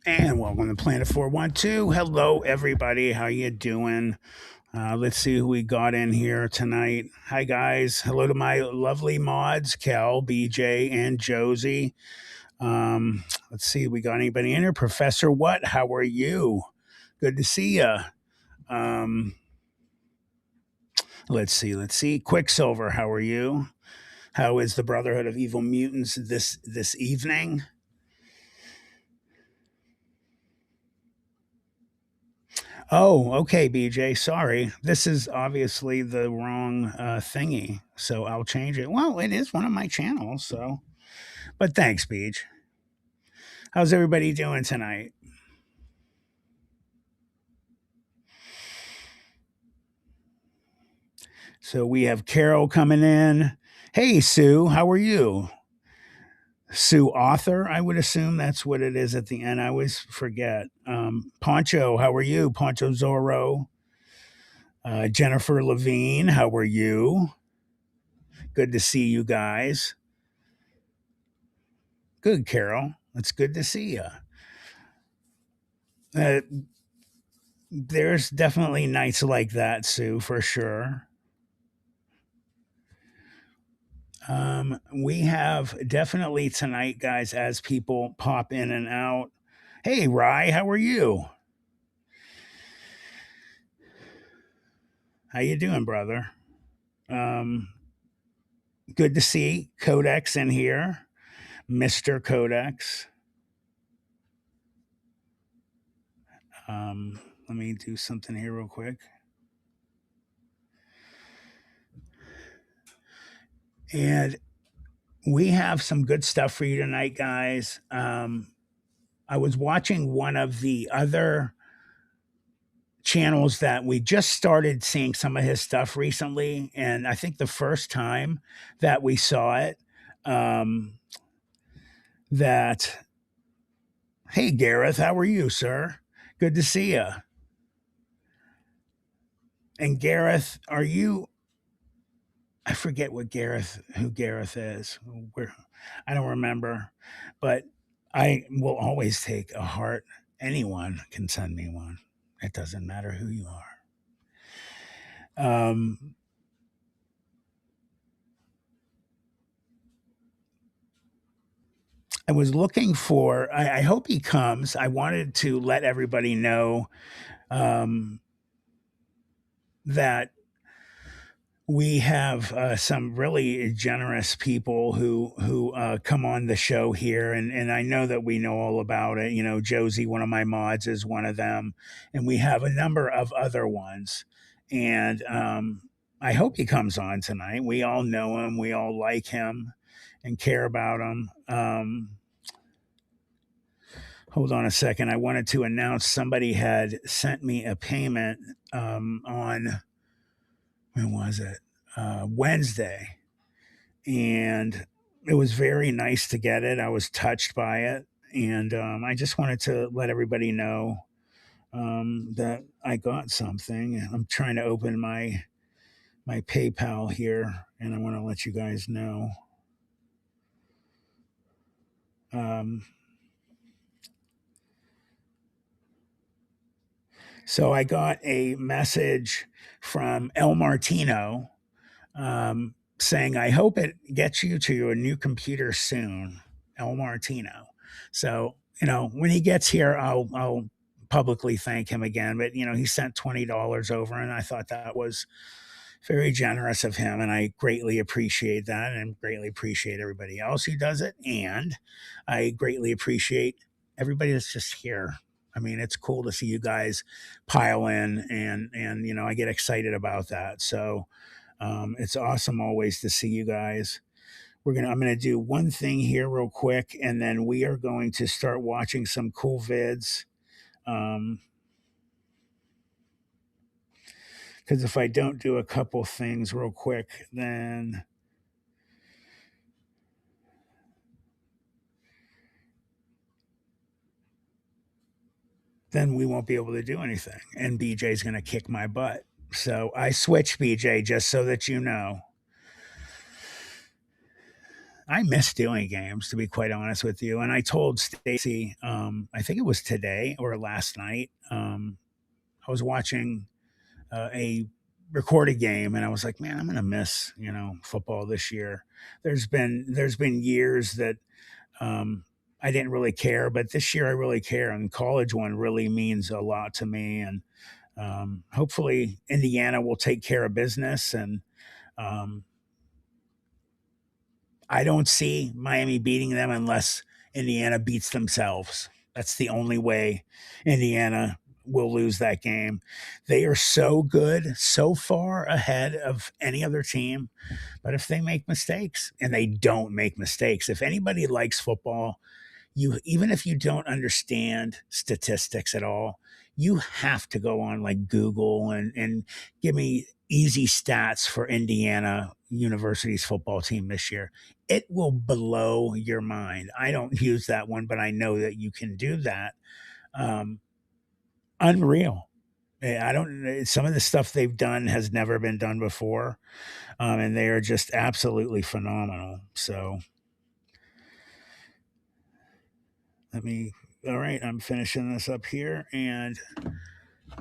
And welcome to Planet 412. Hello, everybody. How you doing? Let's see who we got in here tonight. Hi, guys. Hello to my lovely mods, Kel, BJ, and Josie. Let's see, we got anybody in here? Professor What? How are you? Good to see you. Um, let's see. Quicksilver, how are you? How is the Brotherhood of Evil Mutants this evening? Oh, okay, BJ. Sorry. This is obviously the wrong thingy. So I'll change it. Well, it is one of my channels. So, but thanks, BJ. How's everybody doing tonight? So we have Carol coming in. Hey, Sue. How are you? Sue Author, I would assume that's what it is at the end. I always forget. Poncho, how are you? Poncho Zorro. Jennifer Levine, how are you? Good to see you guys. Good, Carol. It's good to see you. Uh, there's definitely nights like that, Sue, for sure. We have definitely tonight, guys, as people pop in and out. Hey, Rye, how are you? How you doing, brother? Um, Good to see Codex in here, Mister Codex. Let me do something here real quick. And we have some good stuff for you tonight, guys. I was watching one of the other channels that we just started seeing some of his stuff recently, and I think the first time that we saw it, um, that hey Gareth, how are you, sir? Good to see you. And Gareth, are you? I forget what Gareth, who Gareth is. Where I don't remember, but I will always take a heart. Anyone can send me one. It doesn't matter who you are. I was looking for. I hope he comes. I wanted to let everybody know um, that we have some really generous people who come on the show here, and I know that we know all about it. You know, Josie, one of my mods, is one of them, and we have a number of other ones. And I hope he comes on tonight. We all know him. We all like him and care about him. Hold on a second. I wanted to announce somebody had sent me a payment on, when was it? Wednesday. And it was very nice to get it. I was touched by it. And I just wanted to let everybody know that I got something. I'm trying to open my PayPal here, and I want to let you guys know. Um, so I got a message from El Martino saying, I hope it gets you to your new computer soon, El Martino. So, you know, when he gets here, I'll publicly thank him again. But, you know, he sent $20 over, and I thought that was very generous of him. And I greatly appreciate that, and greatly appreciate everybody else who does it. And I greatly appreciate everybody that's just here. I mean, it's cool to see you guys pile in, and you know, I get excited about that. So, it's awesome always to see you guys. I'm gonna do one thing here real quick, and then we are going to start watching some cool vids. Um, because if I don't do a couple things real quick, then we won't be able to do anything, and BJ's gonna kick my butt. So I switched, BJ, just so that you know. I miss doing games, to be quite honest with you. And I told Stacy, I think it was today or last night, I was watching a recorded game, and I was like, man, I'm gonna miss football this year. There's been years that um, I didn't really care, but this year I really care, and college one really means a lot to me. And hopefully Indiana will take care of business. And um, I don't see Miami beating them unless Indiana beats themselves. That's the only way Indiana will lose that game. They are so good, so far ahead of any other team. But if they make mistakes, and they don't make mistakes, if anybody likes football, you, even if you don't understand statistics at all, you have to go on like Google and give me easy stats for Indiana University's football team this year. It will blow your mind. I don't use that one, but I know that you can do that. um, Unreal. I don't. Some of the stuff they've done has never been done before, and they are just absolutely phenomenal. So let me. All right, I'm finishing this up here, and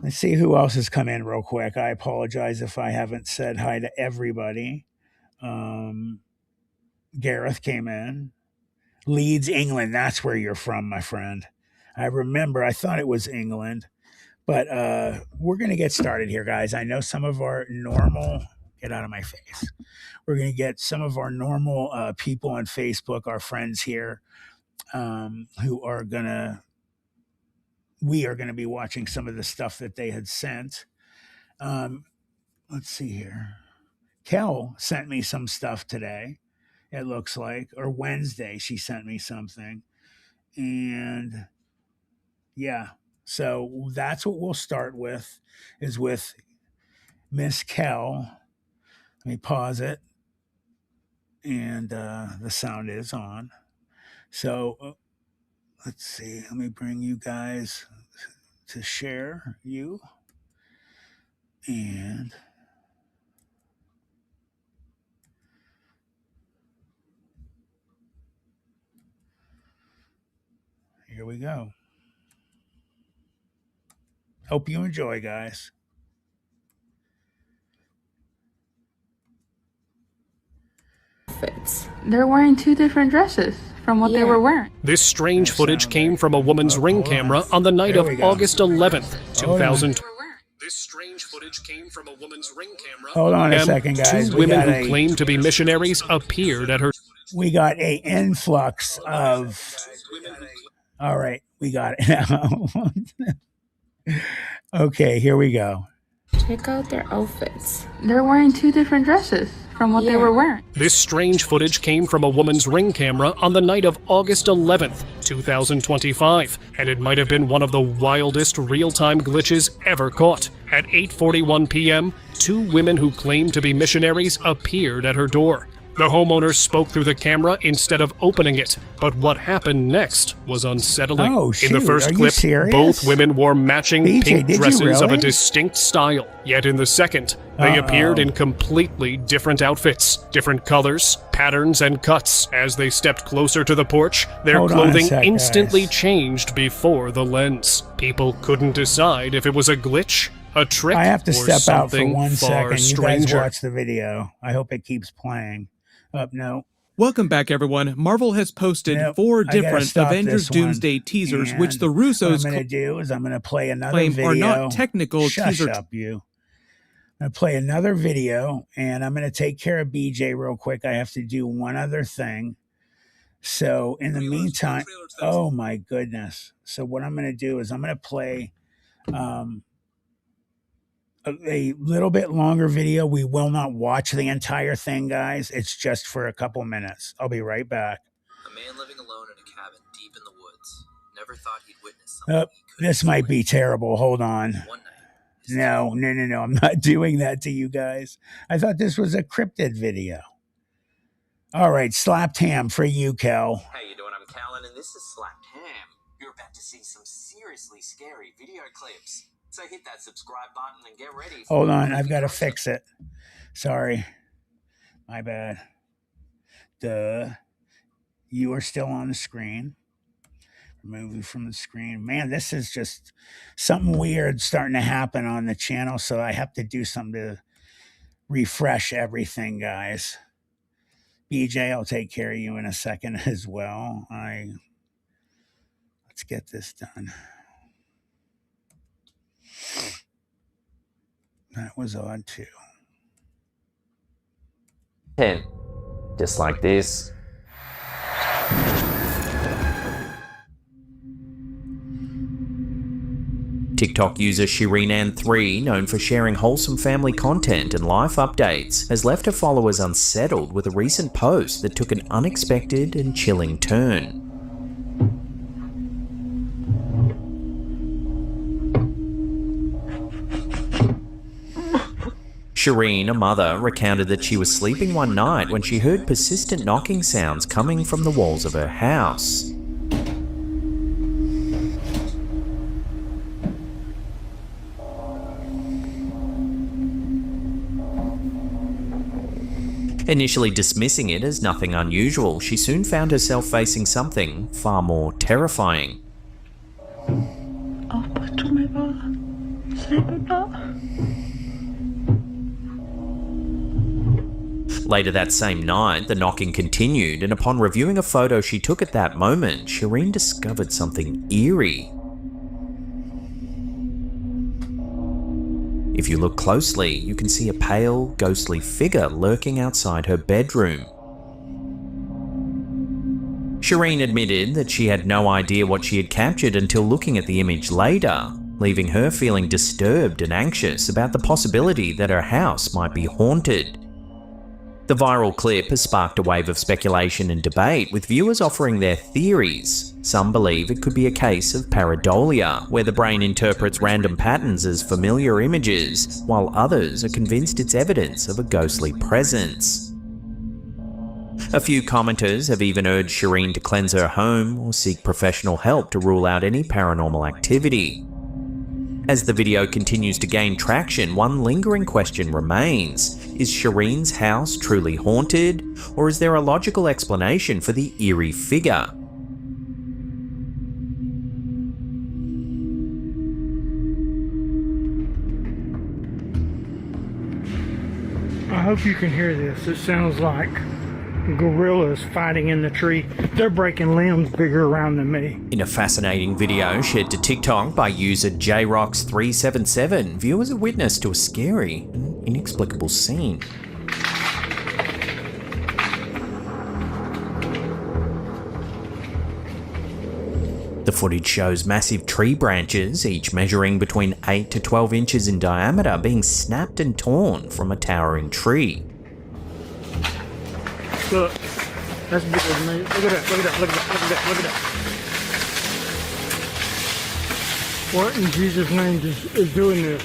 let's see who else has come in real quick. I apologize if I haven't said hi to everybody. Um, Gareth came in. Leeds, England. That's where you're from, my friend. I remember. I thought it was England. But we're going to get started here, guys. I know some of our normal, get out of my face. We're going to get some of our normal people on Facebook, our friends here, who are going to, we are going to be watching some of the stuff that they had sent. Let's see here. Kel sent me some stuff today, it looks like, or Wednesday, she sent me something. And yeah, so that's what we'll start with, is with Miss Kel. Let me pause it, and the sound is on. So let's see. Let me bring you guys to share you, and here we go. Hope you enjoy, guys. Outfits. They're wearing two different dresses from what they were wearing. This strange footage came from a woman's ring camera on the night of August 11th, 2000. This strange footage came from a woman's ring camera. Hold on a second, guys. Two women who claimed to be missionaries appeared at her. We got a influx of. All right, we got it now. Okay, here we go. Check out their outfits. They're wearing two different dresses from what they were wearing. This strange footage came from a woman's ring camera on the night of August 11th, 2025, and it might have been one of the wildest real-time glitches ever caught. At 8:41 p.m., two women who claimed to be missionaries appeared at her door. The homeowner spoke through the camera instead of opening it, but what happened next was unsettling. Oh, shoot. In the first clip, both women wore matching BJ, pink did you dresses of a really? distinct style. Yet in the second, they appeared in completely different outfits, different colors, patterns, and cuts. As they stepped closer to the porch, their Hold on a clothing sec, instantly guys. changed before the lens. People couldn't decide if it was a glitch, a trick, I have to or step out for something 1 far second. You stranger. guys watch the video. I hope it keeps playing. No. Welcome back, everyone. Marvel has posted Nope, 4 I gotta different stop Avengers this one. Doomsday teasers, which the And what I'm Russos going to do is I'm going to play another claim video. are not technical Shush teaser. up, you. I'm going to play another video, and I'm going to take care of BJ real quick. I have to do one other thing. So in the meantime, oh my goodness. So what I'm going to do is I'm going to play a little bit longer video. We will not watch the entire thing, guys. It's just for a couple minutes. I'll be right back. A man living alone in a cabin deep in the woods never thought he'd witness something he couldn't This might explain. be terrible. Hold on. One night, his No. I'm not doing that to you guys. I thought this was a cryptid video. All right, slapped ham for you, Kel. How you doing? I'm Callan, and this is Slapped Ham. You're about to see some seriously scary video clips. So hit that subscribe button and get ready. Hold on, I've got to fix it. Sorry. My bad. Duh. you are still on the screen. Remove you from the screen. Man, this is just something weird starting to happen on the channel, so I have to do something to refresh everything, guys. BJ, I'll take care of you in a second as well. Let's get this done. That was odd too. Just like this. TikTok user Shireen3, known for sharing wholesome family content and life updates, has left her followers unsettled with a recent post that took an unexpected and chilling turn. Shireen, a mother, recounted that she was sleeping one night when she heard persistent knocking sounds coming from the walls of her house. Initially dismissing it as nothing unusual, she soon found herself facing something far more terrifying. Later that same night, the knocking continued, and upon reviewing a photo she took at that moment, Shireen discovered something eerie. If you look closely, you can see a pale, ghostly figure lurking outside her bedroom. Shireen admitted that she had no idea what she had captured until looking at the image later, leaving her feeling disturbed and anxious about the possibility that her house might be haunted. The viral clip has sparked a wave of speculation and debate, with viewers offering their theories. Some believe it could be a case of pareidolia, where the brain interprets random patterns as familiar images, while others are convinced it's evidence of a ghostly presence. A few commenters have even urged Shireen to cleanse her home or seek professional help to rule out any paranormal activity. As the video continues to gain traction, one lingering question remains. Is Shireen's house truly haunted, or is there a logical explanation for the eerie figure? I hope you can hear this. It sounds like gorillas fighting in the tree. They're breaking limbs bigger around than me. In a fascinating video shared to TikTok by user JRox377, viewers are witness to a scary and inexplicable scene. The footage shows massive tree branches, each measuring between 8 to 12 inches in diameter, being snapped and torn from a towering tree. Look, that's bigger than me. Look at that, look at that, look at that, look at that, look at that. What in Jesus' name is doing this?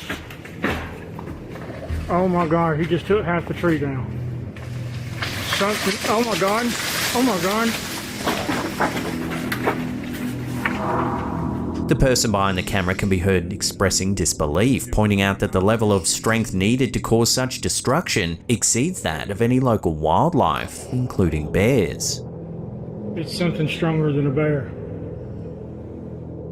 Oh my God, he just took half the tree down. Something, oh my God, oh my God. The person behind the camera can be heard expressing disbelief, pointing out that the level of strength needed to cause such destruction exceeds that of any local wildlife, including bears. It's something stronger than a bear.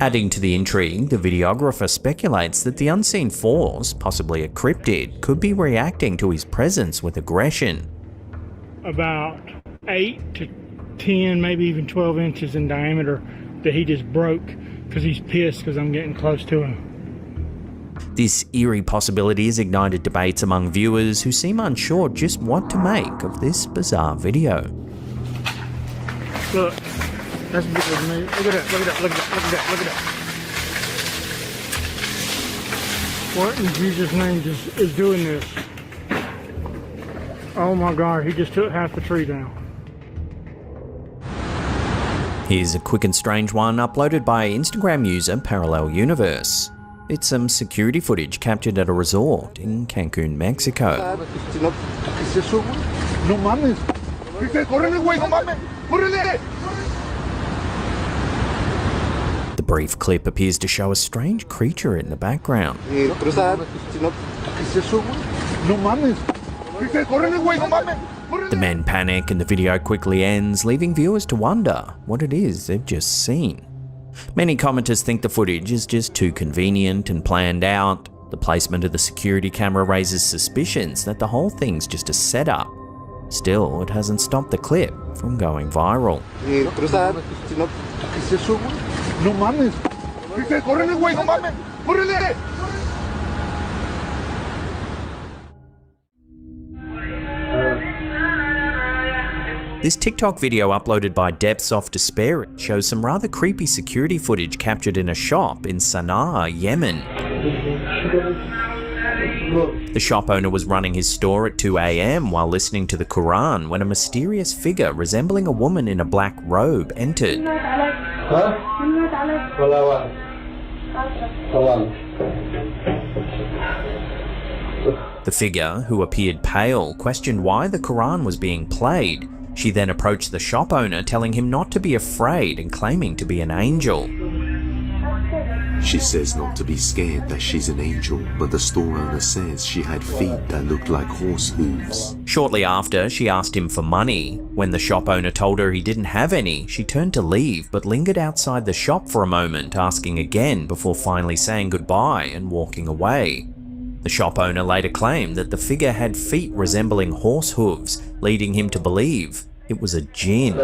Adding to the intrigue, the videographer speculates that the unseen force, possibly a cryptid, could be reacting to his presence with aggression. About 8 to 10, maybe even 12 inches in diameter that he just broke. Because he's pissed because I'm getting close to him. This eerie possibility has ignited debates among viewers who seem unsure just what to make of this bizarre video. Look, that's bigger than me. Look at that, look at that, look at that, look at that, look at that. What in Jesus' name is doing this? Oh my God, he just took half the tree down. Here's a quick and strange one uploaded by Instagram user Parallel Universe. It's some security footage captured at a resort in Cancun, Mexico. The brief clip appears to show a strange creature in the background. The men panic and the video quickly ends, leaving viewers to wonder what it is they've just seen. Many commenters think the footage is just too convenient and planned out. The placement of the security camera raises suspicions that the whole thing's just a setup. Still, it hasn't stopped the clip from going viral. This TikTok video uploaded by Depths of Despair shows some rather creepy security footage captured in a shop in Sana'a, Yemen. The shop owner was running his store at 2 a.m. while listening to the Quran when a mysterious figure resembling a woman in a black robe entered. The figure, who appeared pale, questioned why the Quran was being played. She then approached the shop owner, telling him not to be afraid and claiming to be an angel. She says not to be scared, that she's an angel, but the store owner says she had feet that looked like horse hooves. Shortly after, she asked him for money. When the shop owner told her he didn't have any, she turned to leave but lingered outside the shop for a moment, asking again before finally saying goodbye and walking away. The shop owner later claimed that the figure had feet resembling horse hooves, leading him to believe it was a jinn.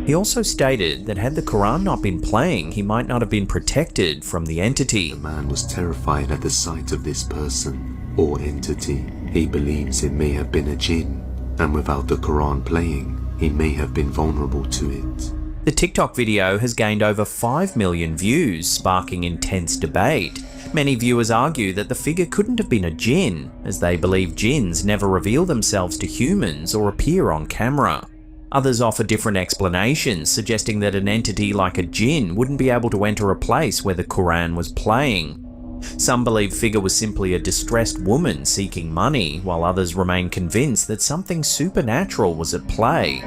He also stated that had the Quran not been playing, he might not have been protected from the entity. The man was terrified at the sight of this person, or entity. He believes it may have been a jinn, and without the Quran playing, he may have been vulnerable to it. The TikTok video has gained over 5 million views, sparking intense debate. Many viewers argue that the figure couldn't have been a jinn, as they believe jinns never reveal themselves to humans or appear on camera. Others offer different explanations, suggesting that an entity like a jinn wouldn't be able to enter a place where the Quran was playing. Some believe the figure was simply a distressed woman seeking money, while others remain convinced that something supernatural was at play.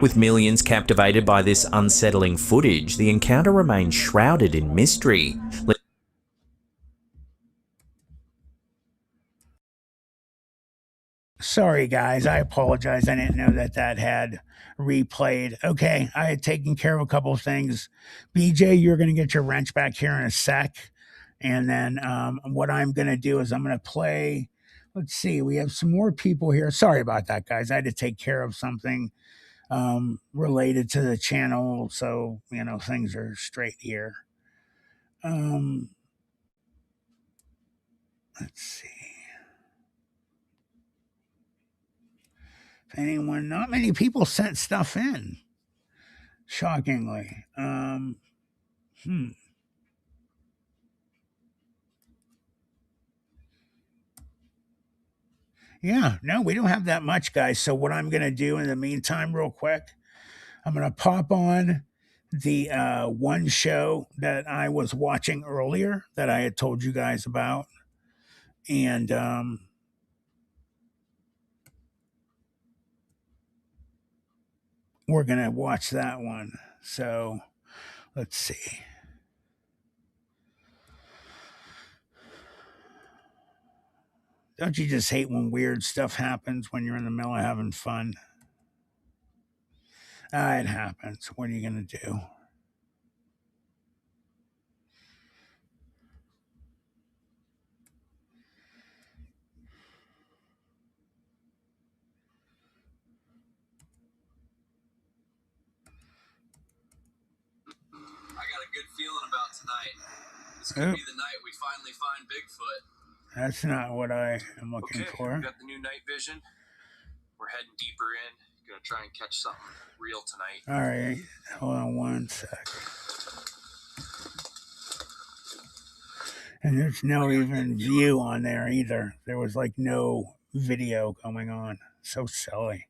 With millions captivated by this unsettling footage, the encounter remains shrouded in mystery. Sorry, guys. I apologize. I didn't know that that had replayed. Okay, I had taken care of a couple of things. BJ, you're going to get your wrench back here in a sec. And then what I'm going to do is I'm going to play. Let's see. We have some more people here. Sorry about that, guys. I had to take care of something related to the channel. So, things are straight here. Let's see. Anyone, not many people sent stuff in, shockingly. Yeah, no, we don't have that much, guys. So what I'm going to do in the meantime, real quick, I'm going to pop on the one show that I was watching earlier that I had told you guys about. And we're going to watch that one. So let's see. Don't you just hate when weird stuff happens when you're in the middle of having fun? It happens. What are you going to do? I got a good feeling about tonight. This could be the night we finally find Bigfoot. That's not what I am looking for. We got the new night vision. We're heading deeper in. Gonna try and catch something real tonight. All right, hold on one sec. And there's no even view on there either. There was like no video going on. So silly.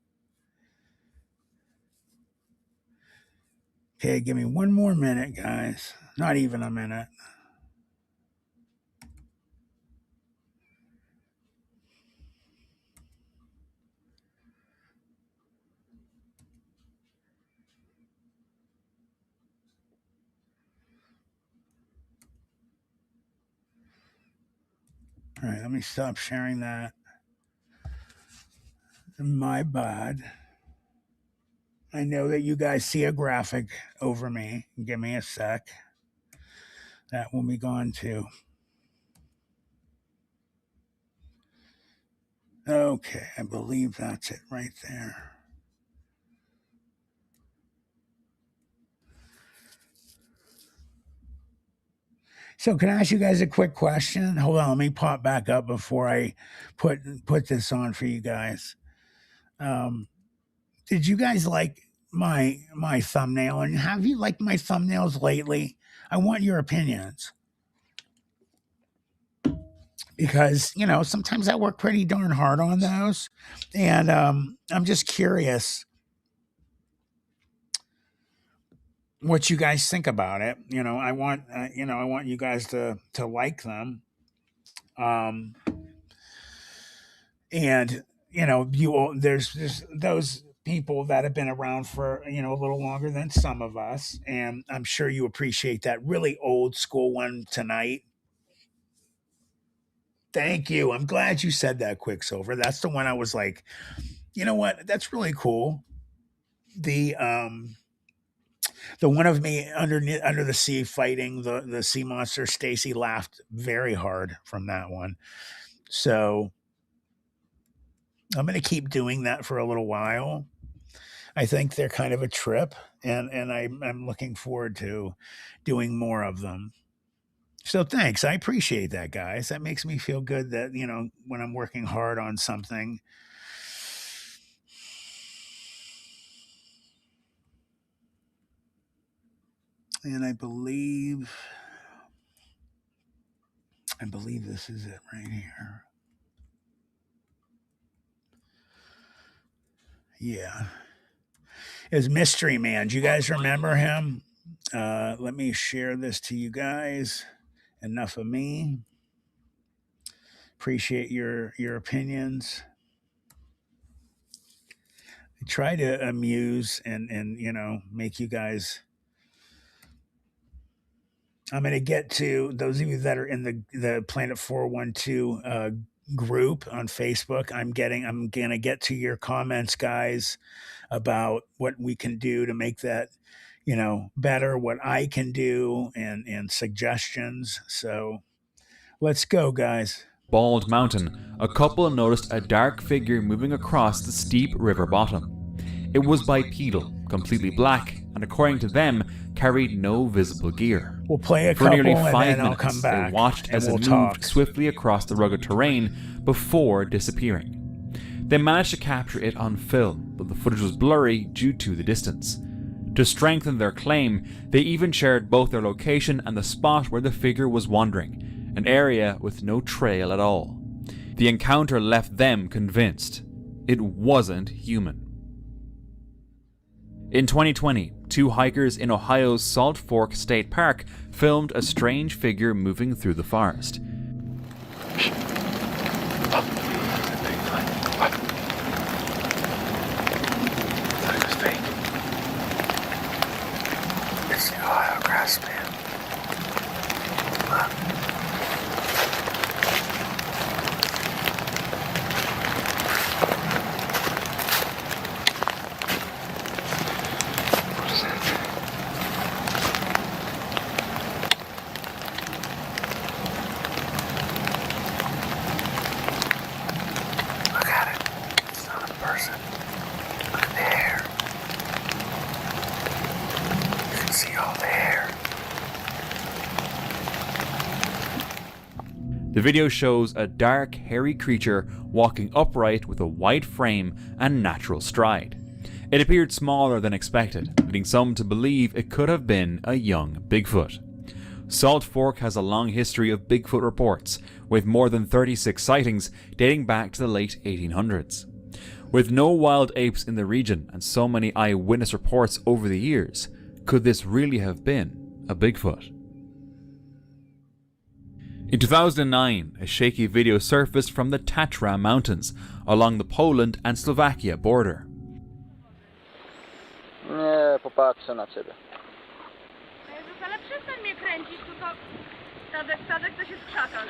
Okay, give me one more minute, guys. Not even a minute. All right, let me stop sharing that. My bad. I know that you guys see a graphic over me. Give me a sec. That will be gone too. Okay, I believe that's it right there. So can I ask you guys a quick question? Hold on, let me pop back up before I put this on for you guys. Did you guys like my thumbnail? And have you liked my thumbnails lately? I want your opinions. Because, you know, sometimes I work pretty darn hard on those. And I'm just curious what you guys think about it. You know, I want you guys to like them. And you know, there's those people that have been around for, you know, a little longer than some of us, and I'm sure you appreciate that really old school one tonight. Thank you. I'm glad you said that, Quicksilver. That's the one I was like, you know what? That's really cool. The one of me under the sea fighting the sea monster. Stacy laughed very hard from that one. So I'm going to keep doing that for a little while. I think they're kind of a trip, and I'm looking forward to doing more of them. So thanks. I appreciate that, guys. That makes me feel good that, you know, when I'm working hard on something. And I believe this is it right here. Yeah. Is Mystery Man. Do you guys remember him? Let me share this to you guys. Enough of me. Appreciate your opinions. I try to amuse and you know, make you guys. I'm going to get to those of you that are in the Planet 412 group on Facebook. I'm going to get to your comments, guys, about what we can do to make that, you know, better, what I can do, and suggestions. So let's go, guys. Bald Mountain, a couple noticed a dark figure moving across the steep river bottom. It was bipedal, completely black, and according to them, carried no visible gear. We'll play a For couple nearly and 5 then I'll minutes, come back. they watched as it moved swiftly across the rugged terrain before disappearing. They managed to capture it on film, but the footage was blurry due to the distance. To strengthen their claim, they even shared both their location and the spot where the figure was wandering, an area with no trail at all. The encounter left them convinced it wasn't human. In 2020, 2 hikers in Ohio's Salt Fork State Park filmed a strange figure moving through the forest. It's the Ohio grass man. The video shows a dark, hairy creature walking upright with a white frame and natural stride. It appeared smaller than expected, leading some to believe it could have been a young Bigfoot. Salt Fork has a long history of Bigfoot reports, with more than 36 sightings dating back to the late 1800s. With no wild apes in the region and so many eyewitness reports over the years, could this really have been a Bigfoot? In 2009, a shaky video surfaced from the Tatra Mountains along the Poland and Slovakia border. Nie, popatrzę na ciebie. Jezus, ale przestań mnie kręcić, tu to... Tadek to się w krzakach.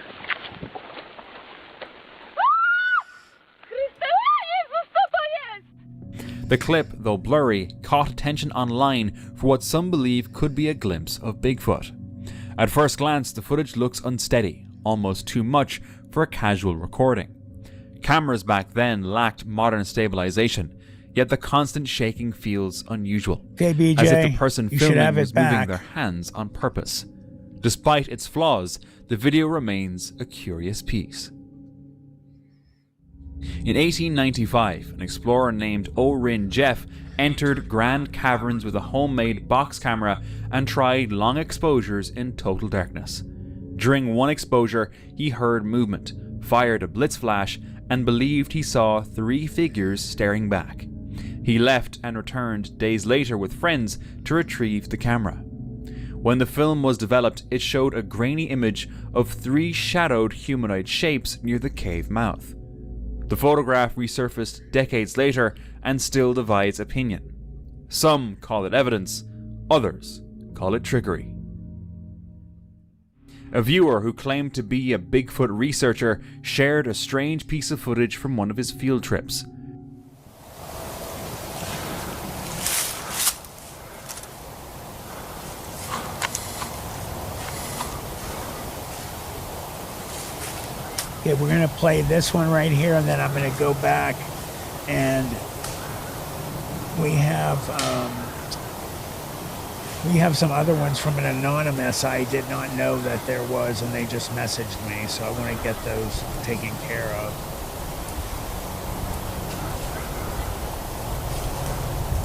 The clip, though blurry, caught attention online for what some believe could be a glimpse of Bigfoot. At first glance, the footage looks unsteady, almost too much for a casual recording. Cameras back then lacked modern stabilization, yet the constant shaking feels unusual, Okay, BJ, as if the person you should filming have it was moving back. their hands on purpose. Despite its flaws, the video remains a curious piece. In 1895, an explorer named O-Rin Jeff entered Grand Caverns with a homemade box camera and tried long exposures in total darkness. During one exposure, he heard movement, fired a blitz flash, and believed he saw 3 figures staring back. He left and returned days later with friends to retrieve the camera. When the film was developed, it showed a grainy image of 3 shadowed humanoid shapes near the cave mouth. The photograph resurfaced decades later and still divides opinion. Some call it evidence, others call it trickery. A viewer who claimed to be a Bigfoot researcher shared a strange piece of footage from one of his field trips. Okay, we're going to play this one right here, and then I'm going to go back, and we have some other ones from an anonymous I did not know that there was, and they just messaged me, so I want to get those taken care of.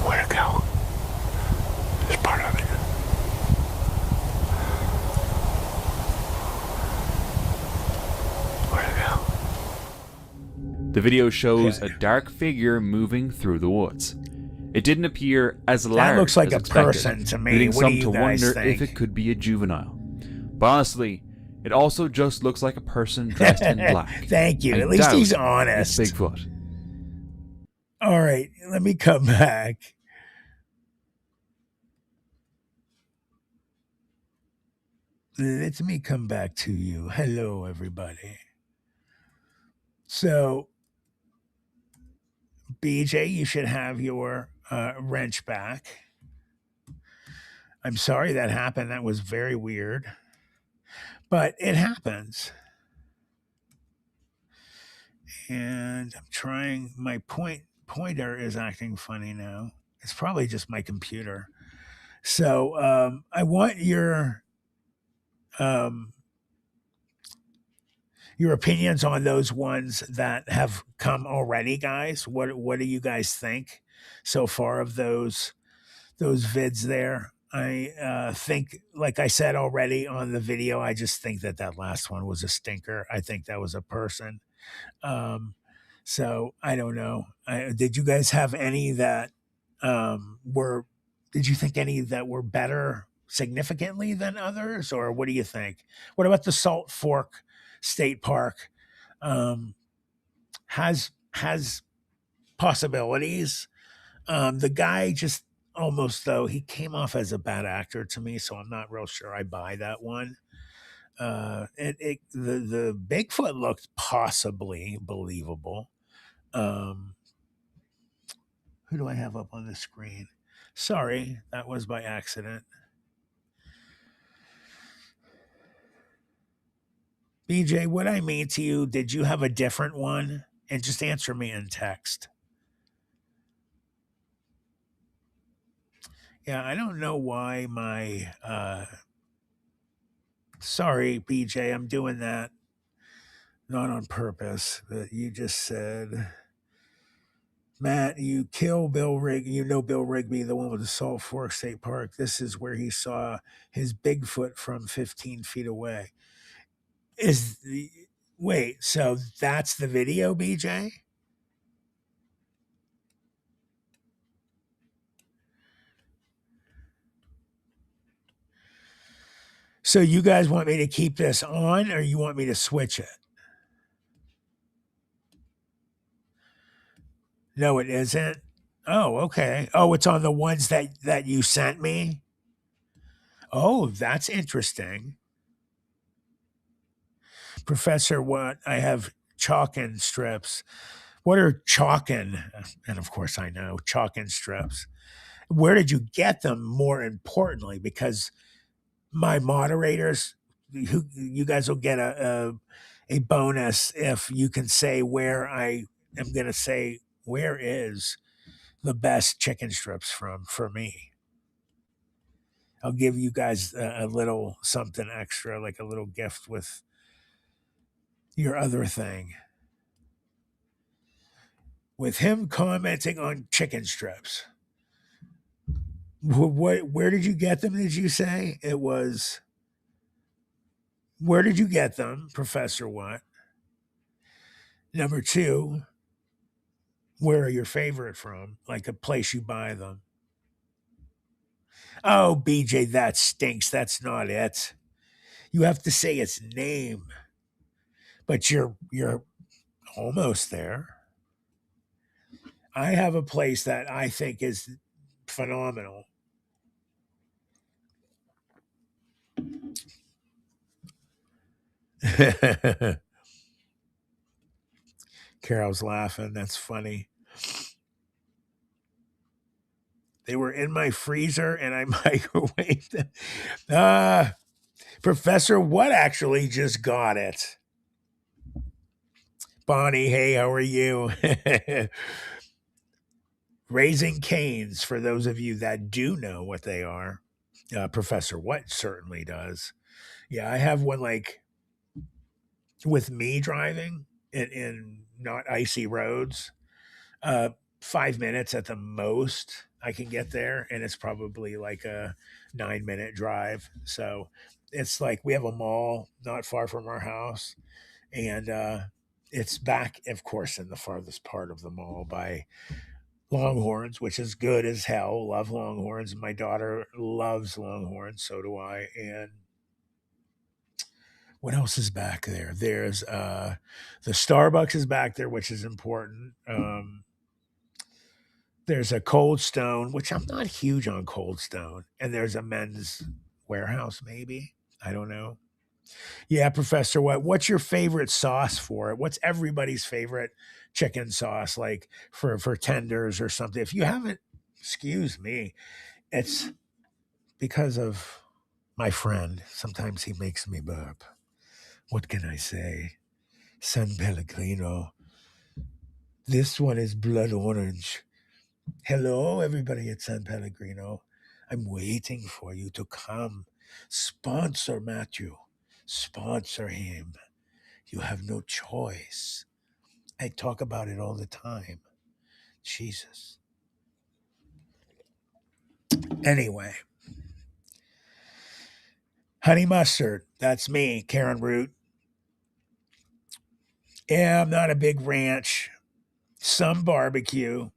Where'd it go? It's part of it. The video shows a dark figure moving through the woods. It didn't appear as large That looks like as a expected, person to me. leading What some do you to guys wonder think? if it could be a juvenile. But honestly, it also just looks like a person dressed in black. Thank you. I At least doubt he's it's honest. Bigfoot. All right, let me come back. Let me come back to you. Hello, everybody. So, BJ, you should have your wrench back. I'm sorry that happened. That was very weird. But it happens. And I'm trying, my pointer is acting funny now. It's probably just my computer. So I want your opinions on those ones that have come already, guys. What do you guys think so far of those vids there? I think, like I said already on the video, I just think that last one was a stinker. I think that was a person. So I don't know. Did you guys have any that did you think any that were better significantly than others, or what do you think? What about the Salt Fork State Park? Has possibilities. The guy just almost, though, he came off as a bad actor to me, so I'm not real sure I buy that one. The Bigfoot looked possibly believable. Who do I have up on the screen? Sorry, that was by accident. BJ, what I mean to you, did you have a different one? And just answer me in text. Yeah, I don't know why my sorry, BJ, I'm doing that not on purpose, but you just said, Matt, you kill Bill Rigby. You know Bill Rigby, the one with the Salt Fork State Park. This is where he saw his Bigfoot from 15 feet away. Wait, so that's the video, BJ? So you guys want me to keep this on, or you want me to switch it? No, it isn't. Oh, okay. Oh, it's on the ones that you sent me. Oh, that's interesting. Professor, what? I have chalk and strips. What are chalkin? And of course, I know chalkin strips. Where did you get them? More importantly, because my moderators, who you guys will get a bonus if you can say where I am going to say where is the best chicken strips from for me. I'll give you guys a little something extra, like a little gift with your other thing. With him commenting on chicken strips. Where did you get them? Did you say it was? Where did you get them, Professor? What? Number two, where are your favorite from? Like a place you buy them. Oh, BJ, that stinks. That's not it. You have to say its name. But you're almost there. I have a place that I think is phenomenal. Carol's laughing. That's funny. They were in my freezer and I microwaved them. Professor What actually just got it. Bonnie, hey, how are you? Raising Canes, for those of you that do know what they are. Professor What certainly does. Yeah, I have one like with me driving in not icy roads. 5 minutes at the most I can get there, and it's probably like a 9-minute drive. So it's like we have a mall not far from our house, and it's back, of course, in the farthest part of the mall by Longhorns, which is good as hell. Love Longhorns. My daughter loves Longhorns. So do I. And what else is back there? There's the Starbucks is back there, which is important. There's a Cold Stone, which I'm not huge on Cold Stone. And there's a Men's Warehouse, maybe. I don't know. Yeah, Professor What? What's your favorite sauce for it? What's everybody's favorite chicken sauce, like for tenders or something? If you haven't, excuse me, it's because of my friend. Sometimes he makes me burp. What can I say? San Pellegrino. This one is blood orange. Hello, everybody at San Pellegrino. I'm waiting for you to come. Sponsor Matthew. Sponsor him. You have no choice. I talk about it all the time. Jesus. Anyway. Honey mustard. That's me, Karen Root. Yeah, I'm not a big ranch. Some barbecue.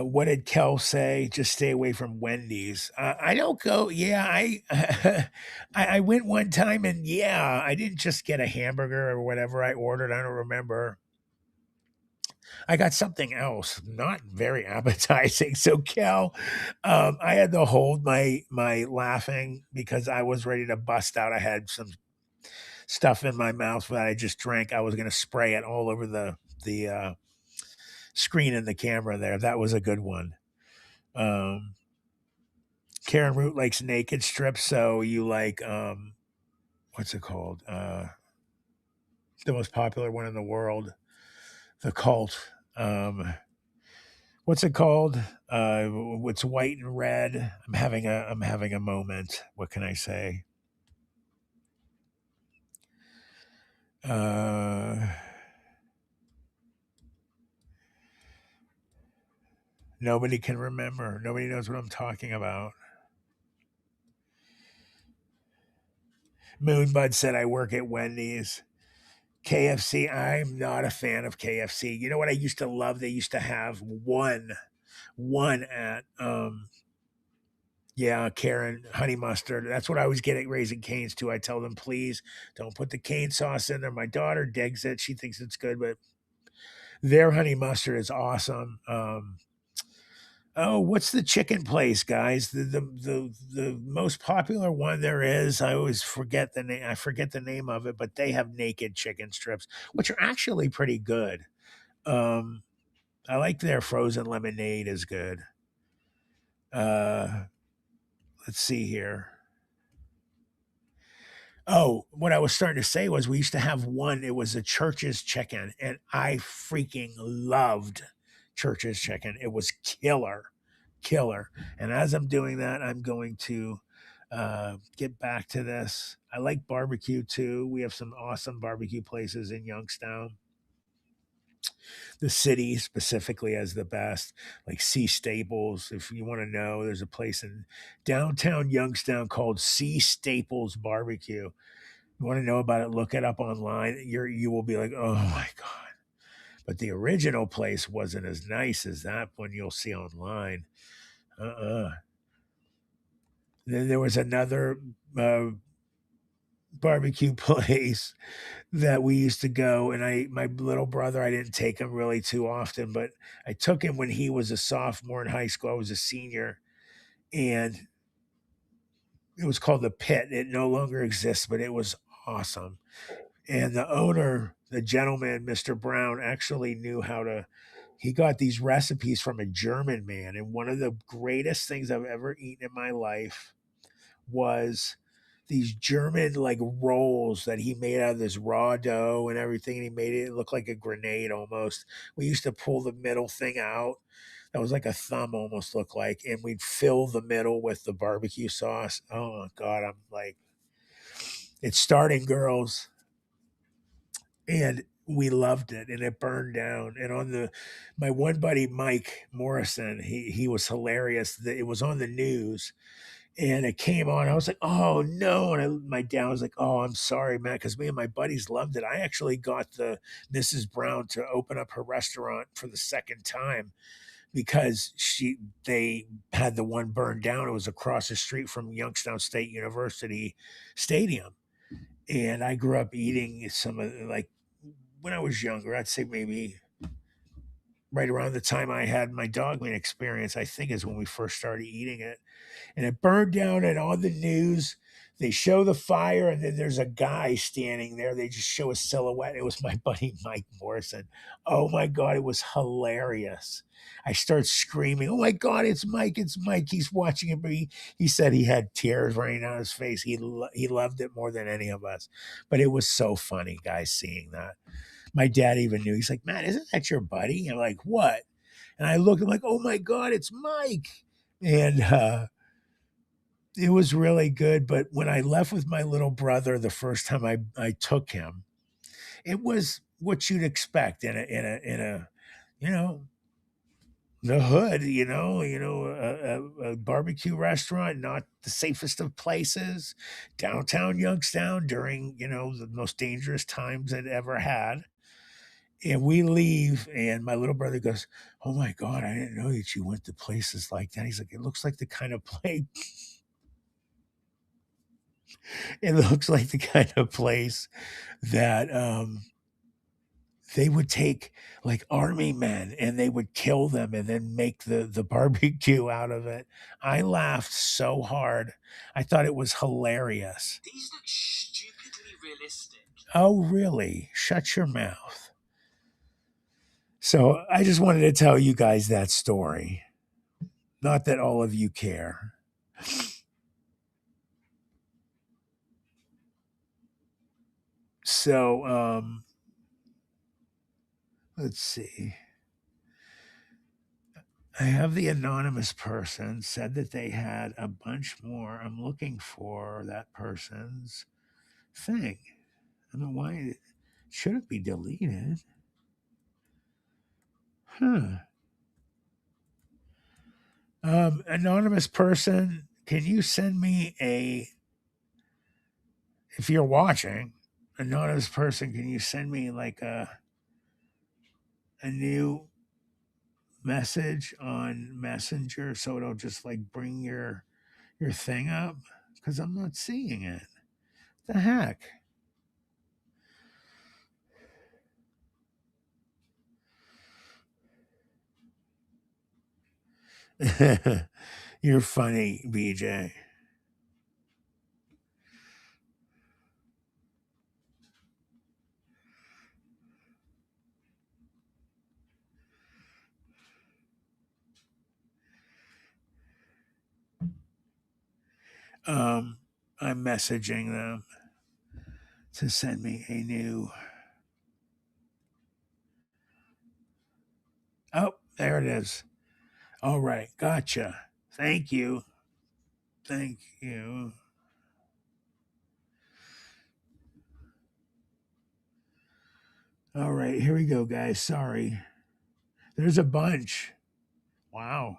What did Kel say? Just stay away from Wendy's. I don't go. Yeah, I went one time and yeah, I didn't just get a hamburger or whatever I ordered. I don't remember. I got something else, not very appetizing. So Kel, I had to hold my laughing because I was ready to bust out. I had some stuff in my mouth that I just drank. I was going to spray it all over the screen in the camera there. That was a good one. Karen Root likes naked strips, so you like what's it called? The most popular one in the world, the Cult. What's it called? It's white and red. I'm having a moment. What can I say? Nobody can remember. Nobody knows what I'm talking about. Moonbud said I work at Wendy's. KFC, I'm not a fan of KFC. You know what I used to love? They used to have one at yeah, Karen, honey mustard. That's what I always get at Raising Cane's too. I tell them, please don't put the cane sauce in there. My daughter digs it. She thinks it's good, but their honey mustard is awesome. Oh, what's the chicken place, guys? The most popular one there is. I always forget the name. I forget the name of it, but they have naked chicken strips, which are actually pretty good. Um, I like their frozen lemonade is good. Uh, let's see here. Oh, what I was starting to say was we used to have one. It was a Church's chicken, and I freaking loved Church's chicken. It was killer, killer. And as I'm doing that, I'm going to get back to this. I like barbecue too. We have some awesome barbecue places in Youngstown. The city specifically has the best, like C Staples. If you want to know, there's a place in downtown Youngstown called C Staples Barbecue. You want to know about it, look it up online. You will be like, oh my God. But the original place wasn't as nice as that one you'll see online. Uh-uh. Then there was another barbecue place that we used to go, and my little brother, I didn't take him really too often, but I took him when he was a sophomore in high school. I was a senior, and it was called the Pit. It no longer exists, but it was awesome. And the owner, the gentleman, Mr. Brown, actually knew how to. He got these recipes from a German man. And one of the greatest things I've ever eaten in my life was these German like rolls that he made out of this raw dough and everything. And he made it look like a grenade almost. We used to pull the middle thing out. That was like a thumb almost looked like. And we'd fill the middle with the barbecue sauce. Oh my God. I'm like, it's starting, girls. And we loved it, and it burned down. And on the my one buddy Mike Morrison, he was hilarious. It was on the news, and it came on. I was like, oh no. And my dad was like, oh, I'm sorry, man, because me and my buddies loved it. I actually got the Mrs. Brown to open up her restaurant for the second time because they had the one burned down. It was across the street from Youngstown State University Stadium. And I grew up eating some of like when I was younger, I'd say maybe right around the time I had my dog meat experience, I think is when we first started eating it. And it burned down, and on the news, they show the fire, and then there's a guy standing there. They just show a silhouette. It was my buddy Mike Morrison. Oh my God, it was hilarious. I start screaming, oh my God, it's Mike, it's Mike. He's watching it, but he said he had tears running down his face. He loved it more than any of us. But it was so funny, guys, seeing that. My dad even knew. He's like, man, isn't that your buddy? I'm like, what? And I looked, I'm like, oh my God, it's Mike. And it was really good. But when I left with my little brother the first time I took him, it was what you'd expect in a you know, the hood, a barbecue restaurant, not the safest of places, downtown Youngstown during, the most dangerous times it ever had. And we leave, and my little brother goes, oh my God, I didn't know that you went to places like that. He's like, it looks like the kind of place, it looks like the kind of place that they would take like army men and they would kill them and then make the barbecue out of it. I laughed so hard. I thought it was hilarious. These look stupidly realistic. Oh, really? Shut your mouth. So I just wanted to tell you guys that story. Not that all of you care. So, let's see. I have the anonymous person said that they had a bunch more. I'm looking for that person's thing. I don't know why it shouldn't be deleted. Huh. Anonymous person, can you send me if you're watching, anonymous person, can you send me like a new message on Messenger so it'll just like bring your thing up? Because I'm not seeing it. The heck? You're funny, BJ. I'm messaging them to send me a new. Oh, there it is. All right, gotcha. Thank you. Thank you. All right, here we go, guys. Sorry. There's a bunch. Wow.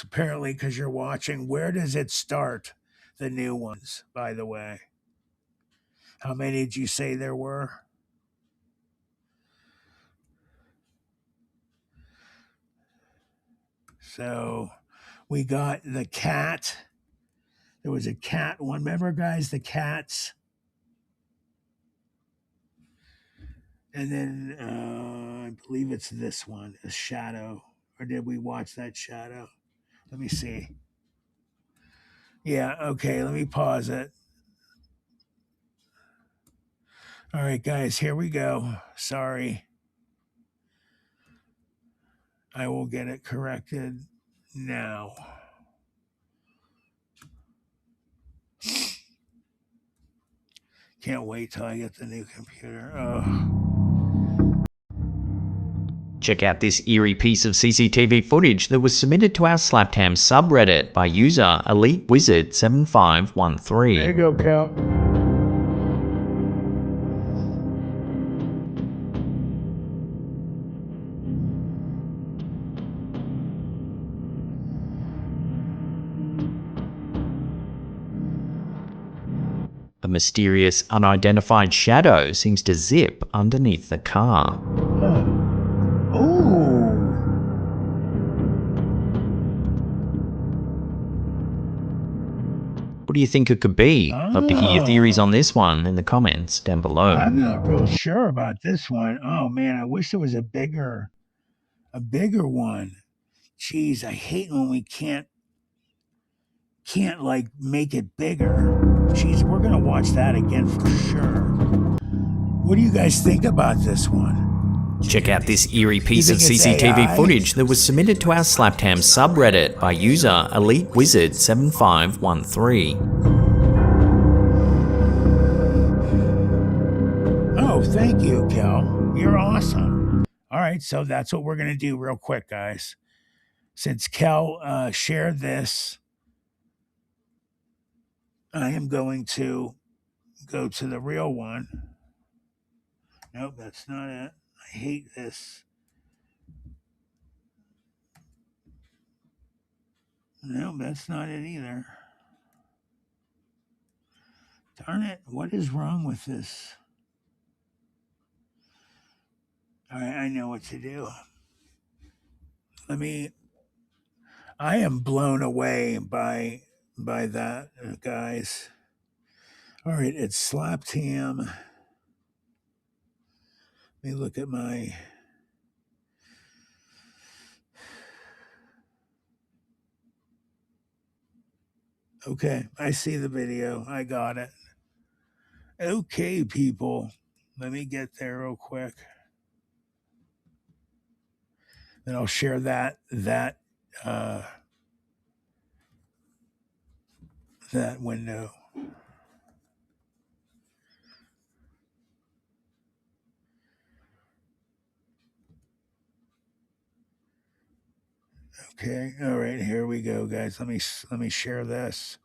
Apparently, because you're watching, where does it start? The new ones, by the way. How many did you say there were? So we got the cat. There was a cat one. Remember, guys, the cats? And then I believe it's this one, a shadow. Or did we watch that shadow? Let me see. Yeah, okay, let me pause it. All right, guys, here we go. Sorry. I will get it corrected now. Can't wait till I get the new computer. Oh. Check out this eerie piece of CCTV footage that was submitted to our Slaptam subreddit by user EliteWizard7513. There you go, Cal. A mysterious, unidentified shadow seems to zip underneath the car. Ooh. What do you think it could be? Love to hear your theories on this one in the comments down below. I'm not real sure about this one. Oh man, I wish there was a bigger one. Jeez, I hate when we can't like make it bigger. Jeez, we're gonna watch that again for sure. What do you guys think about this one? Check out this eerie piece of CCTV footage that was submitted to our Slaptam subreddit by user EliteWizard7513. Oh, thank you, Kel. You're awesome. All right, so that's what we're gonna do real quick, guys. Since Kel shared this, I am going to go to the real one. Nope, that's not it. I hate this. No, that's not it either. Darn it, what is wrong with this? All right, I know what to do. I am blown away by that, guys. All right, it's Slaptam. Let me look at my... Okay, I see the video. I got it. Okay, people. Let me get there real quick. Then I'll share that window. Okay. All right, here we go, guys. Let me share this.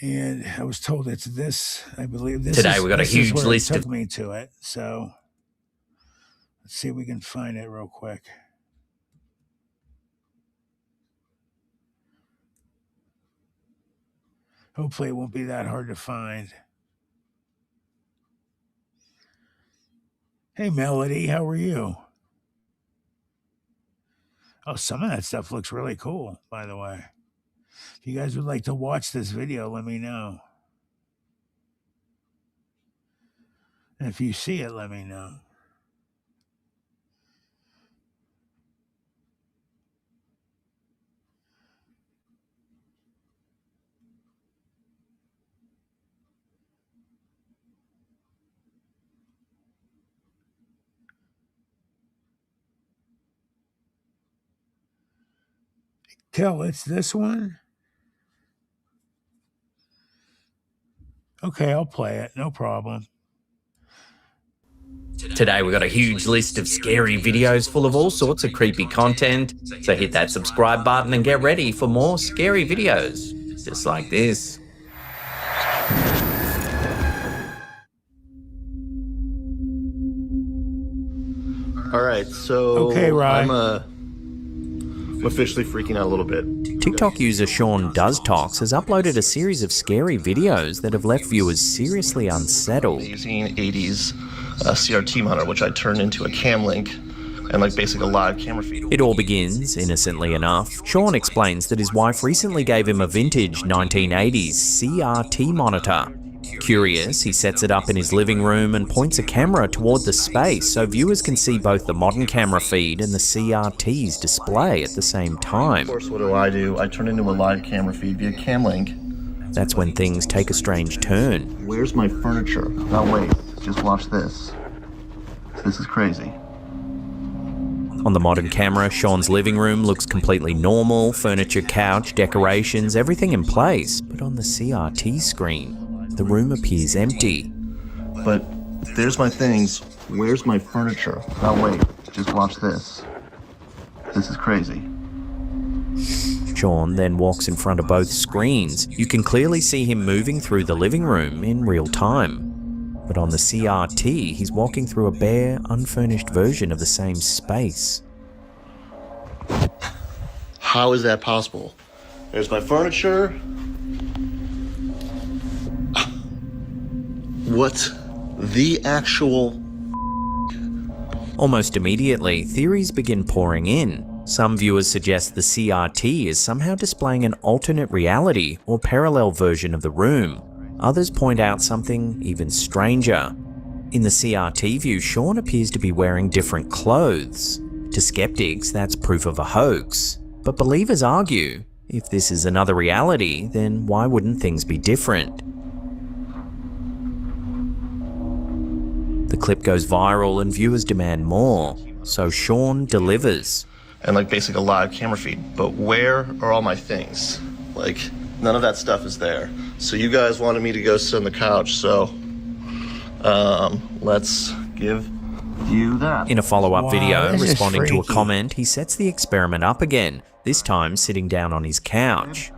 And I was told it's this. I believe this. Today we got a huge list of. Took me to it. So let's see if we can find it real quick. Hopefully, it won't be that hard to find. Hey, Melody, how are you? Oh, some of that stuff looks really cool, by the way. If you guys would like to watch this video, let me know. And if you see it, let me know. Kel, it's this one? Okay, I'll play it. No problem. Today we got a huge list of scary videos full of all sorts of creepy content, so hit that subscribe button and get ready for more scary videos, just like this. All right, so okay, Ryan. I'm officially freaking out a little bit. TikTok user Sean Does Talks has uploaded a series of scary videos that have left viewers seriously unsettled. Using 80s CRT monitor, which I turned into a cam link and like basically a live camera feed. It all begins, innocently enough. Sean explains that his wife recently gave him a vintage 1980s CRT monitor. Curious, he sets it up in his living room and points a camera toward the space so viewers can see both the modern camera feed and the CRT's display at the same time. Of course, what do? I turn into a live camera feed via cam link. That's when things take a strange turn. Where's my furniture? Oh wait, just watch this. This is crazy. On the modern camera, Sean's living room looks completely normal, furniture, couch, decorations, everything in place. But on the CRT screen, the room appears empty. But there's my things. Where's my furniture? Oh wait, just watch this. This is crazy. Sean then walks in front of both screens. You can clearly see him moving through the living room in real time. But on the CRT, he's walking through a bare, unfurnished version of the same space. How is that possible? There's my furniture. What the actual... Almost immediately, theories begin pouring in. Some viewers suggest the CRT is somehow displaying an alternate reality or parallel version of the room. Others point out something even stranger. In the CRT view, Sean appears to be wearing different clothes. To skeptics, that's proof of a hoax. But believers argue, if this is another reality, then why wouldn't things be different? The clip goes viral and viewers demand more, so Sean delivers. And like basically a live camera feed. But where are all my things? Like, none of that stuff is there. So you guys wanted me to go sit on the couch, so let's give you that. In a follow-up video, this is responding to a freaky. comment, he sets the experiment up again, this time sitting down on his couch.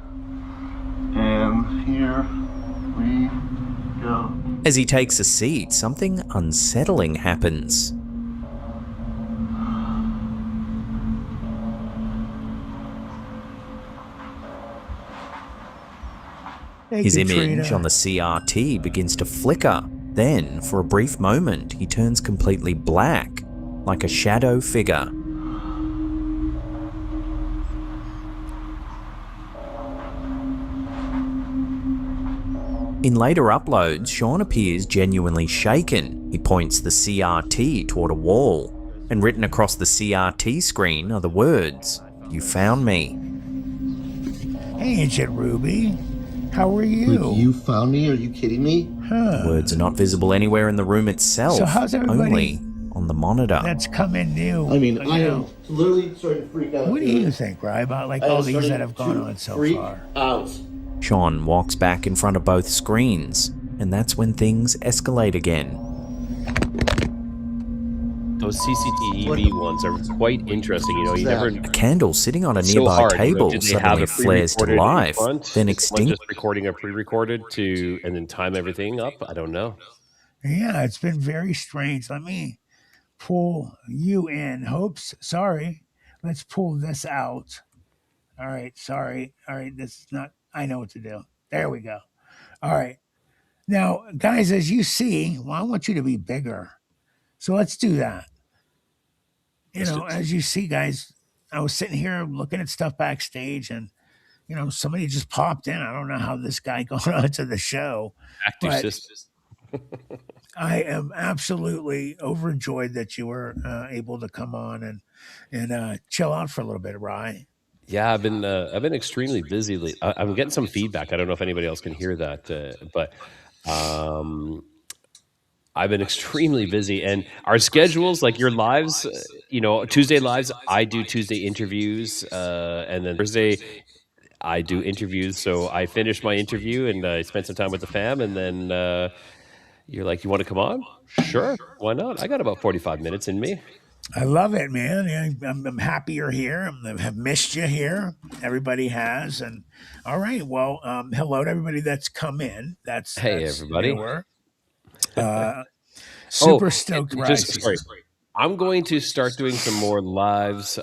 And here we go. As he takes a seat, something unsettling happens. His image on the CRT begins to flicker. Then, for a brief moment, he turns completely black, like a shadow figure. In later uploads, Sean appears genuinely shaken. He points the CRT toward a wall, and written across the CRT screen are the words, "You found me." Hey, Ancient Ruby. How are you? You found me? Are you kidding me? The words are not visible anywhere in the room itself, So how's everybody only on the monitor. That's come in new? I mean, you I know? am literally starting to freak out. What do you think, Rye, about like I am all these starting that have gone to on so freak far? out. Sean walks back in front of both screens, and that's when things escalate again. Those CCTV ones are quite interesting. You know, you never. A candle sitting on a So nearby hard, table did they have suddenly a flares to pre-recorded in life, front? then Is one extinguishes. just recording a pre-recorded to and then time everything up. I don't know. Yeah, it's been very strange. Let me pull you in. Hopes, sorry. Let's pull this out. All right, sorry. All right, this is not, I know what to do. There we go. All right. Now, guys, as you see, well, I want you to be bigger. So let's do that. You know, as you see, guys, I was sitting here looking at stuff backstage and, you know, somebody just popped in. I don't know how this guy got onto the show. Active but systems. I am absolutely overjoyed that you were able to come on and chill out for a little bit, Rye. Yeah, I've been extremely busy lately. I'm getting some feedback. I don't know if anybody else can hear that, but I've been extremely busy, and our schedules, like your lives, Tuesday lives, I do Tuesday interviews, and then Thursday I do interviews. So I finish my interview and I spend some time with the fam, and then you're like, "You want to come on?" Sure, why not? I got about 45 minutes in me. I love it, man. Yeah, I'm happy you're here. I have missed you here. Everybody has. And all right. Well, hello to everybody that's come in. Hey, That's everybody. newer. Uh, Oh, super stoked, just Rice. sorry. I'm going to start doing some more lives.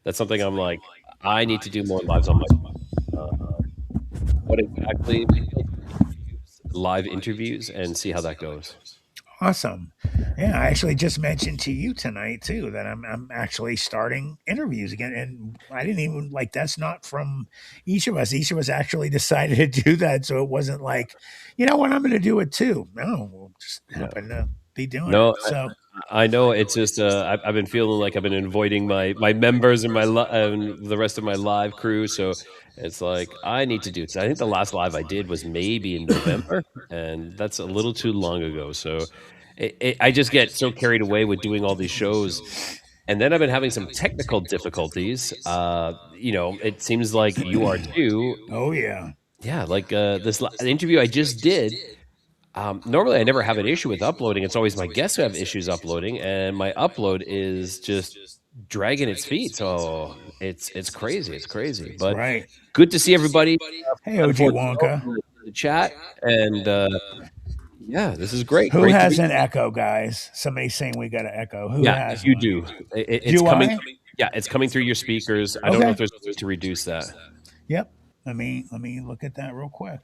That's something I'm like, I need to do more lives on my. Uh, what exactly? Maybe I'll do live interviews and see how that goes. Awesome. Yeah, I actually just mentioned to you tonight too that I'm actually starting interviews again, and I didn't even like that's not from each of us. Each of us actually decided to do that, so it wasn't like, you know what, I'm going to do it too. No, we'll just Yeah. happen to be doing it. No, So I know it's just I've been feeling like I've been avoiding my members and and the rest of my live crew. So it's like I need to do it. I think the last live I did was maybe in November, and that's a little too long ago. So I just get so carried away with doing all these shows, and then I've been having some technical difficulties. It seems like you are too. oh yeah, Yeah, like this interview I just did. Normally, I never have an issue with uploading. It's always my guests who have issues uploading, and my upload is just dragging its feet. So it's crazy. It's crazy. But right. good to see everybody. Hey, OG 740 Wonka, in the chat, and yeah, this is great. who Great to has be. an echo, guys? Somebody's saying we got an echo. Who Yeah, has you one? do. It's Do coming. I? Yeah, it's coming through your speakers. I don't know Okay. if there's a way to reduce that. Yep. Let me look at that real quick.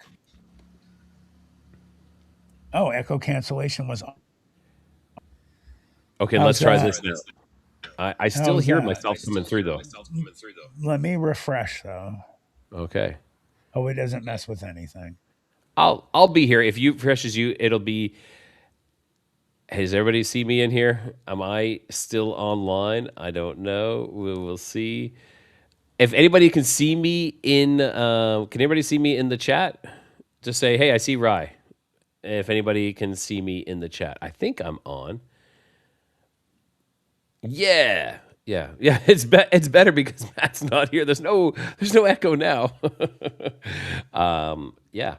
Oh, echo cancellation was. Okay, let's How's try that? this now. I still How's hear that? myself coming through though. Let me refresh though. Okay. Oh, it doesn't mess with anything. I'll be here. If you refreshes you, it'll be. Hey, does everybody see me in here? Am I still online? I don't know. We will see. If anybody can see me can anybody see me in the chat? Just say, hey, I see Rye. If anybody can see me in the chat, I think I'm on. Yeah, yeah. It's better because Matt's not here. There's no echo now. Yeah.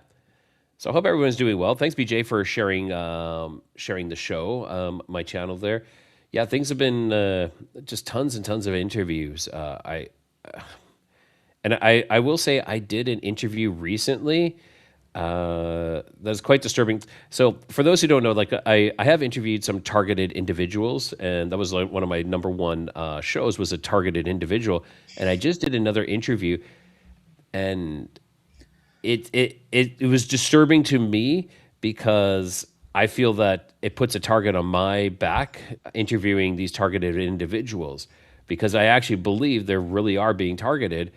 So I hope everyone's doing well. Thanks, BJ, for sharing the show, my channel there. Yeah, things have been just tons and tons of interviews. I will say I did an interview recently that's quite disturbing. So for those who don't know, like I have interviewed some targeted individuals, and that was like one of my number one shows was a targeted individual. And I just did another interview, and it was disturbing to me because I feel that it puts a target on my back interviewing these targeted individuals because I actually believe they really are being targeted,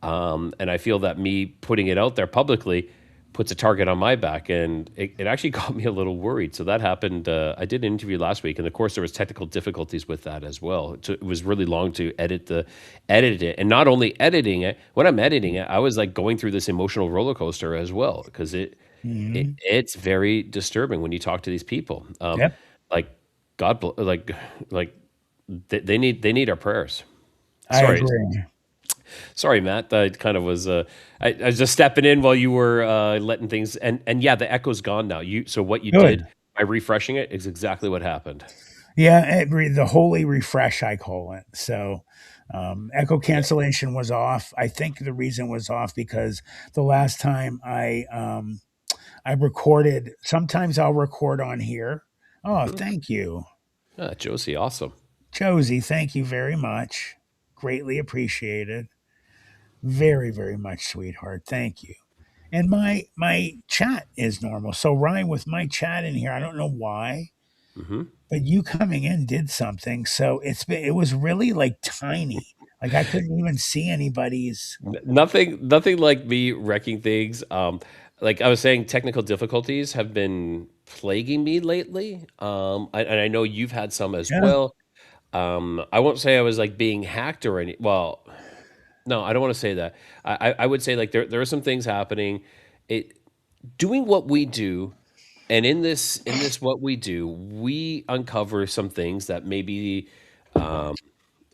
and I feel that me putting it out there publicly puts a target on my back, and it actually got me a little worried. So that happened. I did an interview last week, and of course there was technical difficulties with that as well. It was really long to edit it, and not only editing it. When I'm editing it, I was like going through this emotional roller coaster as well because Mhm. it's very disturbing when you talk to these people. Yep. Like like they need our prayers. I Sorry, agree. Sorry, Matt. I kind of was. I was just stepping in while you were letting things. And yeah, the echo's gone now. So what you Good. did by refreshing it is exactly what happened. Yeah, the holy refresh, I call it. So, echo Yeah. cancellation was off. I think the reason was off because the last time I recorded, sometimes I'll record on here. Oh, Mhm. thank you, Josie, awesome. Josie. Thank you very much. Greatly appreciated. Very, very much, sweetheart. Thank you. And my chat is normal. So Ryan, with my chat in here, I don't know why, Hmm. but you coming in did something. So it was really like tiny. Like I couldn't even see anybody's. Nothing like me wrecking things. Like I was saying, technical difficulties have been plaguing me lately. And I know you've had some as Yeah. well. I won't say I was like being hacked or any. Well, no, I don't want to say that. I would say like there are some things happening. It doing what we do. And in this what we do, we uncover some things that maybe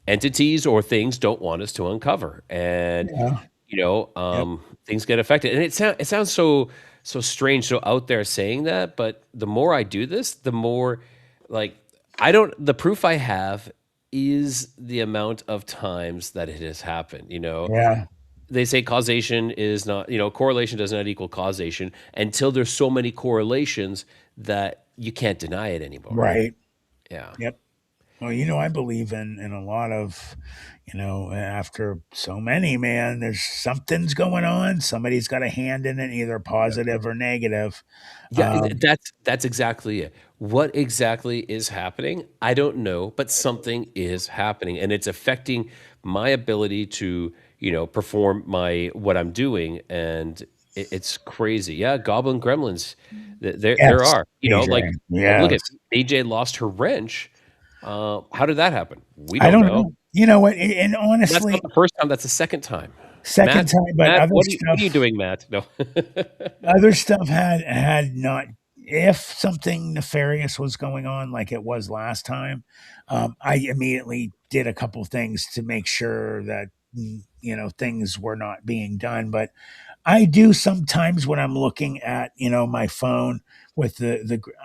entities or things don't want us to uncover, and Yeah. Yep. things get affected. And it sounds so strange, so out there saying that, but the more I do this, the more like I don't. The proof I have is the amount of times that it has happened. Yeah. They say causation is not, correlation does not equal causation until there's so many correlations that you can't deny it anymore. Right. Yeah. Yep. Well, I believe in a lot of, after so many, man, there's something's going on. Somebody's got a hand in it, either positive or negative. Yeah, Um, that's exactly it. What exactly is happening? I don't know, but something is happening, and it's affecting my ability to, perform my what I'm doing, and it's crazy. Yeah, goblin gremlins. There yes, are, like BJ. look at Yes. AJ lost her wrench. How did that happen? We I don't don't know. know. You know what? And That's not honestly, the first time. That's the second time. second Matt, time, but Matt, other what are you stuff. doing, Matt? No. Other stuff had not, if something nefarious was going on like it was last time, I immediately did a couple things to make sure that things were not being done. But I do sometimes when I'm looking at, my phone with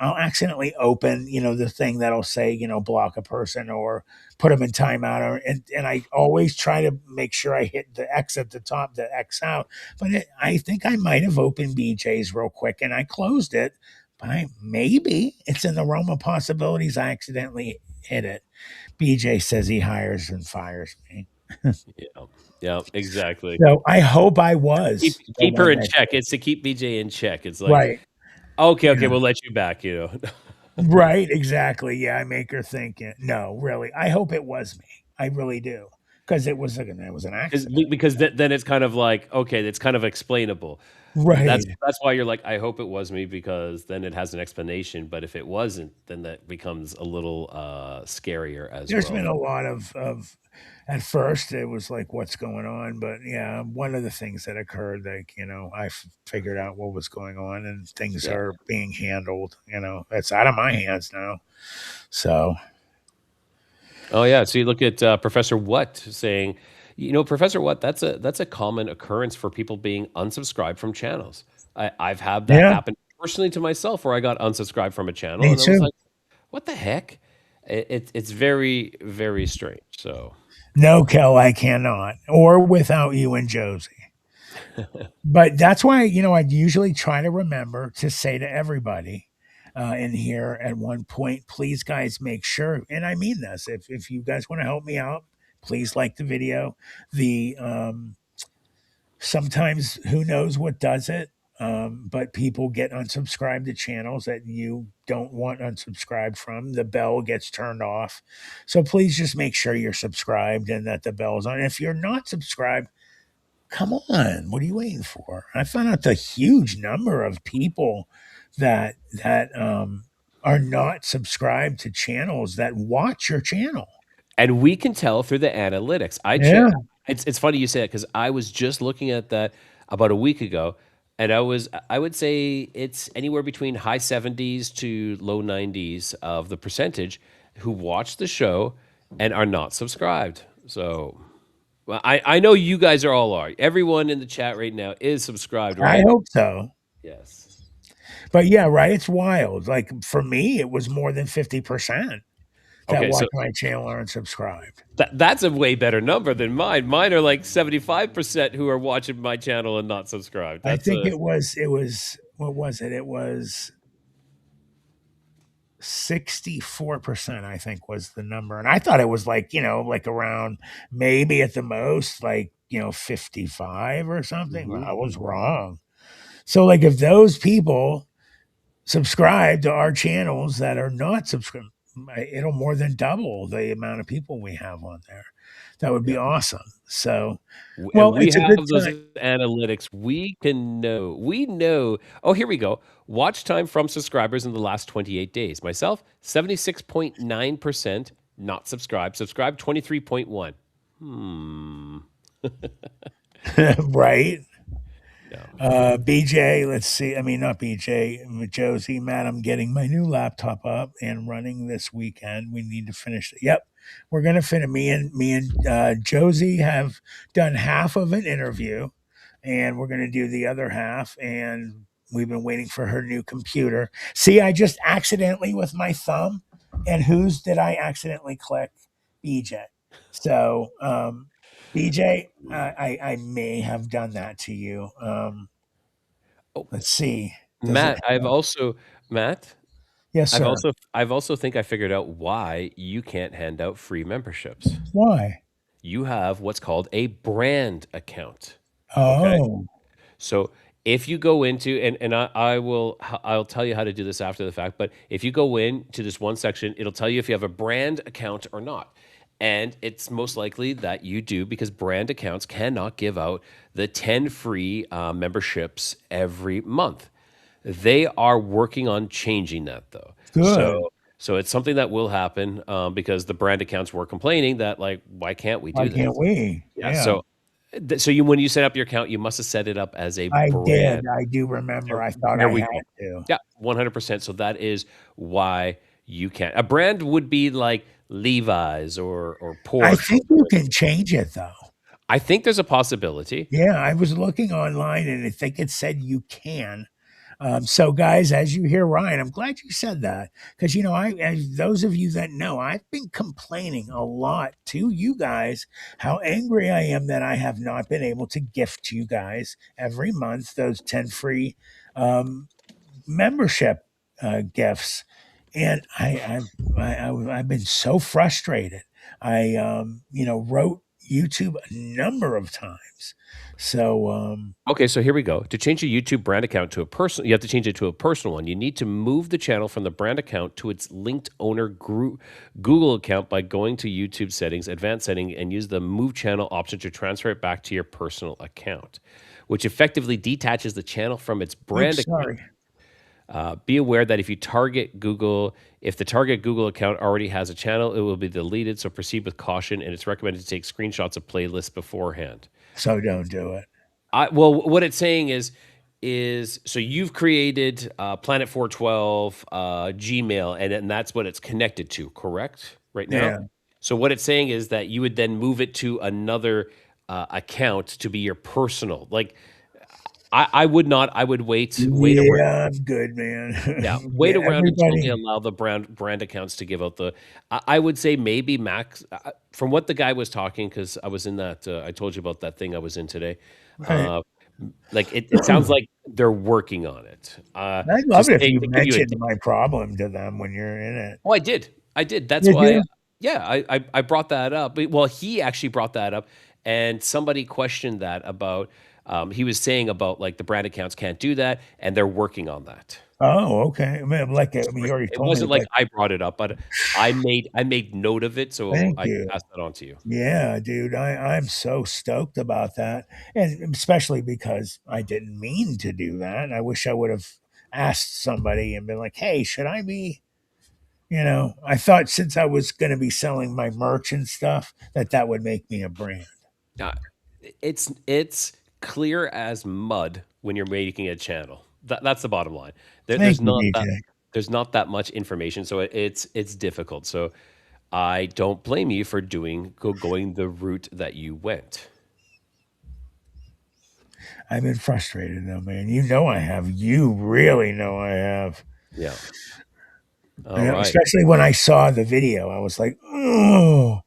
I'll accidentally open, the thing that'll say, block a person or put them in timeout. And I always try to make sure I hit the X at the top, the X out. But I think I might have opened BJ's real quick and I closed it. But maybe it's in the realm of possibilities. I accidentally hit it. BJ says he hires and fires me. Yeah, yeah, exactly. So I hope I Keep was the keep her one in that check. It's to keep BJ in check. It's like, right. okay, okay, Yeah. we'll let you back. Right, exactly. Yeah, I make her think it. No, really. I hope it was me. I really do. Because it was an accident. Because then it's kind of like, okay, it's kind of explainable. That's Right. that's why you're like, I hope it was me, because then it has an explanation. But if it wasn't, then that becomes a little scarier as There's well. been a lot of at first it was like what's going on, but yeah, one of the things that occurred, like, figured out what was going on and things Yeah. are being handled, it's out of my hands now. So, Oh yeah. So you look at Professor What saying, Professor What, that's a common occurrence for people being unsubscribed from channels. I've had that yeah, happen personally to myself, where I got unsubscribed from a channel, me and I was too. like, what the heck? It's very, very strange. So No, Kel, I cannot. Or without you and Josie. But that's why, I usually try to remember to say to everybody in here at one point, please, guys, make sure, and I mean this, if you guys want to help me out, please like the video. The Sometimes who knows what does it, but people get unsubscribed to channels that you don't want unsubscribed from. The bell gets turned off. So please just make sure you're subscribed and that the bell's on. And if you're not subscribed, come on, what are you waiting for? I found out the huge number of people that are not subscribed to channels that watch your channel. And we can tell through the analytics. Yeah. It's funny you say it, because I was just looking at that about a week ago, and I would say it's anywhere between high 70s to low 90s of the percentage who watch the show and are not subscribed. So, well, I know you guys are. Everyone in the chat right now is subscribed, I right? hope so. Yes. But yeah, right. It's wild. Like for me, it was more than 50% that Okay, so watch my channel are unsubscribed. that's a way better number than mine. Mine are like 75% who are watching my channel and not subscribed. I That's think a it was what was it? It was 64%, I think was the number. And I thought it was like, like around maybe at the most, like, 55 or something. But Mhm. I was wrong. So like if those people subscribe to our channels that are not subscribed, it'll more than double the amount of people we have on there. That would be Yeah. awesome. So, And well, we it's a good have those time. analytics. We can know. We know. Oh, here we go. Watch time from subscribers in the last 28 days. Myself, 76.9% not subscribed. Subscribed 23.1. Right? No. BJ, let's see. I mean, not BJ, Josie, Matt. I'm getting my new laptop up and running this weekend. We need to finish it. Yep, we're gonna finish. Me and Josie have done half of an interview, and we're gonna do the other half. And we've been waiting for her new computer. See, I just accidentally with my thumb, and whose did I accidentally click? BJ. So, BJ, I may have done that to you. Oh, Let's see. Does it Matt, I've have also Matt, Yes, sir. I've also think I figured out why you can't hand out free memberships. Why? You have what's called a brand account. Okay. Oh, So if you go into and I'll tell you how to do this after the fact, but if you go into this one section, it'll tell you if you have a brand account or not. And it's most likely that you do because brand accounts cannot give out the 10 free memberships every month. They are working on changing that though. good. So it's something that will happen because the brand accounts were complaining that like, why can't we Why do this? can't we? Yeah. Yeah, So you when you set up your account, you must have set it up as a I did. brand. I do remember. There, I thought there I we had go. to. Yeah, 100%. So that is why you can't. A brand would be like Levi's or I Porsche. think you can change it though. I think there's a possibility. Yeah, I was looking online and I think it said you can. So, guys, as you hear Ryan, I'm glad you said that because as those of you that know, I've been complaining a lot to you guys how angry I am that I have not been able to gift you guys every month those 10 free um, membership gifts, and I've been so frustrated. I wrote YouTube a number of times, so Okay, so here we go. To change a YouTube brand account to a personal, you have to change it to a personal one. You need to move the channel from the brand account to its linked owner Google account by going to YouTube settings, advanced setting, and use the move channel option to transfer it back to your personal account, which effectively detaches the channel from its brand oops, account. sorry. Be aware that if the target Google account already has a channel, it will be deleted. So proceed with caution, and it's recommended to take screenshots of playlists beforehand. So don't do it. Well, what it's saying is so you've created Planet 412 Gmail, and that's what it's connected to, correct? Right now. Yeah. So what it's saying is that you would then move it to another account to be your personal. Like I would not. I would wait around. Yeah, I'm good, man. Yeah, wait Yeah, around until they everybody. allow the brand accounts to give out the. I would say maybe max from what the guy was talking because I was in that. I told you about that thing I was in today. Right. Uh, like it sounds like they're working on it. I'd To love it if say you to give you a. mentioned my problem to them when you're in it. Oh, I did. I did. That's Did why. you? Yeah, I brought that up. Well, he actually brought that up, and somebody questioned that about. He was saying about like the brand accounts can't do that, and they're working on that. Oh, okay. You already It told me, wasn't like but I brought it up, but I made note of it, so thank I you. passed that on to you. Yeah, dude, I'm so stoked about that, and especially because I didn't mean to do that. I wish I would have asked somebody and been like, "Hey, should I be?" I thought since I was going to be selling my merch and stuff, that would make me a brand. Uh, it's clear as mud when you're making a channel. That's the bottom line. There, Thank there's you, not that DJ. there's not that much information, so it's difficult. So I don't blame you for going the route that you went. I've been frustrated though, man. You know I have. You really know I have. Yeah. All right. Especially when I saw the video, I was like, "Oh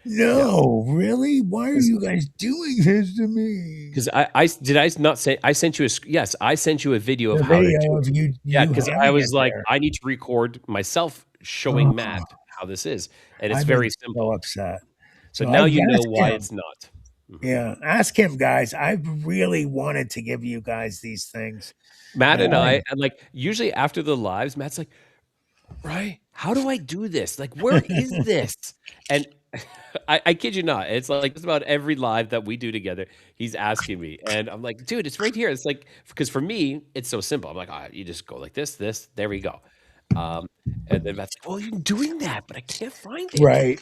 Yeah. no, really? Why are you guys doing this to me?" Because I did I not say I sent you yes, I sent you a video of The how to video do it. of you Yeah, you because I having it was like, there. I need to record myself showing Matt Oh, how this is, and it's I've been very so simple. upset. So So now I've you know asked why him. it's not. Mhm. Yeah, ask him, guys. I've really wanted to give you guys these things. Matt and I I, and like usually after the lives, Matt's like, right, how do I do this? Like, where is this? And I kid you not, it's like just about every live that we do together, he's asking me, and I'm like, dude, it's right here. It's like because for me, it's so simple. I'm like, you just go like this, there we go. And then Matt's like, well, you're doing that, but I can't find it. Right.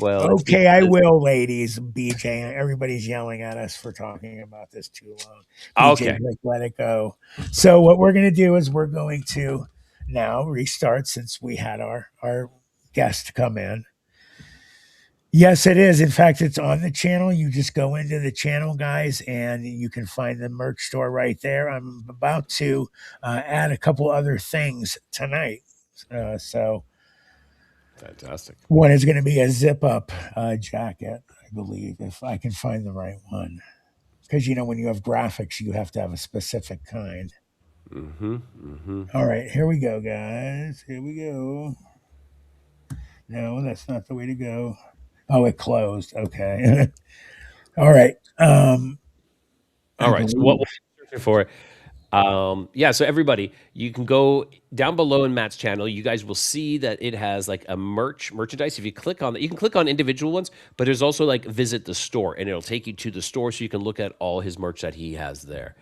Well, it's Okay, I because will, ladies. BJ, everybody's yelling at us for talking about this too long. BJ's okay. like, let it go. So what we're going to do is we're going to now restart since we had our guest come in. Yes, it is. In fact, it's on the channel. You just go into the channel, guys, and you can find the merch store right there. I'm about to add a couple other things tonight. So Fantastic. one is going to be a zip up jacket, I believe, if I can find the right one. Because, when you have graphics, you have to have a specific kind. All right, here we go, guys. Here we go. No, that's not the way to go. Oh, it closed. Okay. All right. All right. So what we're searching for? Yeah. So everybody, you can go down below in Matt's channel. You guys will see that it has like a merchandise. If you click on that, you can click on individual ones, but there's also like visit the store, and it'll take you to the store so you can look at all his merch that he has there.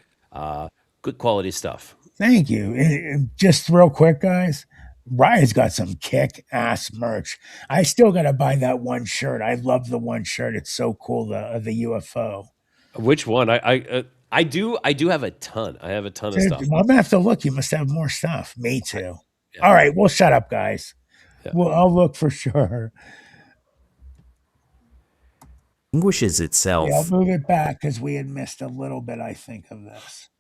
Good quality stuff. Thank you. Just real quick, guys. Ryan's got some kick-ass merch. I still got to buy that one shirt. I love the one shirt. It's so cool, the UFO. Which one? I do have a ton. I have a ton of stuff. I'm going to have to look. You must have more stuff. Me too. Yeah. All right. Well, shut up, guys. Yeah. Well, I'll look for sure. Distinguishes itself. Yeah, I'll move it back because we had missed a little bit, I think, of this.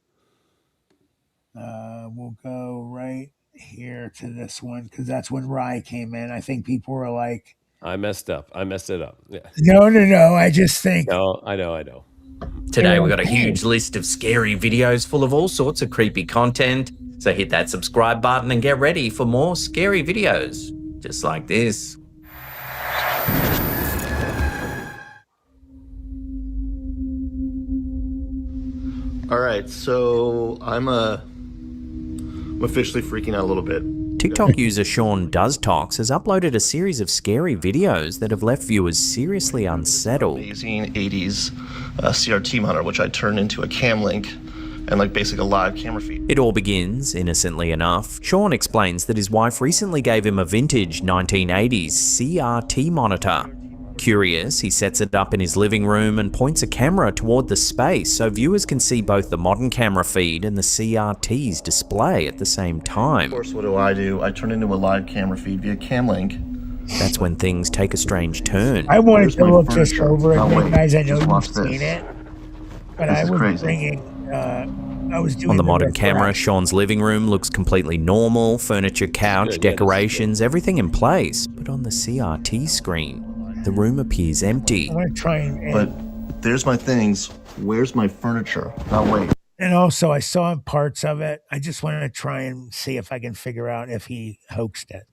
We'll go right here to this one because that's when Rye came in. I think people were like, I messed up. I messed it up. Yeah. No. I just think. No, I know. Today we've got a huge list of scary videos full of all sorts of creepy content. So hit that subscribe button and get ready for more scary videos just like this. All right, so I'm officially freaking out a little bit. TikTok user Sean Does Talks has uploaded a series of scary videos that have left viewers seriously unsettled. Amazing 80s CRT monitor, which I turned into a cam link and basically a live camera feed. It all begins, innocently enough. Sean explains that his wife recently gave him a vintage 1980s CRT monitor. Curious, he sets it up in his living room and points a camera toward the space so viewers can see both the modern camera feed and the CRT's display at the same time. Of course, what do? I turn into a live camera feed via cam link. That's when things take a strange turn. I wanted to look just over it, guys. I know you've seen it, but I was bringing. I was doing on the modern camera, Sean's living room looks completely normal, furniture, couch, decorations, everything in place. But on the CRT screen, the room appears empty. I want to try and... But there's my things. Where's my furniture? Now wait. And also, I saw parts of it. I just wanted to try and see if I can figure out if he hoaxed it.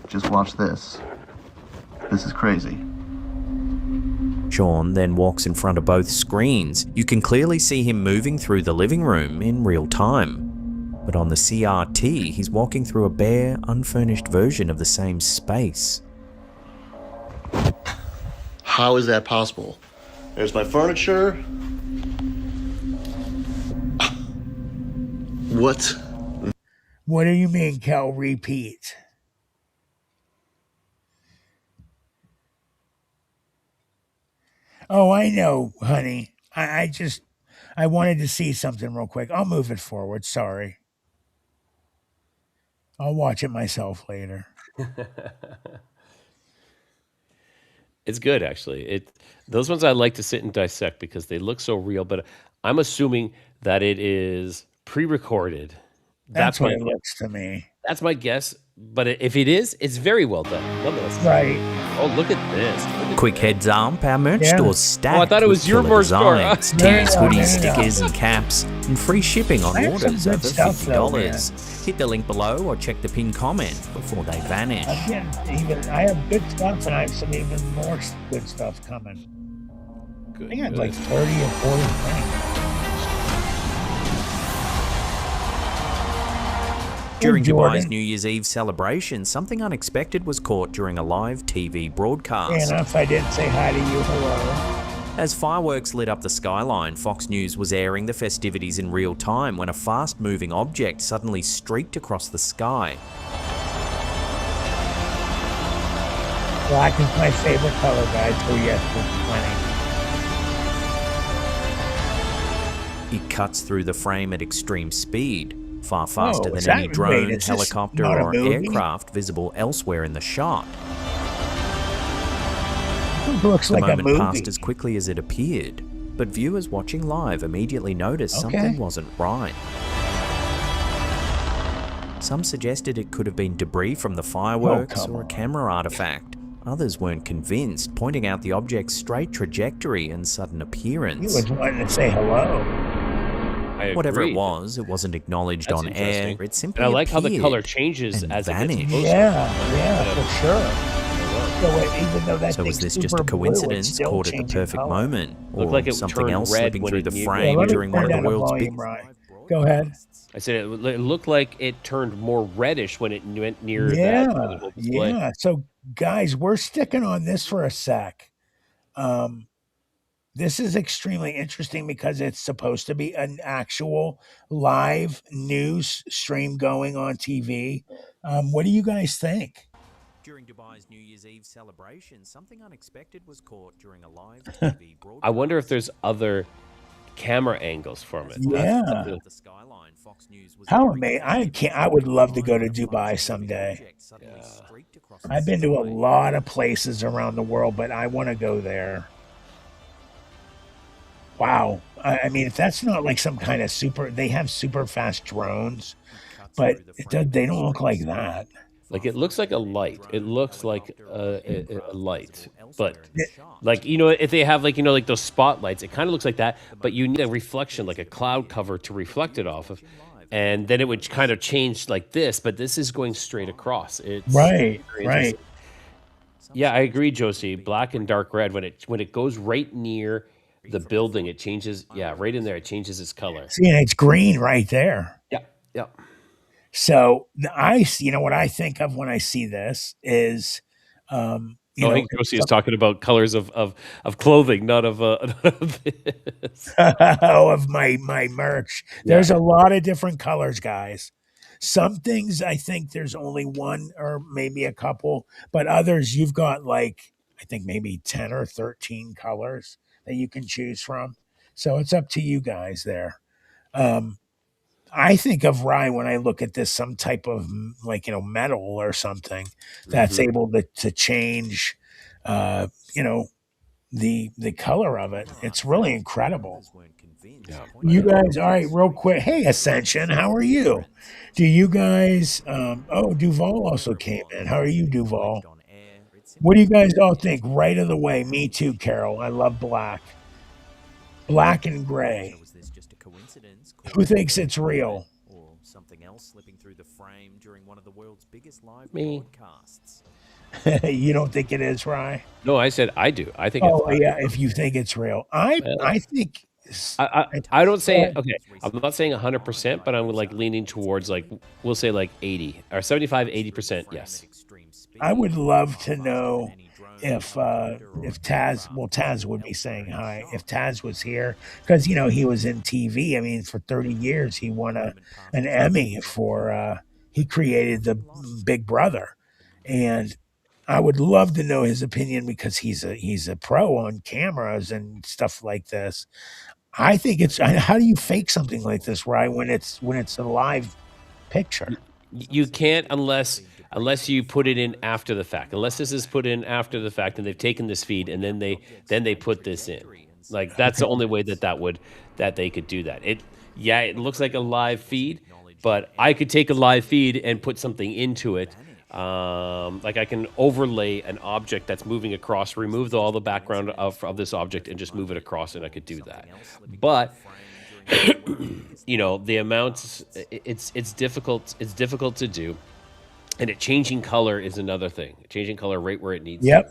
Just watch this. This is crazy. Sean then walks in front of both screens. You can clearly see him moving through the living room in real time. But on the CRT, he's walking through a bare, unfurnished version of the same space. How is that possible? There's my furniture. What? What do you mean, Cal? Repeat. Oh, I know, honey. I wanted to see something real quick. I'll move it forward. Sorry. I'll watch it myself later. It's good, actually. Those ones I like to sit and dissect because they look so real, but I'm assuming that it is pre-recorded. That's what it looks to me. That's my guess. But if it is, it's very well done. Look at this. Right. Oh, look at this. Quick heads up, our merch store's stacked. Oh, I thought it was your merch store. Tees, hoodies, stickers, and caps, and free shipping on orders over $50. Hit the link below or check the pinned comment before they vanish. Again, I have good stuff, and I have some even more good stuff coming. Good, I think I had like 30 or 40 things. During Dubai's New Year's Eve celebration, something unexpected was caught during a live TV broadcast. Enough, I didn't say hi to you. Hello. As fireworks lit up the skyline, Fox News was airing the festivities in real time when a fast-moving object suddenly streaked across the sky. Black is my favorite color, guys. Oh yes, there's plenty. It cuts through the frame at extreme speed, far faster Is than any that drone, is this helicopter, not a or movie? aircraft visible elsewhere in the shot. It looks The like a moment movie. passed as quickly as it appeared, but viewers watching live immediately noticed something wasn't right. Some suggested it could have been debris from the fireworks or a camera artifact. Others weren't convinced, pointing out the object's straight trajectory and sudden appearance. He was wanting to say hello. Whatever it wasn't acknowledged on air. It simply And I like how the color appeared changes and as it vanished. gets closer. Yeah, for sure. So even though that So was thing's this just a super blue, it's coincidence still caught at the changing perfect color. moment? Looked Or like it something turned else red slipping when through it the knew- frame let me during one of turn the down world's volume, big... Ryan. Go ahead. I said it looked like it turned more reddish when it went near that little display. Yeah. So guys, we're sticking on this for a sec. This is extremely interesting because it's supposed to be an actual live news stream going on TV. What do you guys think? During Dubai's New Year's Eve celebration, something unexpected was caught during a live TV broadcast. I wonder if there's other camera angles from it. Yeah. The skyline, Fox News was How amazing! I would love to go to Dubai someday. I've been to a lot of places around the world, but I want to go there. Wow. I mean, if that's not like some kind of they have super fast drones, but they don't look like that. Like it looks like a light. It looks like a light, but like if they have like like those spotlights, it kind of looks like that. But you need a reflection, like a cloud cover, to reflect it off of, and then it would kind of change like this. But this is going straight across. It's right. Yeah, I agree, Josie. Black and dark red when it goes right near the building, it changes. Yeah, right in there, it changes its color. See, and it's green right there. Yeah. So what I think of when I see this is, I think Josie is talking about colors of clothing, not of this. of my merch. There's a lot of different colors, guys. Some things I think there's only one or maybe a couple, but others you've got like I think maybe 10 or 13 colors that you can choose from. So it's up to you guys there. I think of Rye when I look at this, some type of metal or something that's able to change, the color of it. It's really incredible. You guys, all right, real quick. Hey, Ascension, how are you? Do you guys? Duval also came in. How are you, Duval? What do you guys all think? Right of the way. Me too, Carol. I love black and gray. Who thinks it's real? Or something else slipping through the frame during one of the world's biggest live broadcasts. You don't think it is, Rye? No, I said I do. I think. If you think it's real, I think. I don't say okay. I'm not saying 100%, but I'm like leaning towards like we'll say like 80 or 75, 80%. Yes. I would love to know if Taz would be saying hi if Taz was here because he was in TV. I mean, for 30 years he won an Emmy for he created the Big Brother, and I would love to know his opinion because he's a pro on cameras and stuff like this. I think how do you fake something like this, right? When it's a live picture, you can't unless you put it in after the fact. Unless this is put in after the fact and they've taken this feed and then they put this in. Like that's the only way that they could do that. It looks like a live feed, but I could take a live feed and put something into it. Like I can overlay an object that's moving across, remove all the background of this object and just move it across, and I could do that. But the amounts, it's difficult. It's difficult to do. And changing color is another thing. Changing color right where it needs to.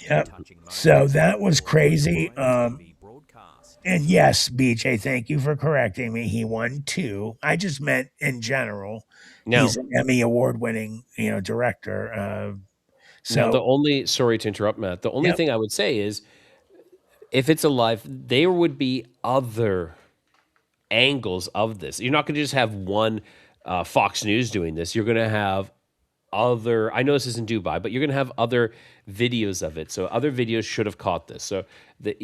Yep. So that was crazy. And yes, BJ, thank you for correcting me. He won 2. I just meant in general. Now, he's an Emmy award-winning, director. Sorry to interrupt, Matt. The only thing I would say is, if it's a live, there would be other angles of this. You're not going to just have one Fox News doing this. You're going to have other, I know this is in Dubai, but you're going to have other videos of it. So other videos should have caught this. So the,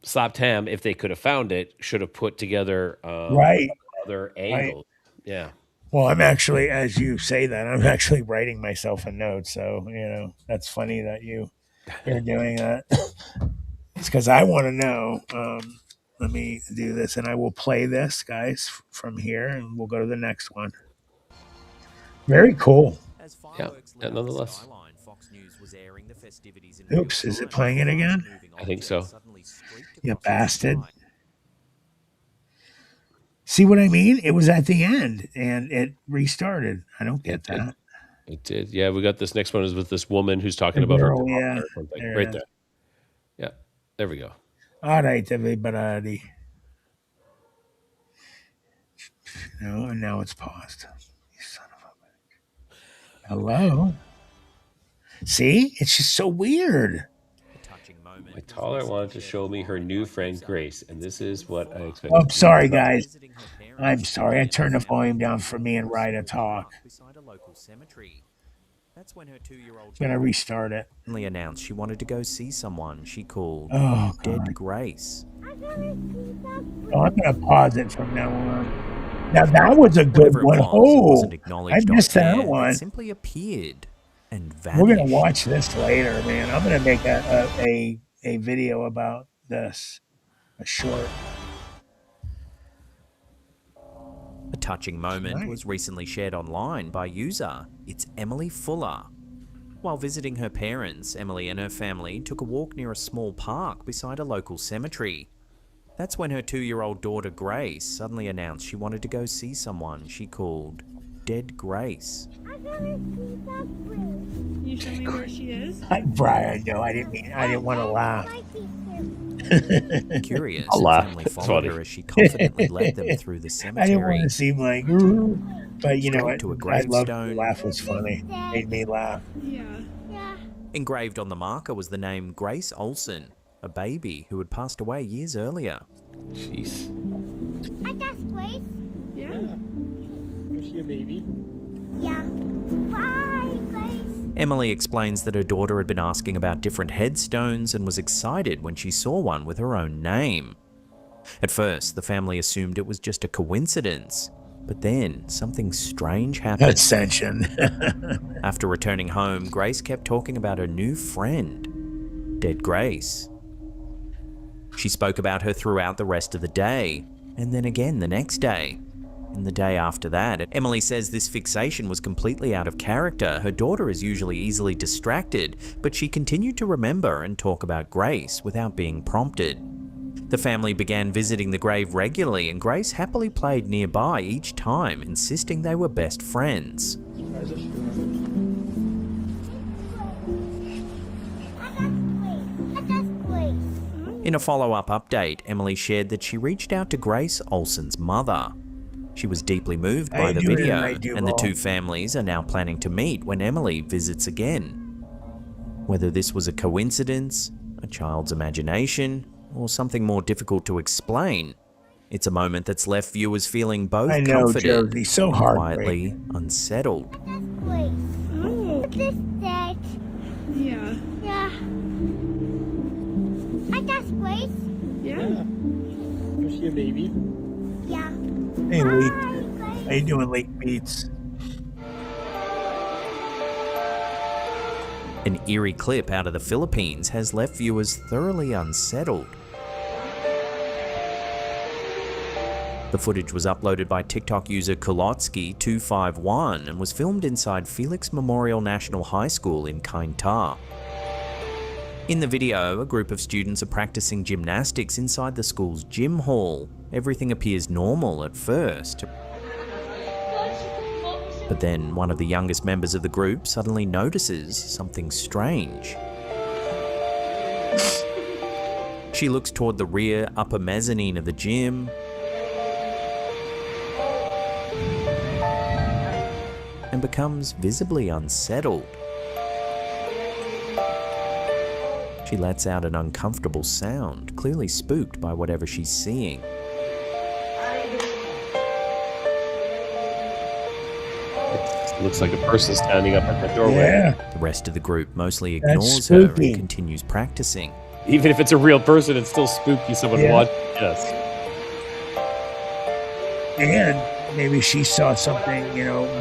Slapped Ham, if they could have found it, should have put together Right. other Right. angles. Yeah. Well, I'm actually, as you say that, I'm actually writing myself a note. So, that's funny that you're doing that. It's because I want to know. Let me do this, and I will play this, guys, from here, and we'll go to the next one. Very cool. Yeah, nonetheless. Oops, is it playing it again? I think so. You bastard. See what I mean? It was at the end, and it restarted. I don't get that. It did. Yeah, we got this next one is with this woman who's talking The about her girl, partner yeah. or something. There it Right is. there. Yeah, there we go. All right, everybody. No, and now it's paused. You son of a bitch. Hello? See? It's just so weird. My toddler wanted to show me her new friend Grace, and this is what I expected. Oh, I'm sorry, guys. I'm sorry. I turned the volume down for me and Ryder talk. That's when her 2-year-old I'm gonna restart it. announced she wanted to go see someone she called Dead Grace. Oh, I'm gonna pause it from now on. Now that was a good one. I missed that one. It simply appeared and vanished. We're gonna watch this later, man. I'm gonna make a video about this, a short. A touching moment Right. was recently shared online by user It's Emily Fuller. While visiting her parents, Emily and her family took a walk near a small park beside a local cemetery. That's when her 2-year-old daughter Grace suddenly announced she wanted to go see someone she called Dead Grace. You show me where she is? Brian, no, I didn't want to laugh. Curious, I'll the laugh. family It's followed funny. her as she confidently led them through the I didn't want cemetery. to seem like, ooh, but you know Straight what? to a I love the gravestone. laugh was funny. Made me laugh. Yeah. Engraved on the marker was the name Grace Olson, a baby who had passed away years earlier. Jeez. I got Grace. Yeah. Is she a baby? Yeah. Bye, Grace. Emily explains that her daughter had been asking about different headstones and was excited when she saw one with her own name. At first, the family assumed it was just a coincidence, but then something strange happened. Ascension. After returning home, Grace kept talking about her new friend, Dead Grace. She spoke about her throughout the rest of the day, and then again the next day. And the day after that, Emily says this fixation was completely out of character. Her daughter is usually easily distracted, but she continued to remember and talk about Grace without being prompted. The family began visiting the grave regularly, and Grace happily played nearby each time, insisting they were best friends. In a follow-up update, Emily shared that she reached out to Grace Olson's mother. She was deeply moved by the video, and the two families are now planning to meet when Emily visits again. Whether this was a coincidence, a child's imagination, or something more difficult to explain, it's a moment that's left viewers feeling both comforted Josie, so and quietly heartbreaking. unsettled. Oh. Is this dead? Yeah. Yeah. I got Grace. Yeah. Is she a baby? Yeah. Hey, Leak. How you doing, Leak Beats? An eerie clip out of the Philippines has left viewers thoroughly unsettled. The footage was uploaded by TikTok user Kolotsky251 and was filmed inside Felix Memorial National High School in Cainta. In the video, a group of students are practicing gymnastics inside the school's gym hall. Everything appears normal at first. But then one of the youngest members of the group suddenly notices something strange. She looks toward the rear upper mezzanine of the gym and becomes visibly unsettled. She lets out an uncomfortable sound, clearly spooked by whatever she's seeing. It's Looks like a person standing up at the doorway. Yeah. The rest of the group mostly That's ignores her spooky. and continues practicing. Even if it's a real person, it's still spooky. Someone Yeah. watching. Yes. And maybe she saw something,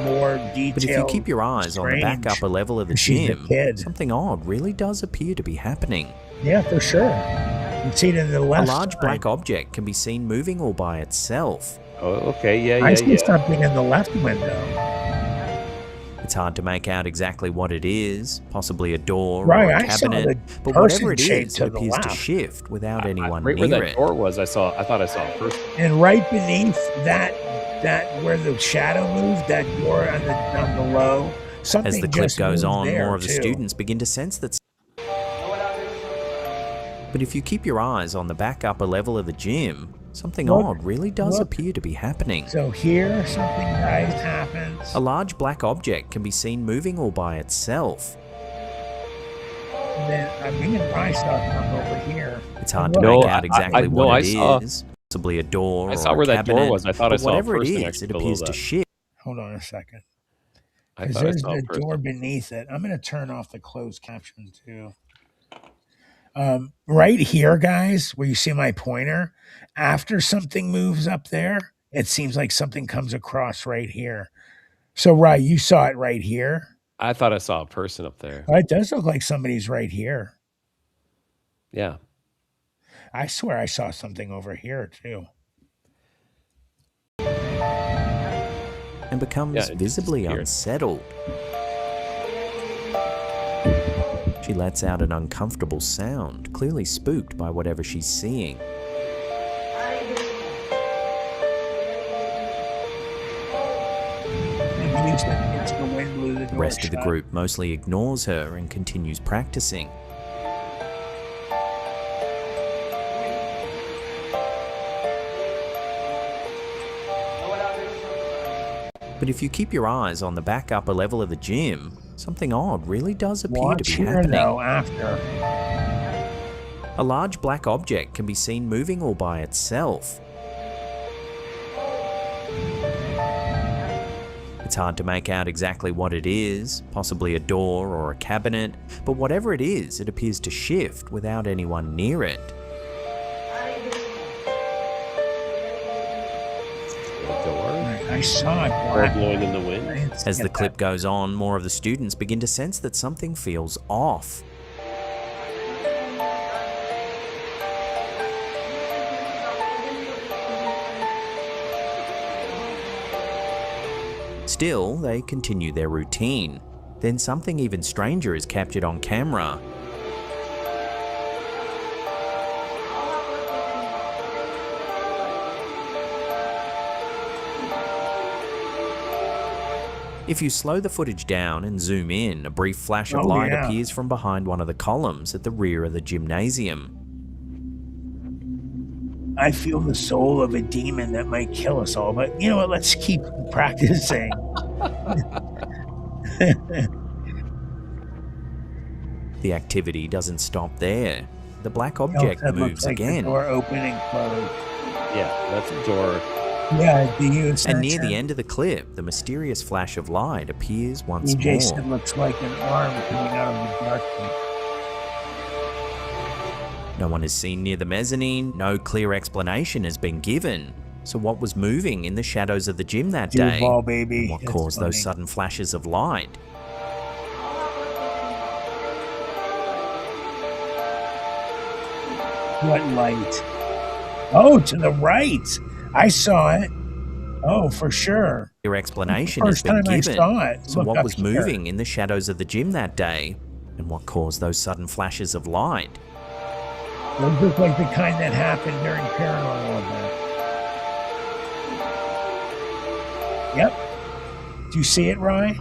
more detailed. But if you keep your eyes on the back strange, upper level of the she's a gym, kid. something odd really does appear to be happening. Yeah, for sure. You can see it in the A left large side. black object can be seen moving all by itself. Oh, okay. Yeah, I yeah, see yeah. something in the left window. It's hard to make out exactly what it is, possibly a door Right, or a I saw cabinet, the but whatever it person shape is, to it the appears to left. shift without anyone Right where near that it. door was, I thought I saw a person. And right beneath that where the shadow moved, that door on the low, something As the clip just goes moved on, there, more of the too. students begin to sense that. But if you keep your eyes on the back upper level of the gym, something Look, odd really does look. appear to be happening. So here, something nice happens. A large black object can be seen moving all by itself. And then me and Rye saw something over here. It's hard And to look, make out exactly no, what I it saw- is. Possibly a door I or saw a where that door cabinet, was. I thought I but saw a whatever it person is, actually it below appears to that. shift. Hold on a second. I Because thought I there's saw a the person. door beneath it. I'm going to turn off the closed caption too. Right here, guys, where you see my pointer, after something moves up there, it seems like something comes across right here. So, Rye, you saw it right here. I thought I saw a person up there. It does look like somebody's right here. Yeah. I swear I saw something over here too. And becomes Yeah, it visibly disappeared. unsettled. She lets out an uncomfortable sound, clearly spooked by whatever she's seeing. Maybe it's the wind blew the The door rest of the shut. group mostly ignores her and continues practicing. But if you keep your eyes on the back upper level of the gym, something odd really does appear Watch to be here, happening. though, after. A large black object can be seen moving all by itself. It's hard to make out exactly what it is, possibly a door or a cabinet, but whatever it is, it appears to shift without anyone near it. A door. I saw it. Door blowing in the wind. As the clip goes on, more of the students begin to sense that something feels off. Still, they continue their routine. Then something even stranger is captured on camera. If you slow the footage down and zoom in, a brief flash of light appears from behind one of the columns at the rear of the gymnasium. I feel the soul of a demon that might kill us all, but you know what? Let's keep practicing. The activity doesn't stop there. The black object That moves looks like again. The door open and close. Yeah, that's a door. Yeah, do you sense And near the it? end of the clip, the mysterious flash of light appears once EJ more. said looks like an arm coming out of the darkness. No one is seen near the mezzanine, no clear explanation has been given. So what was moving in the shadows of the gym that day? Duval, baby. And what That's caused those funny. sudden flashes of light? What light? Oh, to the right. I saw it. Oh, for sure. Clear explanation has First been time I given. saw it. So Look what up was here. moving in the shadows of the gym that day? And what caused those sudden flashes of light? Those look like the kind that happened during paranormal event. Yep. Do you see it, Rye?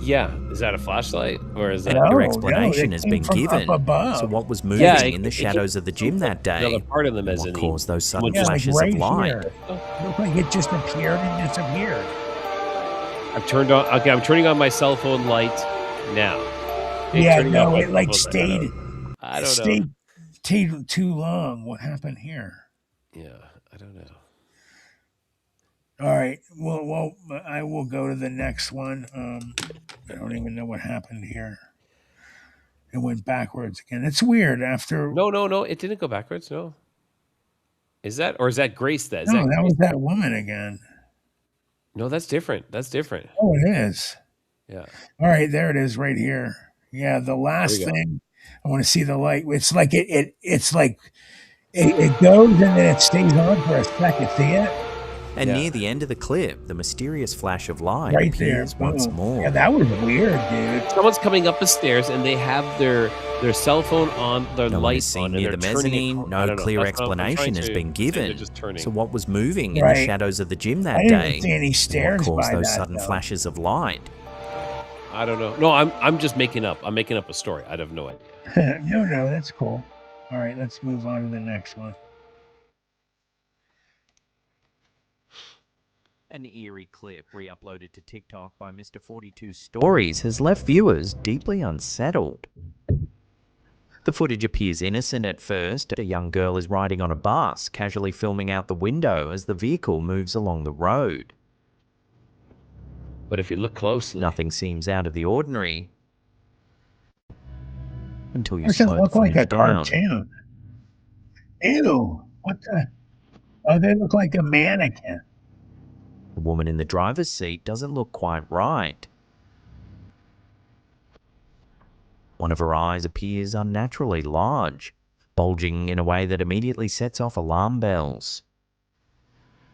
Yeah. Is that a flashlight? Or is that No, Clear explanation they has came been from given. up above. So what was moving Yeah, in the shadows of the gym that day? Another part of the And what mezzanine. caused those sudden Yeah, like flashes right of light? here. It looked like it just appeared and disappeared. I've turned on. Okay, I'm turning on my cell phone light now. Okay, Yeah, turning on no, my it like phone light. stayed. I don't stayed know. too long. What happened here? Yeah, I don't know. All right. Well, I will go to the next one. I don't even know what happened here. It went backwards again. It's weird after. No, it didn't go backwards. No. Is that Grace? Is No, that that Grace? was that woman again. No, that's different. That's different. Oh, it is. Yeah. All right, there it is, right here. Yeah, the There we last go. thing. I want to see the light. It's like it's like it goes and then it stays on for a second. See it? And Yeah. near the end of the clip, the mysterious flash of light Right there. appears once Boom. more. Yeah, that was weird, dude. Someone's coming up the stairs and they have their cell phone on, their No one is lights seen on, near and the they're turning it. mezzanine. I No don't know. clear That's what I'm trying explanation has to been say. They're given. just turning. So what was moving in Right. the shadows of the gym that I didn't day? see any And stairs what caused by those that, sudden though. flashes of light? I don't know. No, I'm just making up. I'm making up a story. I have no idea. No, that's cool. All right, let's move on to the next one. An eerie clip re-uploaded to TikTok by Mr. 42 Stories has left viewers deeply unsettled. The footage appears innocent at first. A young girl is riding on a bus, casually filming out the window as the vehicle moves along the road. But if you look closely, nothing seems out of the ordinary until you It doesn't slow the look like a footage down. cartoon. Ew! What the? Oh, they look like a mannequin. The woman in the driver's seat doesn't look quite right. One of her eyes appears unnaturally large, bulging in a way that immediately sets off alarm bells.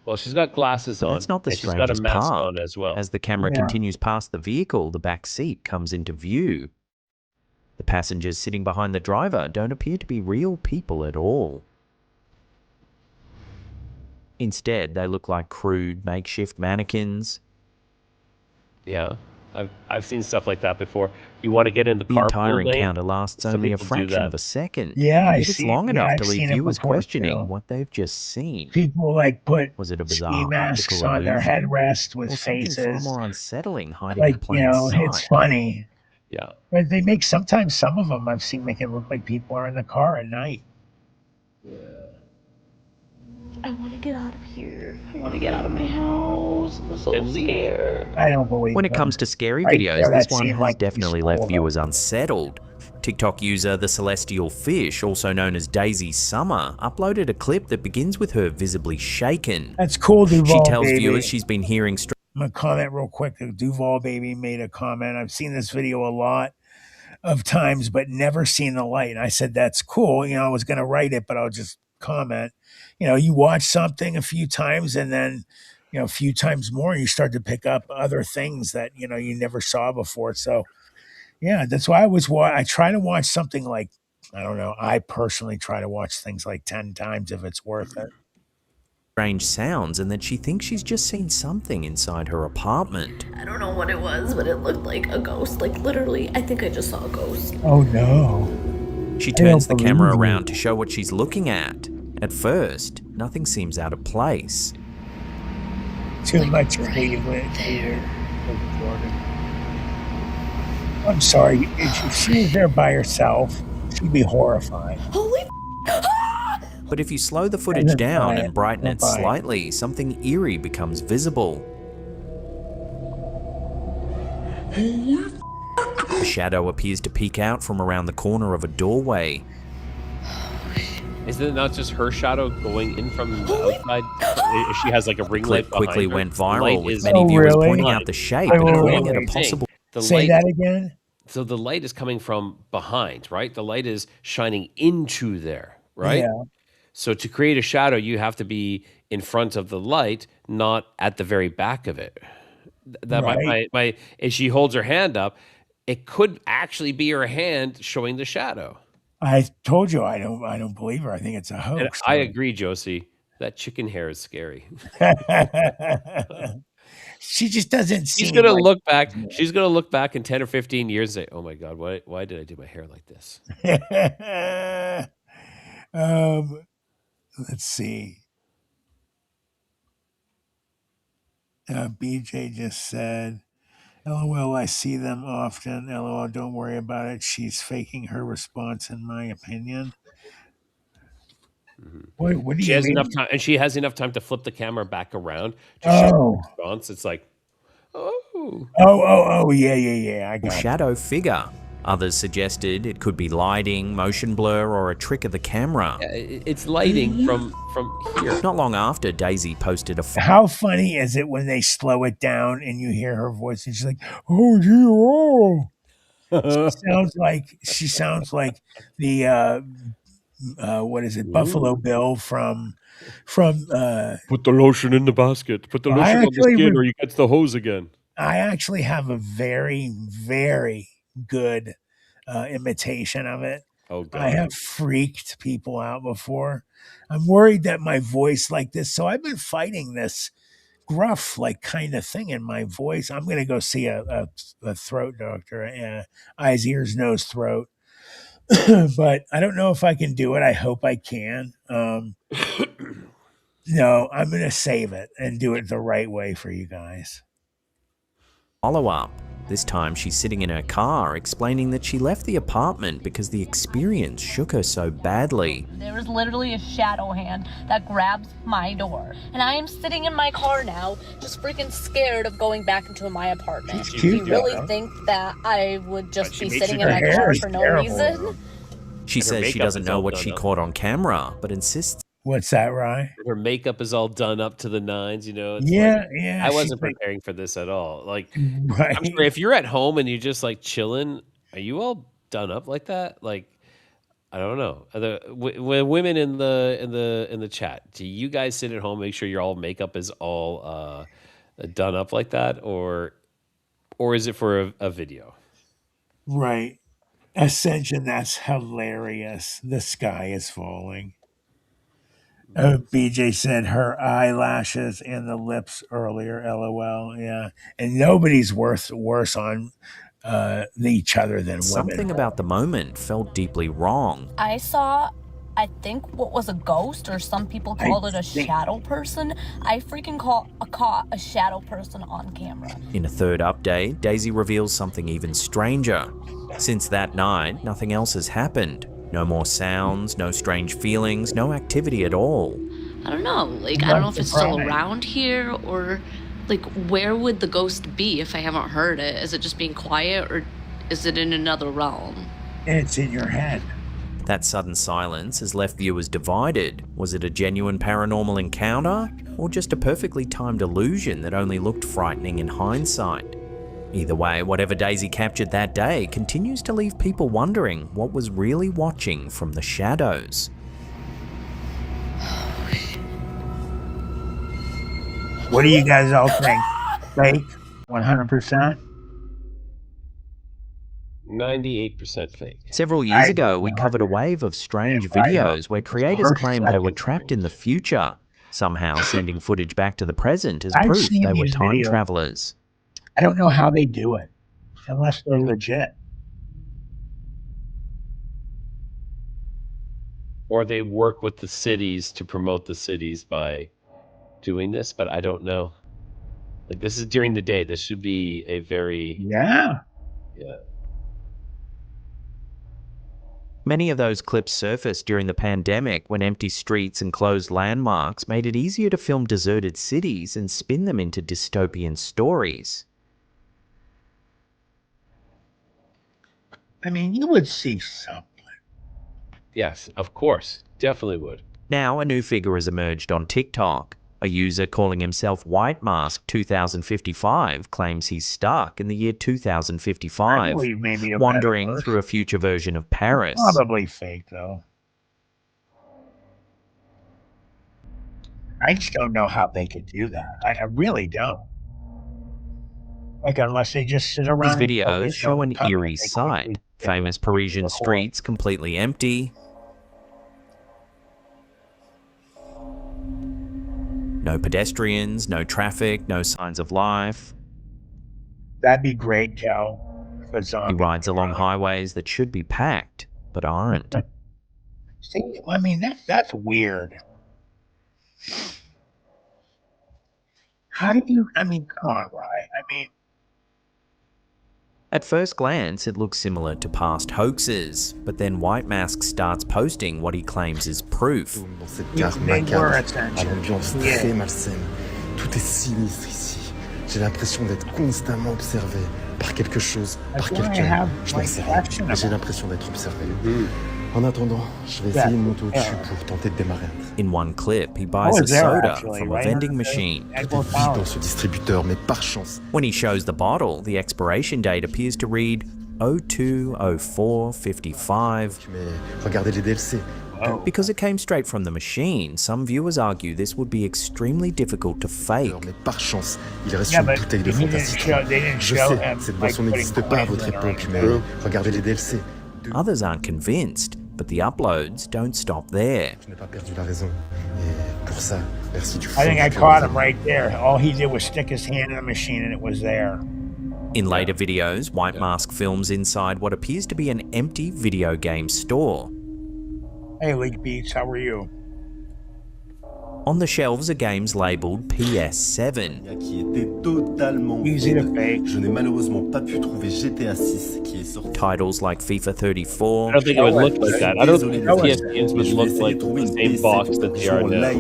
well, she's got glasses But on, that's not the and she's got a strangest mask part. on as well. As the camera Yeah. continues past the vehicle, the back seat comes into view. The passengers sitting behind the driver don't appear to be real people at all. Instead, they look like crude, makeshift mannequins. Yeah, I've seen stuff like that before. You want to get in the The entire carpool lane? encounter lasts Some only a people do fraction that. of a second. Yeah, Yet it's long enough I've to leave seen it viewers before, questioning too. what they've just seen. People like put Was it a ski bizarre masks optical on their illusion? headrest with Or something far faces. more unsettling hiding in Like, plain it's sight? funny. Yeah. But they make sometimes some of them I've seen make it look like people are in the car at night. I want to get out of here. I want to get out of my house. I'm so And leave. scared. I don't believe When it them. comes to scary Right videos, there, this that one seemed has like definitely peaceful, left though. viewers unsettled. TikTok user The Celestial Fish, also known as Daisy Summer, uploaded a clip that begins with her visibly shaken. That's cool, She Duval tells baby. viewers she's been hearing I'm gonna comment real quick. The Duval baby made a comment. I've seen this video a lot of times, but never seen the light. And I said, that's cool. I was gonna write it, but I'll just comment. You watch something a few times and then a few times more, and you start to pick up other things that you never saw before. So yeah, that's why I try to watch something like, I don't know, I personally try to watch things like 10 times if it's worth it. strange sounds and that she thinks she's just seen something inside her apartment. I don't know what it was, but it looked like a ghost. Like, literally, I think I just saw a ghost. Oh no. She I don't turns the camera believe you. around to show what she's looking at. At first, nothing seems out of place. Too much Cleveland here. I'm sorry. If she was there by herself, she'd be horrified. Holy But if you slow the footage Doesn't down buy it. and brighten Don't it buy it. slightly, something eerie becomes visible. A shadow appears to peek out from around the corner of a doorway. Is it not just her shadow going in from the outside? If she has like a ring The light clip quickly behind her, went the viral, light with is many viewers really? pointing out the shape Wait, and wait, calling wait, it a wait. possible. The Say light, that again. so the light is coming from behind, right? The light is shining into there, right? Yeah. So to create a shadow, you have to be in front of the light, not at the very back of it. That Right. my if she holds her hand up, it could actually be her hand showing the shadow. I told you I don't believe her. I think it's a And hoax. I agree, Josie. That chicken hair is scary. She just doesn't She's seem gonna like look back. She's gonna look back in 10 or 15 years and say, "Oh my God, why did I do my hair like this?" Let's see. BJ just said, LOL, I see them often. LOL, don't worry about it. She's faking her response, in my opinion. What do She you has mean? enough time, and she has enough time to flip the camera back around to show Oh. the response. It's like, oh. Yeah. I got it. shadow figure. Others suggested it could be lighting, motion blur, or a trick of the camera. It's lighting from here. Not long after, Daisy posted a How funny is it when they slow it down and you hear her voice and she's like, "Oh, gee, oh." She sounds like the what is it, Buffalo Bill from Put the lotion in the basket. Put the lotion on the skin, or you get the hose again. I actually have a very, very good imitation of it. Oh, God. I have freaked people out before. I'm worried that my voice like this, so I've been fighting this gruff like kind of thing in my voice. I'm going to go see a throat doctor, eyes, ears, nose, throat. But I don't know if I can do it. I hope I can. No, I'm going to save it and do it the right way for you guys. follow-up. This time she's sitting in her car explaining that she left the apartment because the experience shook her so badly. There is literally a shadow hand that grabs my door. And I am sitting in my car now, just freaking scared of going back into my apartment. Do you really think that I would just be sitting in my car for no reason? She says she doesn't know what she caught on camera, but insists. What's that, Rye? Her makeup is all done up to the nines, It's Yeah. I wasn't preparing for this at all. Like, Right. I'm sure if you're at home and you're just like chilling, are you all done up like that? Like, I don't know. When women in the chat, do you guys sit at home, make sure your all makeup is all done up like that, or is it for a video? Right. Ascension, that's hilarious. The sky is falling. BJ said her eyelashes and the lips earlier. LOL. Yeah, and nobody's worse on each other than women. Something about the moment felt deeply wrong. I saw, I think, what was a ghost, or some people called it a shadow person. I freaking caught a shadow person on camera. In a third update, Daisy reveals something even stranger. Since that night, nothing else has happened. No more sounds, no strange feelings, no activity at all. I don't know, like, I don't know if it's still around here, or, like, where would the ghost be if I haven't heard it? Is it just being quiet, or is it in another realm? It's in your head. That sudden silence has left viewers divided. Was it a genuine paranormal encounter, or just a perfectly timed illusion that only looked frightening in hindsight? Either way, whatever Daisy captured that day continues to leave people wondering what was really watching from the shadows. What do you guys all think? Fake? 100%? 98% fake. Several years ago, we covered a wave of strange videos where creators claimed they were trapped in the future, somehow sending footage back to the present as proof they were time travelers. I don't know how they do it, unless they're legit. Or they work with the cities to promote the cities by doing this, but I don't know. Like, this is during the day. This should be a very... Yeah. Many of those clips surfaced during the pandemic when empty streets and closed landmarks made it easier to film deserted cities and spin them into dystopian stories. I mean, you would see something. Yes, of course. Definitely would. Now, a new figure has emerged on TikTok. A user calling himself White Mask 2055 claims he's stuck in the year 2055, wandering through a future version of Paris. Probably fake, though. I just don't know how they could do that. I really don't. Like, unless they just sit around. These videos show an eerie sight. Famous Parisian streets completely empty. No pedestrians, no traffic, no signs of life. That'd be great, Cal. He rides along highways that should be packed, but aren't. See, I mean, that's weird. How do you, I mean, come on, Ryan. I mean... At first glance, it looks similar to past hoaxes, but then White Mask starts posting what he claims is proof. Dans cette gare macabre, à l'ambiance très malsaine. Tout est sinistre ici. J'ai l'impression d'être constamment observé par quelque chose, par quelqu'un. Je n'en sais rien, mais j'ai l'impression d'être observé. En attendant, je vais essayer de monter au-dessus pour tenter de démarrer un train. In one clip, he buys a soda from a vending machine. Tout est vide dans ce distributeur, mais par chance. When he shows the bottle, the expiration date appears to read 02/04/55. Mais regardez les DLC. Because it came straight from the machine, some viewers argue this would be extremely difficult to fake. Mais par chance, il reste une bouteille de Fantasy. Je sais, cette boisson n'existe pas à votre époque, mais regardez les DLC. Others aren't convinced, but the uploads don't stop there. Je n'ai pas perdu la raison. Et pour ça, merci du fond. I think I caught him right there. All he did was stick his hand in the machine and it was there. In later videos, White Mask films inside what appears to be an empty video game store. Hey, Leak Beats, how are you? On the shelves are games labelled PS7. Qui était totalement vide. Je n'ai malheureusement pas pu trouver GTA 6 qui est sorti. Titles like FIFA 34. I don't think it would look like that. I don't think PSPs would look like the same box that they are now.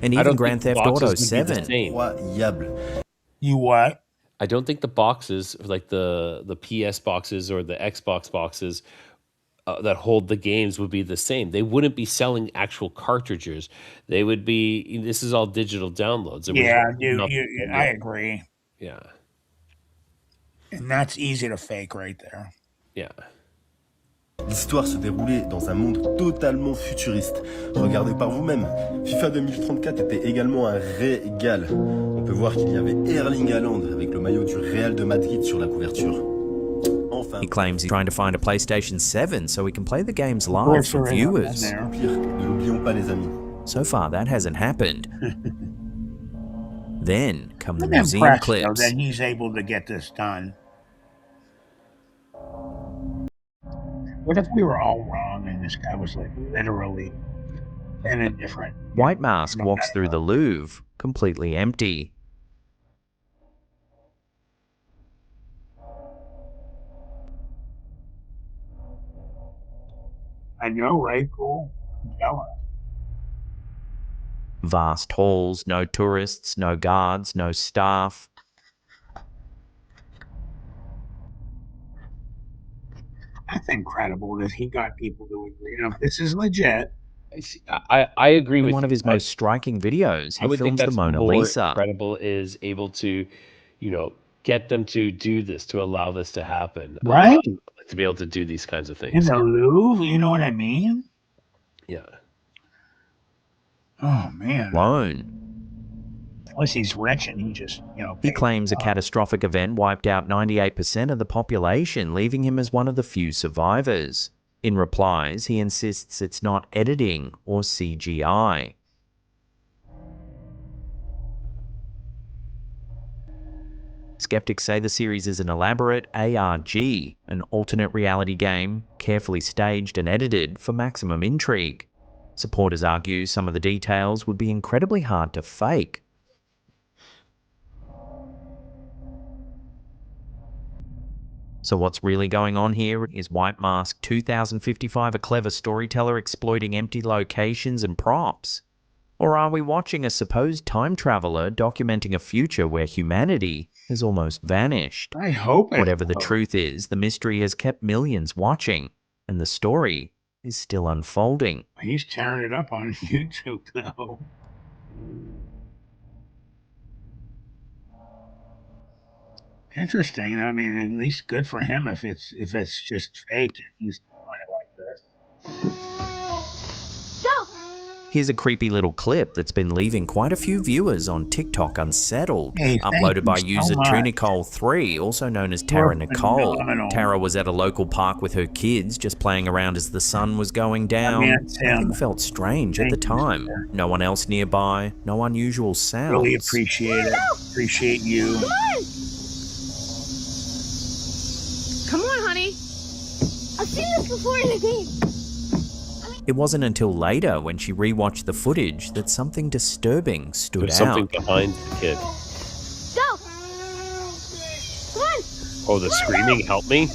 And even Grand Theft Auto 7. You what? I don't think the boxes, like the PS boxes or the Xbox boxes that hold the games would be the same. They wouldn't be selling actual cartridges. They would be, this is all digital downloads. I agree. Yeah. And that's easy to fake right there. Yeah. L'histoire se déroulait dans un monde totalement futuriste. Regardez par vous-même. FIFA 2034 était également un régal. On peut voir qu'il y avait Erling Haaland avec le maillot du Real de Madrid sur la couverture. He claims he's trying to find a PlayStation 7 so he can play the games live for viewers. So far, that hasn't happened. Then come the museum clips. That he's able to get this done. What if we were all wrong and this guy was like literally and indifferent? White Mask walks through the Louvre, completely empty. I know, right? Cool. I'm jealous. Vast halls, no tourists, no guards, no staff. That's incredible that he got people to agree. You know, this is legit. I agree with one of his most striking videos, he films the Mona more Lisa. Incredible is able to, get them to do this, to allow this to happen. Right. To be able to do these kinds of things. In the Louvre, you know what I mean? Yeah. Oh, man. Alone. Unless he's rich and he just, He claims a catastrophic event wiped out 98% of the population, leaving him as one of the few survivors. In replies, he insists it's not editing or CGI. Skeptics say the series is an elaborate ARG, an alternate reality game, carefully staged and edited for maximum intrigue. Supporters argue some of the details would be incredibly hard to fake. So what's really going on here? Is White Mask 2055 a clever storyteller exploiting empty locations and props? Or are we watching a supposed time traveler documenting a future where humanity has almost vanished? I hope. Whatever the truth is, the mystery has kept millions watching, and the story is still unfolding. He's tearing it up on YouTube, though. Interesting. I mean, at least good for him if it's just faked. He's doing it like this. Here's a creepy little clip that's been leaving quite a few viewers on TikTok unsettled. Hey, uploaded by user Tunicole3, also known as Tara Nicole. Tara was at a local park with her kids, just playing around as the sun was going down. Everything felt strange at the time. No one else nearby, no unusual sounds. Really appreciate it. Appreciate you. Come on! Come on, honey. I've seen this before in the game. It wasn't until later, when she rewatched the footage, that something disturbing stood out. There's something behind the kid. Go! Come on! Oh, the screaming, help me?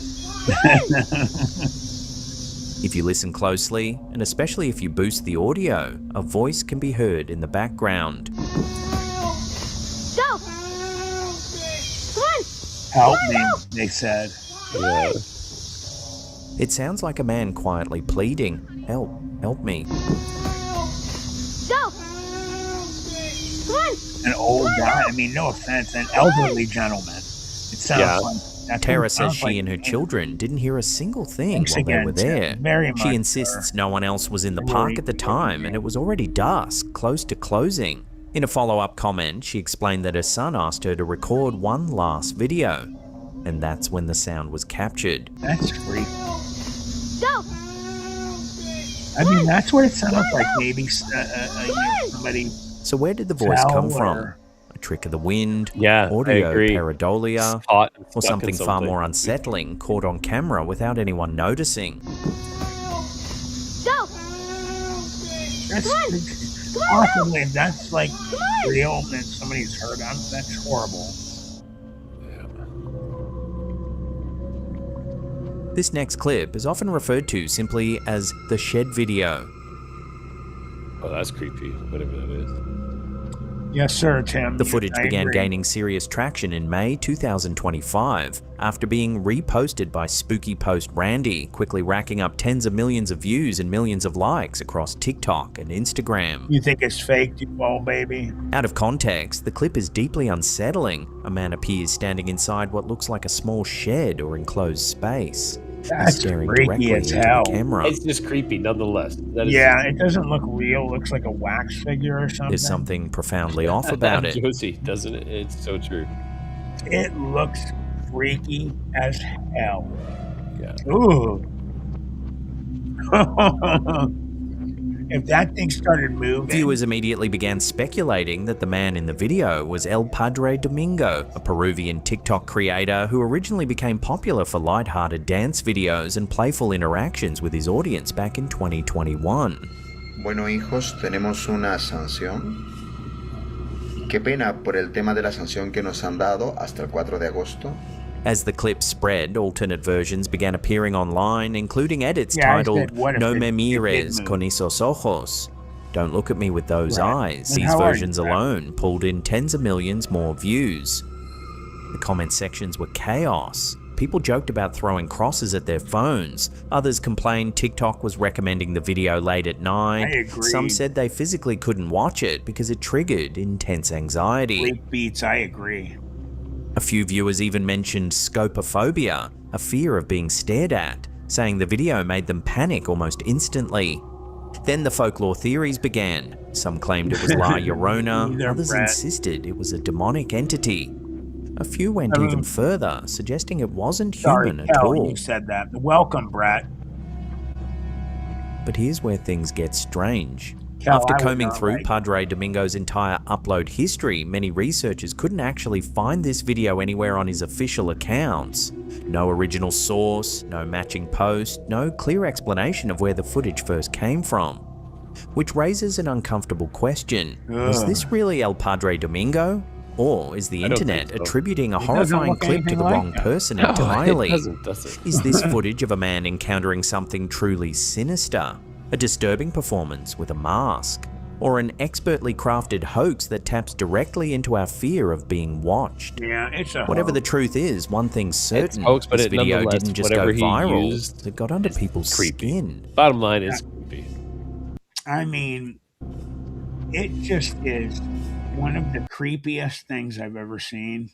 If you listen closely, and especially if you boost the audio, a voice can be heard in the background. Go! Come on! Help me, they said. Yeah. It sounds like a man quietly pleading, "Help, help me." Go! Come on! An old guy, I mean, no offense, an elderly gentleman. It sounds like... Tara says she and her children didn't hear a single thing while they were there. She insists no one else was in the park at the time and it was already dusk, close to closing. In a follow-up comment, she explained that her son asked her to record one last video, and that's when the sound was captured. That's freaky. Go! I mean, that's what it sounds like, maybe somebody... So where did the voice come from? A trick of the wind, audio pareidolia, or something far more unsettling caught on camera without anyone noticing? Go! That's possibly, if that's like real and somebody's heard of, that's horrible. This next clip is often referred to simply as the shed video. Oh, that's creepy, whatever that is. Yes, sir, Tim. The footage began gaining serious traction in May 2025 after being reposted by Spooky Post Randy, quickly racking up tens of millions of views and millions of likes across TikTok and Instagram. You think it's fake, you old baby? Out of context, the clip is deeply unsettling. A man appears standing inside what looks like a small shed or enclosed space. That's staring freaky directly as into hell. the camera. It's just creepy, nonetheless. It doesn't look real. It looks like a wax figure or something. There's something profoundly off about it. Josie, doesn't it? It's so true. It looks freaky as hell. Yeah. Ooh. If that thing started moving... Viewers immediately began speculating that the man in the video was El Padre Domingo, a Peruvian TikTok creator who originally became popular for lighthearted dance videos and playful interactions with his audience back in 2021. Bueno, hijos, tenemos una sanción. Qué pena por el tema de la sanción que nos han dado hasta el 4 de agosto. As the clip spread, alternate versions began appearing online, including edits titled "No me mires con esos ojos." Don't look at me with those eyes. These versions alone pulled in tens of millions more views. The comment sections were chaos. People joked about throwing crosses at their phones. Others complained TikTok was recommending the video late at night. I agree. Some said they physically couldn't watch it because it triggered intense anxiety. Freak beats, I agree. A few viewers even mentioned scopophobia, a fear of being stared at, saying the video made them panic almost instantly. Then the folklore theories began. Some claimed it was La Llorona, others insisted it was a demonic entity. A few went even further, suggesting it wasn't human at all. You said that. Welcome, Brett. But here's where things get strange. Cal, After combing through Padre Domingo's entire upload history, many researchers couldn't actually find this video anywhere on his official accounts. No original source, no matching post, no clear explanation of where the footage first came from. Which raises an uncomfortable question. Was this really El Padre Domingo? Or is the internet attributing a horrifying clip to the wrong person entirely? Is this footage of a man encountering something truly sinister? A disturbing performance with a mask? Or an expertly crafted hoax that taps directly into our fear of being watched? Yeah, it's a Whatever hoax. the truth is, one thing's certain. Hoax, but this it video nonetheless, didn't just go whatever he viral. used It got under people's skin. Bottom line is creepy. I mean, it just is one of the creepiest things I've ever seen.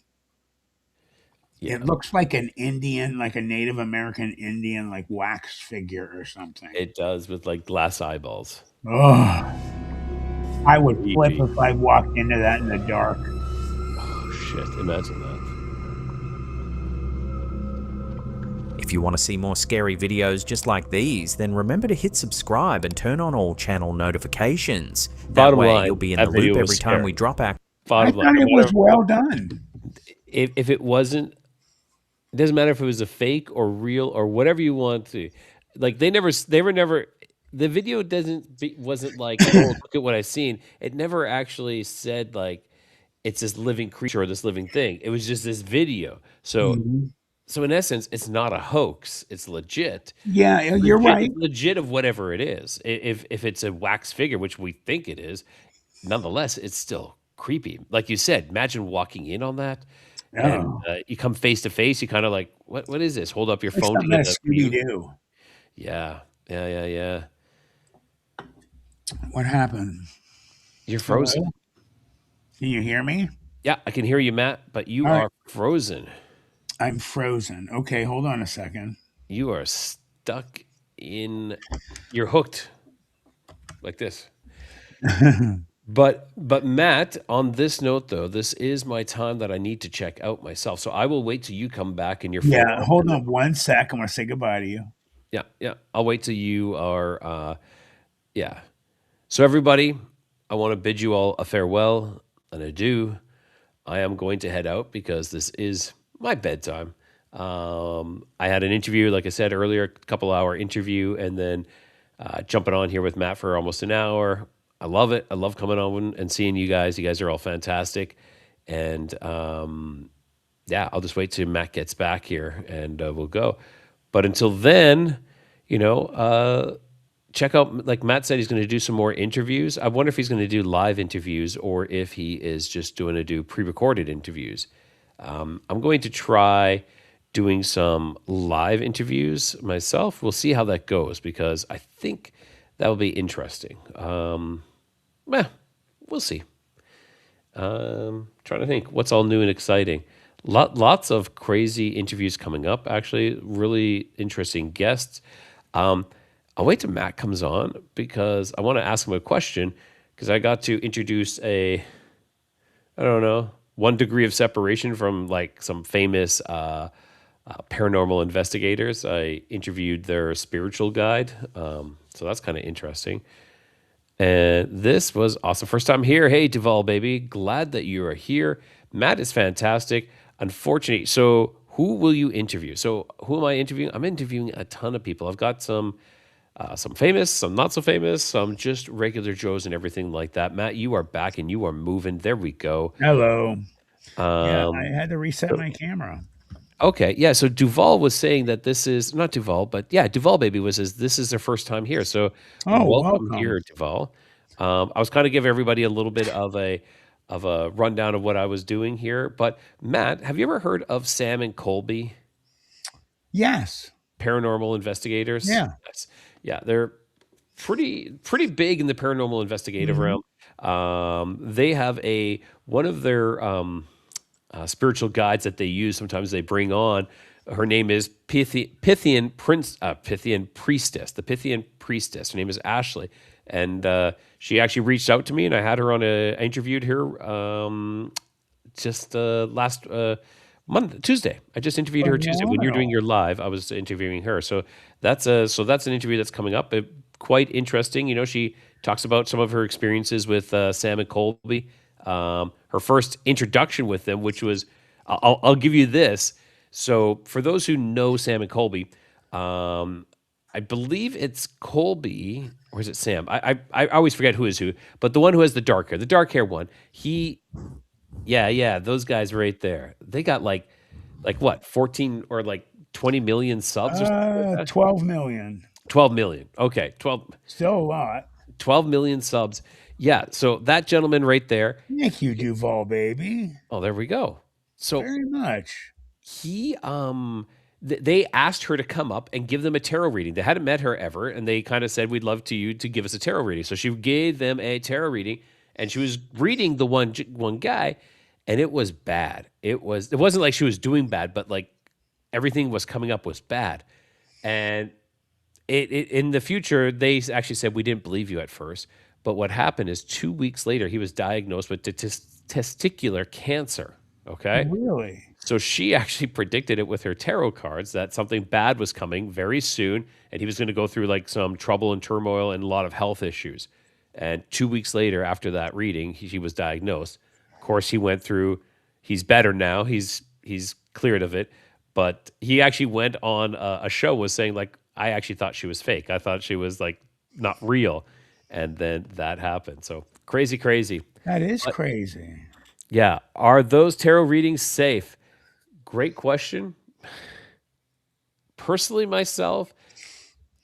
Yeah. It looks like an Indian, like a Native American Indian, like wax figure or something. It does, with like glass eyeballs. Oh, I would flip Creepy. if I walked into that in the dark. Oh shit, imagine that. If you want to see more scary videos just like these, then remember to hit subscribe and turn on all channel notifications. That Bottom way line, you'll be in that the video loop was every time scary. we drop our... I Bottom thought line, it was well done. if it wasn't, it doesn't matter if it was a fake or real or whatever you want to. Like they were never. The video wasn't like, oh, look at what I've seen. It never actually said like it's this living creature or this living thing. It was just this video. So So in essence, it's not a hoax. It's legit. Yeah, you're right. It's legit of whatever it is. If it's a wax figure, which we think it is, nonetheless, it's still creepy. Like you said, imagine walking in on that, and you come face to face. You kind of like, what is this? Hold up your Like phone to something get that a view. Scooby-Doo. Yeah. What happened? You're frozen. Hello? Can you hear me? Yeah, I can hear you, Matt, but you All right. are frozen. I'm frozen. Okay, hold on a second. You are stuck in. You're hooked like this. But Matt, on this note though, this is my time that I need to check out myself. So I will wait till you come back in your phone. Yeah, hold on 1 sec. I want to say goodbye to you. Yeah. I'll wait till you are. Yeah. So everybody, I want to bid you all a farewell and adieu. I am going to head out because this is my bedtime. I had an interview, like I said earlier, a couple hour interview, and then jumping on here with Matt for almost an hour. I love it. I love coming on and seeing you guys. You guys are all fantastic. And yeah, I'll just wait till Matt gets back here and we'll go. But until then, check out, like Matt said, he's going to do some more interviews. I wonder if he's going to do live interviews or if he is just going to do pre-recorded interviews. I'm going to try doing some live interviews myself. We'll see how that goes because I think that will be interesting. We'll see. Trying to think what's all new and exciting. Lots of crazy interviews coming up, actually. Really interesting guests. I'll wait till Matt comes on because I want to ask him a question because I got to introduce I don't know, 1 degree of separation from like some famous paranormal investigators. I interviewed their spiritual guide. So that's kind of interesting. And this was awesome. First time here. Hey, Duval, baby. Glad that you are here. Matt is fantastic. Unfortunately, so who will you interview? So who am I interviewing? I'm interviewing a ton of people. I've got some famous, some not so famous, some just regular Joes and everything like that. Matt, you are back and you are moving. There we go. Hello. Yeah, I had to reset my camera. Okay, yeah. So Duval was saying that this is not Duval, but yeah, Duval baby says this is their first time here. So welcome here, Duval. I was kind of giving everybody a little bit of a rundown of what I was doing here. But Matt, have you ever heard of Sam and Colby? Yes. Paranormal investigators. Yeah. Yeah, they're pretty big in the paranormal investigative realm. They have one of their spiritual guides that they use. Sometimes they bring on. Her name is Pythian Priestess. The Pythian Priestess. Her name is Ashley, and she actually reached out to me, and I had her on I interviewed her just last Tuesday. I just interviewed her Tuesday. When you're doing your live, I was interviewing her. So that's an interview that's coming up. Quite interesting. She talks about some of her experiences with Sam and Colby. Her first introduction with them, which was, I'll give you this. So for those who know Sam and Colby, I believe it's Colby, or is it Sam? I always forget who is who, but the one who has the dark hair one, those guys right there. They got like what, 14 or like 20 million subs or something like that? 12 million. 12 million. Okay, 12. Still a lot. 12 million subs. Yeah, so that gentleman right there. Thank you, Duval, baby. Oh, there we go. So very much. He they asked her to come up and give them a tarot reading. They hadn't met her ever, and they kind of said, "We'd love you to give us a tarot reading." So she gave them a tarot reading, and she was reading the one guy, and it was bad. It wasn't like she was doing bad, but like everything was coming up was bad, and it in the future they actually said, "We didn't believe you at first." But what happened is 2 weeks later, he was diagnosed with testicular cancer. Okay. Really? So she actually predicted it with her tarot cards that something bad was coming very soon, and he was going to go through like some trouble and turmoil and a lot of health issues. And 2 weeks later, after that reading, he was diagnosed. Of course, he went through. He's better now. He's cleared of it. But he actually went on a show was saying like, I actually thought she was fake. I thought she was like not real. And then that happened. So crazy. That is crazy. Yeah. Are those tarot readings safe? Great question. personally myself,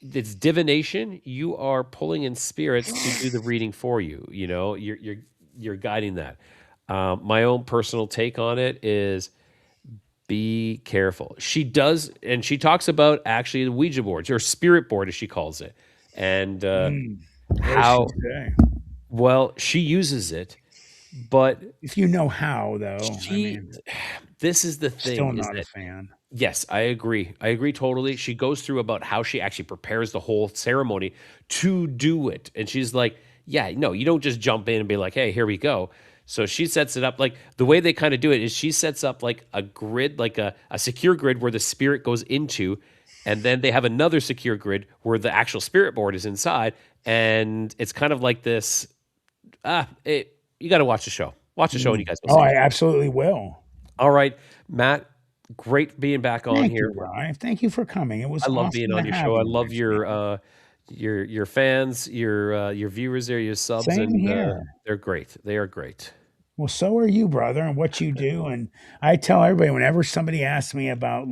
it's divination. You are pulling in spirits to do the reading for you. You know, you're guiding that. My own personal take on it is be careful. She does, and she talks about actually the Ouija boards, or spirit board as she calls it, and What does she how say? well she uses it. But if you know how, though, this is the thing. Still is not a that, fan. Yes, I agree. I agree totally. She goes through about how she actually prepares the whole ceremony to do it. And she's like, yeah, no, you don't just jump in and be like, hey, here we go. So she sets it up like the way they kind of do it is she sets up like a grid, like a secure grid where the spirit goes into, and then they have another secure grid where the actual spirit board is inside. And it's kind of like this. You got to watch the show. Watch the show and you guys will see. I absolutely will. All right, Matt. Great being back on here. Thank you, Ryan. Thank you for coming. It was I love awesome being to on your have show. I you, love man. your fans, your viewers there, your subs, Same and here. they're great. They are great. Well, so are you, brother, and what you do. And I tell everybody whenever somebody asks me about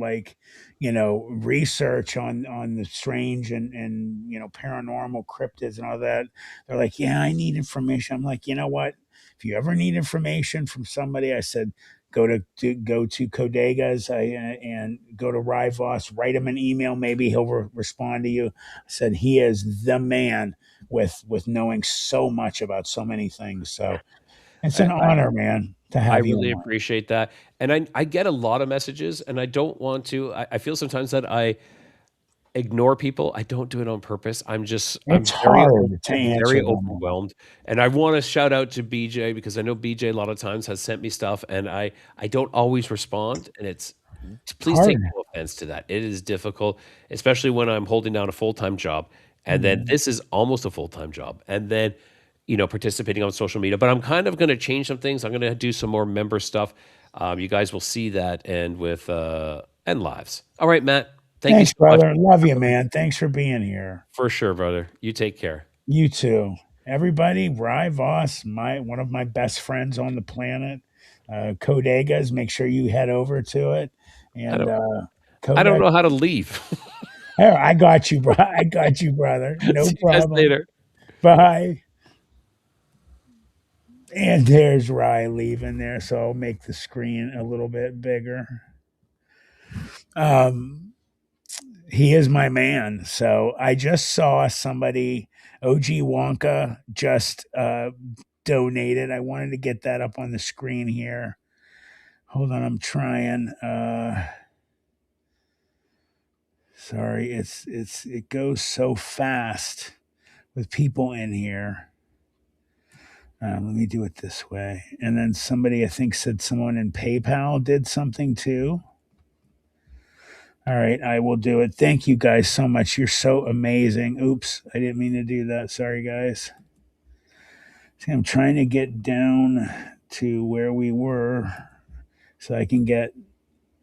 research on the strange and paranormal cryptids and all that, they're like, yeah, I need information. I'm like, you know what? If you ever need information from somebody, I said, go to Codegas and go to Rivos, write him an email. Maybe he'll respond to you. I said, he is the man with knowing so much about so many things. So it's an honor, man, to have I you really on. appreciate that. And I get a lot of messages, and I don't want to. I feel sometimes that I ignore people. I don't do it on purpose. I'm hard to answer very them. overwhelmed. And I want to shout out to BJ because I know BJ a lot of times has sent me stuff, and I don't always respond. And please take no offense to that. It is difficult, especially when I'm holding down a full-time job. And then this is almost a full-time job. And then, participating on social media. But I'm kind of going to change some things. I'm going to do some more member stuff. You guys will see that and lives. All right, Matt. Thanks, you so brother. much. Love you, man. Thanks for being here. For sure, brother. You take care. You too. Everybody, Rye Voss, one of my best friends on the planet. Codegas, make sure you head over to it. And I don't know how to leave. I got you, bro. I got you, brother. No See you problem. guys later. Bye. And there's Rye leaving there, so I'll make the screen a little bit bigger. He is my man. So I just saw somebody, OG Wonka, just donated. I wanted to get that up on the screen here. Hold on, I'm trying. Sorry, it goes so fast with people in here. Let me do it this way. And then somebody, I think, said someone in PayPal did something too. All right, I will do it. Thank you guys so much. You're so amazing. Oops, I didn't mean to do that. Sorry, guys. See, I'm trying to get down to where we were so I can get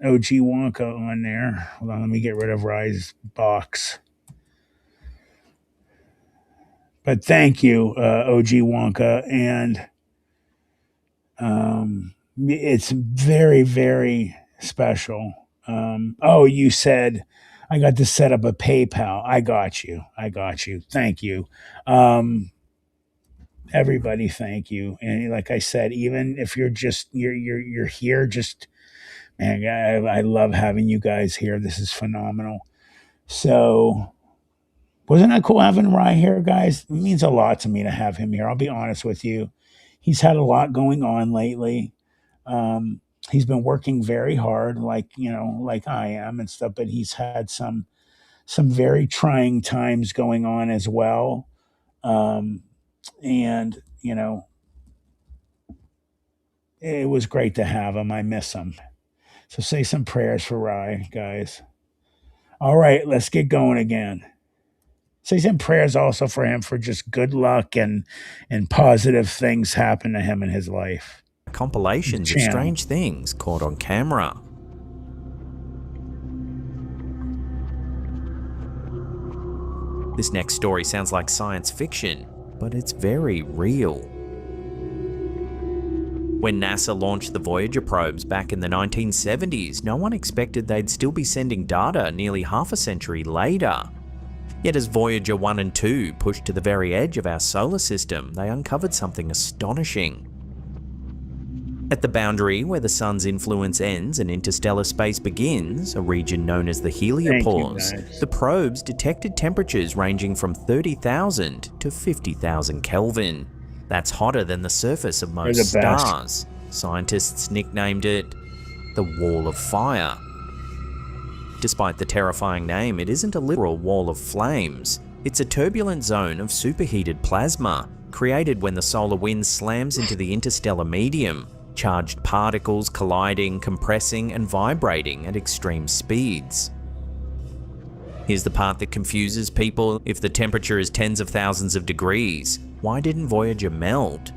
OG Wonka on there. Hold on, let me get rid of Rye's box. But thank you, OG Wonka. And it's very, very special. You said I got to set up a PayPal. I got you. Thank you. Everybody, thank you. And like I said, even if you're just you're here, just man, I love having you guys here. This is phenomenal. So wasn't that cool having Rye here, guys? It means a lot to me to have him here. I'll be honest with you. He's had a lot going on lately. He's been working very hard, like I am and stuff, but he's had some very trying times going on as well. And it was great to have him. I miss him. So say some prayers for Rye, guys. All right, let's get going again. Say some prayers also for him for just good luck and positive things happen to him in his life. Compilations of strange things caught on camera. This next story sounds like science fiction, but it's very real. When NASA launched the Voyager probes back in the 1970s, no one expected they'd still be sending data nearly half a century later. Yet as Voyager 1 and 2 pushed to the very edge of our solar system, they uncovered something astonishing. At the boundary where the sun's influence ends and interstellar space begins, a region known as the heliopause, the probes detected temperatures ranging from 30,000 to 50,000 Kelvin. That's hotter than the surface of most stars. Scientists nicknamed it the Wall of Fire. Despite the terrifying name, it isn't a literal wall of flames. It's a turbulent zone of superheated plasma, created when the solar wind slams into the interstellar medium. Charged particles colliding, compressing, and vibrating at extreme speeds. Here's the part that confuses people. If the temperature is tens of thousands of degrees, why didn't Voyager melt?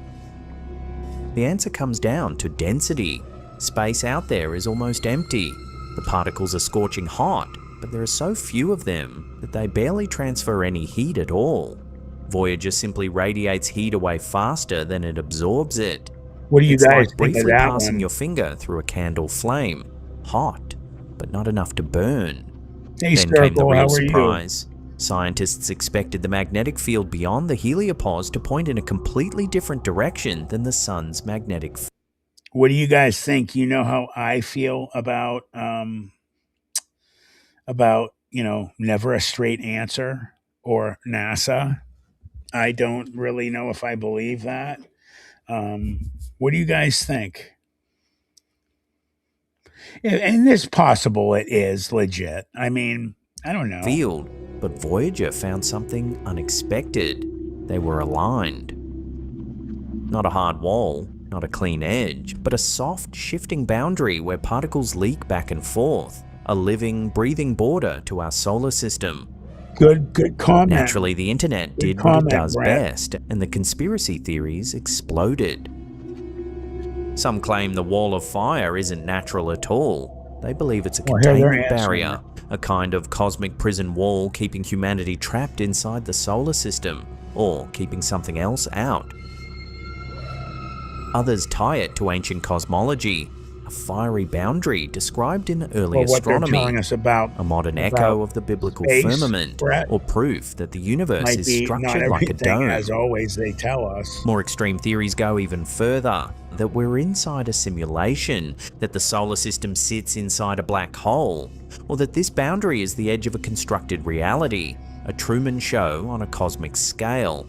The answer comes down to density. Space out there is almost empty. The particles are scorching hot, but there are so few of them that they barely transfer any heat at all. Voyager simply radiates heat away faster than it absorbs it. What do you It's guys like think of briefly that passing one? your finger through a candle flame. Hot, but not enough to burn. Hey, Then came the Circle, real how are you? surprise. Scientists expected the magnetic field beyond the heliopause to point in a completely different direction than the sun's magnetic field. What do you guys think? You know how I feel about never a straight answer or NASA. I don't really know if I believe that. What do you guys think? And it's possible it is legit. I mean, I don't know. Field, but Voyager found something unexpected. They were aligned. Not a hard wall, not a clean edge, but a soft, shifting boundary where particles leak back and forth. A living, breathing border to our solar system. Good comment. Naturally, the internet did what it does best, and the conspiracy theories exploded. Some claim the Wall of Fire isn't natural at all. They believe it's a containment barrier, a kind of cosmic prison wall keeping humanity trapped inside the solar system, or keeping something else out. Others tie it to ancient cosmology, a fiery boundary described in early astronomy, they're telling us about a modern echo of the biblical firmament, or proof that the universe is structured like a dome. As always, they tell us. More extreme theories go even further, that we're inside a simulation, that the solar system sits inside a black hole, or that this boundary is the edge of a constructed reality, a Truman Show on a cosmic scale.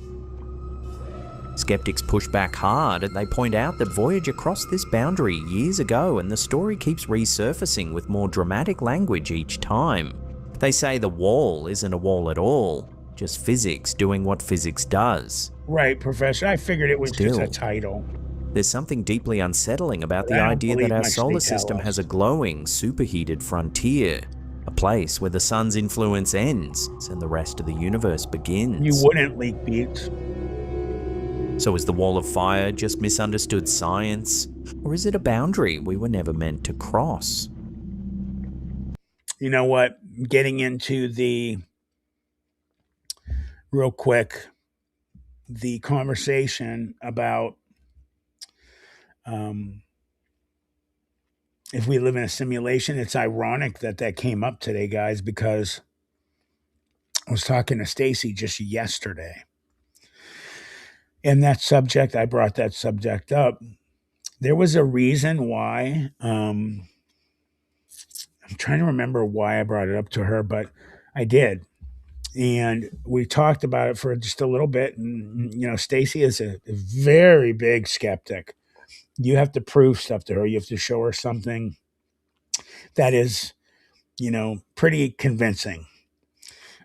Skeptics push back hard and they point out that Voyager crossed this boundary years ago, and the story keeps resurfacing with more dramatic language each time. They say the wall isn't a wall at all, just physics doing what physics does. Right, Professor. I figured it was just a title. There's something deeply unsettling about the idea that our solar system has a glowing, superheated frontier. A place where the sun's influence ends and the rest of the universe begins. You wouldn't leak beats. So is the Wall of Fire just misunderstood science? Or is it a boundary we were never meant to cross? You know what? Getting into real quick, the conversation about if we live in a simulation, it's ironic that came up today, guys, because I was talking to Stacy just yesterday. And that subject, I brought that subject up. There was a reason why, I'm trying to remember why I brought it up to her, but I did. And we talked about it for just a little bit. And, Stacy is a very big skeptic. You have to prove stuff to her. You have to show her something that is, pretty convincing.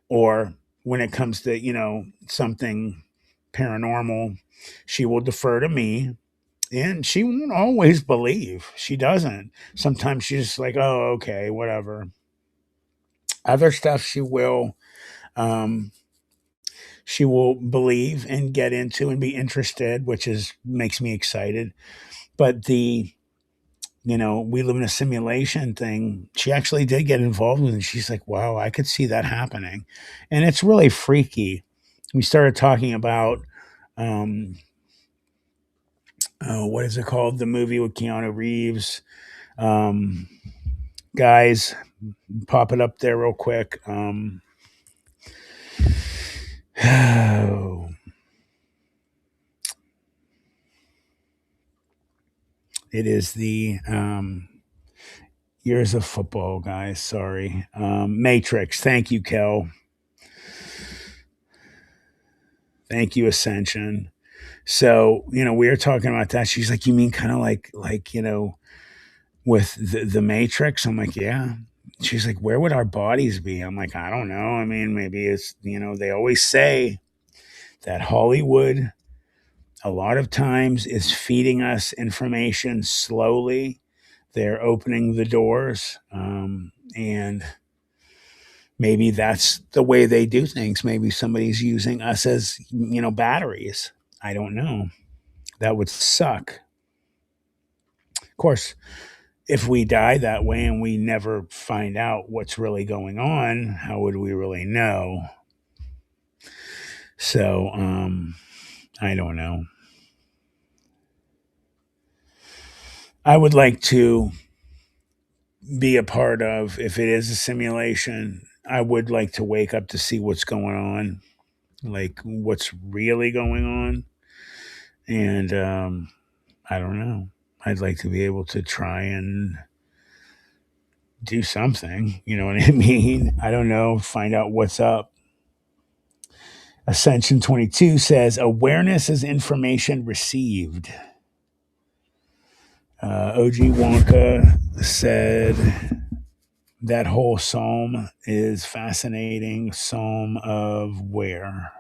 Or when it comes to, something paranormal, she will defer to me, and she won't always believe. She doesn't. Sometimes she's just like, oh, okay, whatever. Other stuff she will believe and get into and be interested, which makes me excited. But we live in a simulation thing, she actually did get involved with it. She's like, wow, I could see that happening. And it's really freaky. We started talking about what is it called? The movie with Keanu Reeves. Guys, pop it up there real quick. It is the Years of Football, guys. Sorry. Matrix. Thank you, Kel. Thank you, Ascension. So, we were talking about that. She's like, you mean kind of like, with the Matrix? I'm like, yeah. She's like, where would our bodies be? I'm like, I don't know. I mean, maybe it's, they always say that Hollywood, a lot of times, is feeding us information slowly. They're opening the doors. And maybe that's the way they do things. Maybe somebody's using us as, batteries. I don't know. That would suck. Of course, if we die that way and we never find out what's really going on, how would we really know? So, I don't know. I would like to be a part of, if it is a simulation, I would like to wake up to see what's going on, like what's really going on. And I don't know. I'd like to be able to try and do something. You know what I mean? I don't know. Find out what's up. Ascension 22 says awareness is information received. OG Wonka said that whole psalm is fascinating. Psalm of where?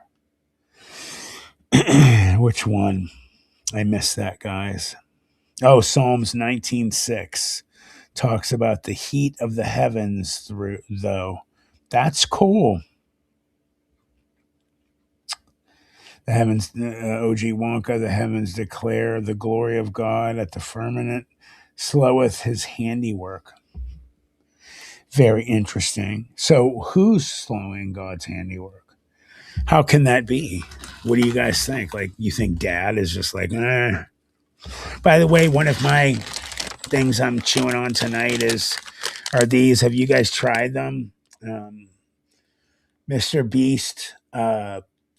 Which one? I missed that, guys. Oh, Psalms 19:6 talks about the heat of the heavens though. That's cool. The heavens, OG Wonka, the heavens declare the glory of God at the firmament, sloweth his handiwork. Very interesting. So who's slowing God's handiwork? How can that be? What do you guys think? Like, you think Dad is just like, eh. By the way, one of my things I'm chewing on tonight are these. Have you guys tried them? Mr. Beast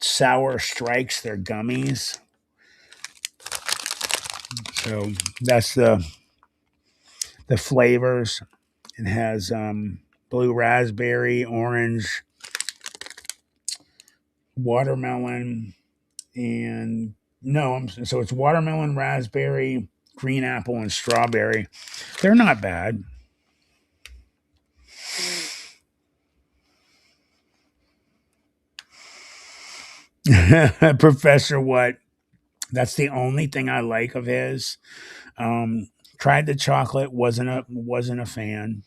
Sour Strikes. They're gummies. So that's the flavors. It has blue raspberry, orange, watermelon, and so it's watermelon, raspberry, green apple, and strawberry. They're not bad. Professor What? That's the only thing I like of his. Tried the chocolate, wasn't a fan.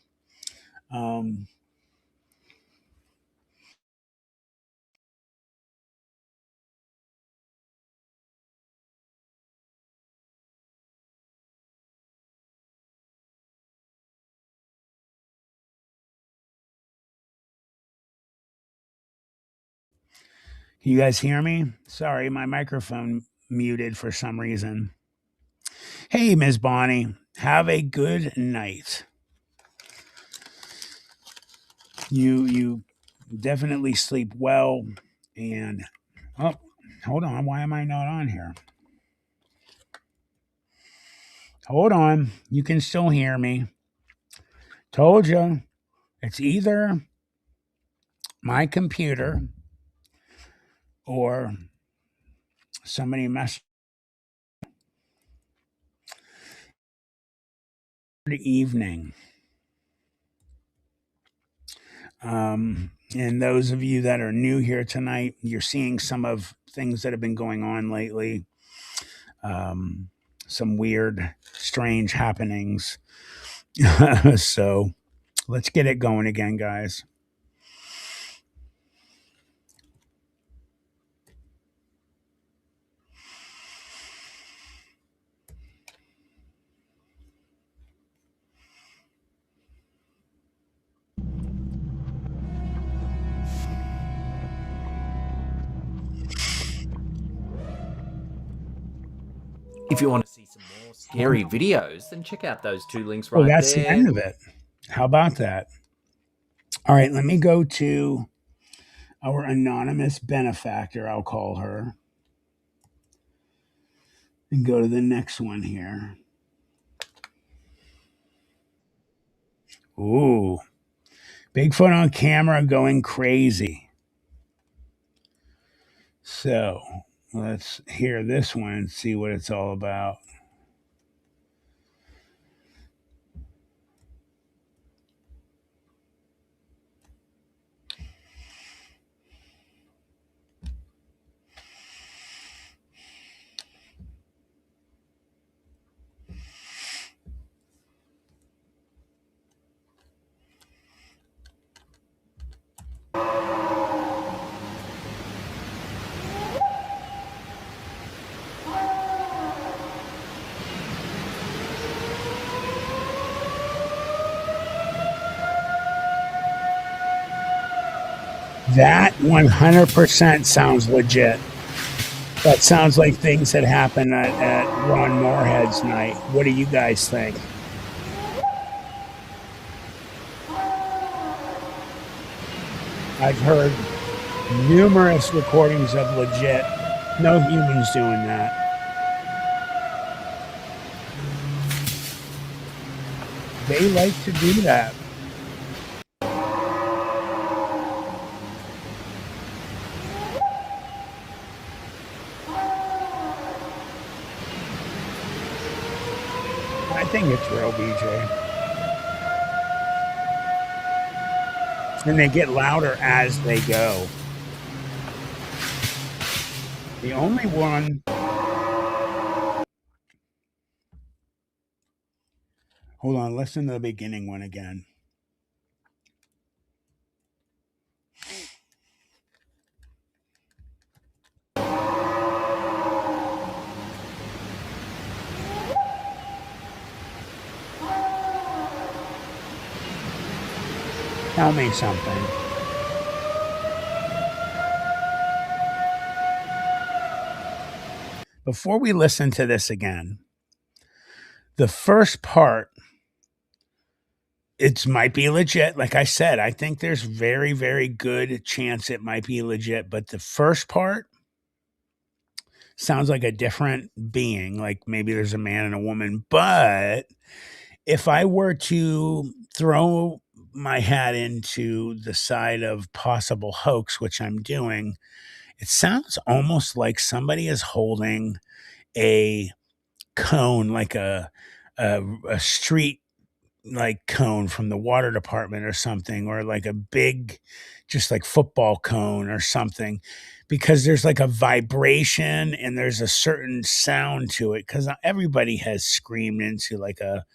Can you guys hear me? Sorry, my microphone muted for some reason. Hey, Ms. Bonnie, have a good night. You definitely sleep well. And hold on, why am I not on here? Hold on, you can still hear me. Told you, it's either my computer or somebody messed. Evening. And those of you that are new here tonight, you're seeing some of things that have been going on lately. Some weird, strange happenings. So let's get it going again, guys. If you want to see some more scary videos, then check out those 2 links right that's there. the end of it. How about that? All right, let me go to our anonymous benefactor, I'll call her, and go to the next one here. Ooh, Bigfoot on camera going crazy. So let's hear this one and see what it's all about. That 100% sounds legit. That sounds like things that happen at Ron Moorhead's night. What do you guys think? I've heard numerous recordings of legit. No humans doing that. They like to do that. I think it's real, BJ. And they get louder as they go. The only one... Hold on, listen to the beginning one again. Tell me something. Before we listen to this again, the first part, it might be legit. Like I said, I think there's very, very good chance it might be legit. But the first part sounds like a different being. Like maybe there's a man and a woman. But if I were to throw my hat into the side of possible hoax, which I'm doing, it sounds almost like somebody is holding a cone, like a street like cone from the water department or something, or like a big, just like football cone or something, because there's like a vibration and there's a certain sound to it. Because everybody has screamed into like a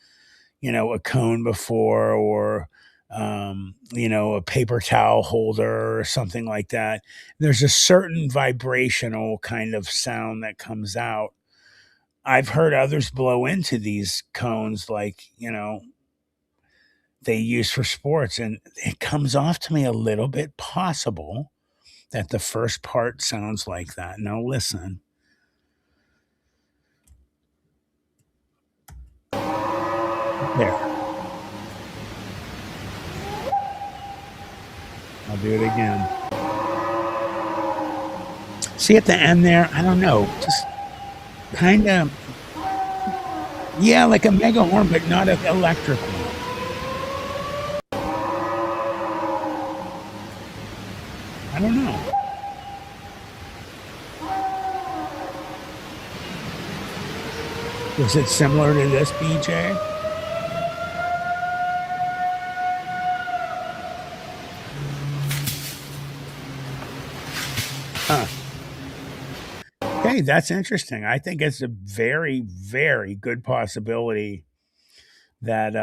cone before, or a paper towel holder or something like that. There's a certain vibrational kind of sound that comes out. I've heard others blow into these cones, like, they use for sports, and it comes off to me a little bit possible that the first part sounds like that. Now listen. There. I'll do it again. See at the end there? I don't know. Just kind of, yeah, like a mega horn, but not an electric one. I don't know. Was it similar to this, BJ? Huh. Okay, that's interesting. I think it's a very, very good possibility that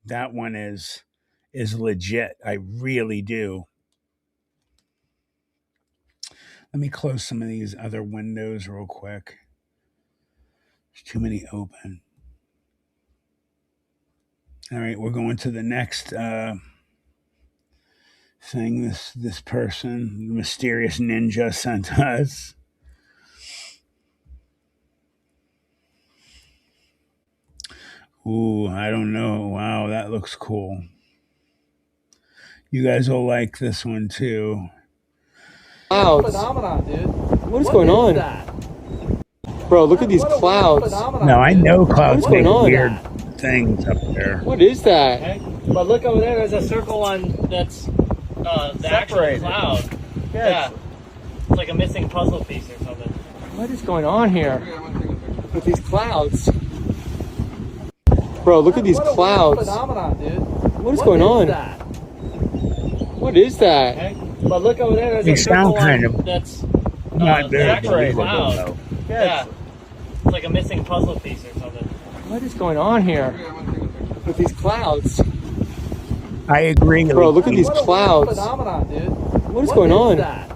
that one is legit. I really do. Let me close some of these other windows real quick. There's too many open. All right, we're going to the next thing this person, the mysterious ninja, sent us. Ooh, I don't know. Wow, that looks cool. You guys will like this one too. Clouds. Phenomenon, dude. What is going on? That? Bro, look at these clouds. No, I know clouds make weird that? things up there. What is that? Okay. But look over there, there's a circle on that's the actual cloud. Yeah. It's like a missing puzzle piece or something. What is going on here with these clouds? Bro, look at these clouds. Phenomenon, dude. What is going on? That? What is that? Okay. But look over there, there's a circle on that's not the actual believable, cloud. though. Yeah. It's like a missing puzzle piece or something. What is going on here with these clouds? I agree. Bro, look at these clouds. Phenomenon, dude. What is going on? That?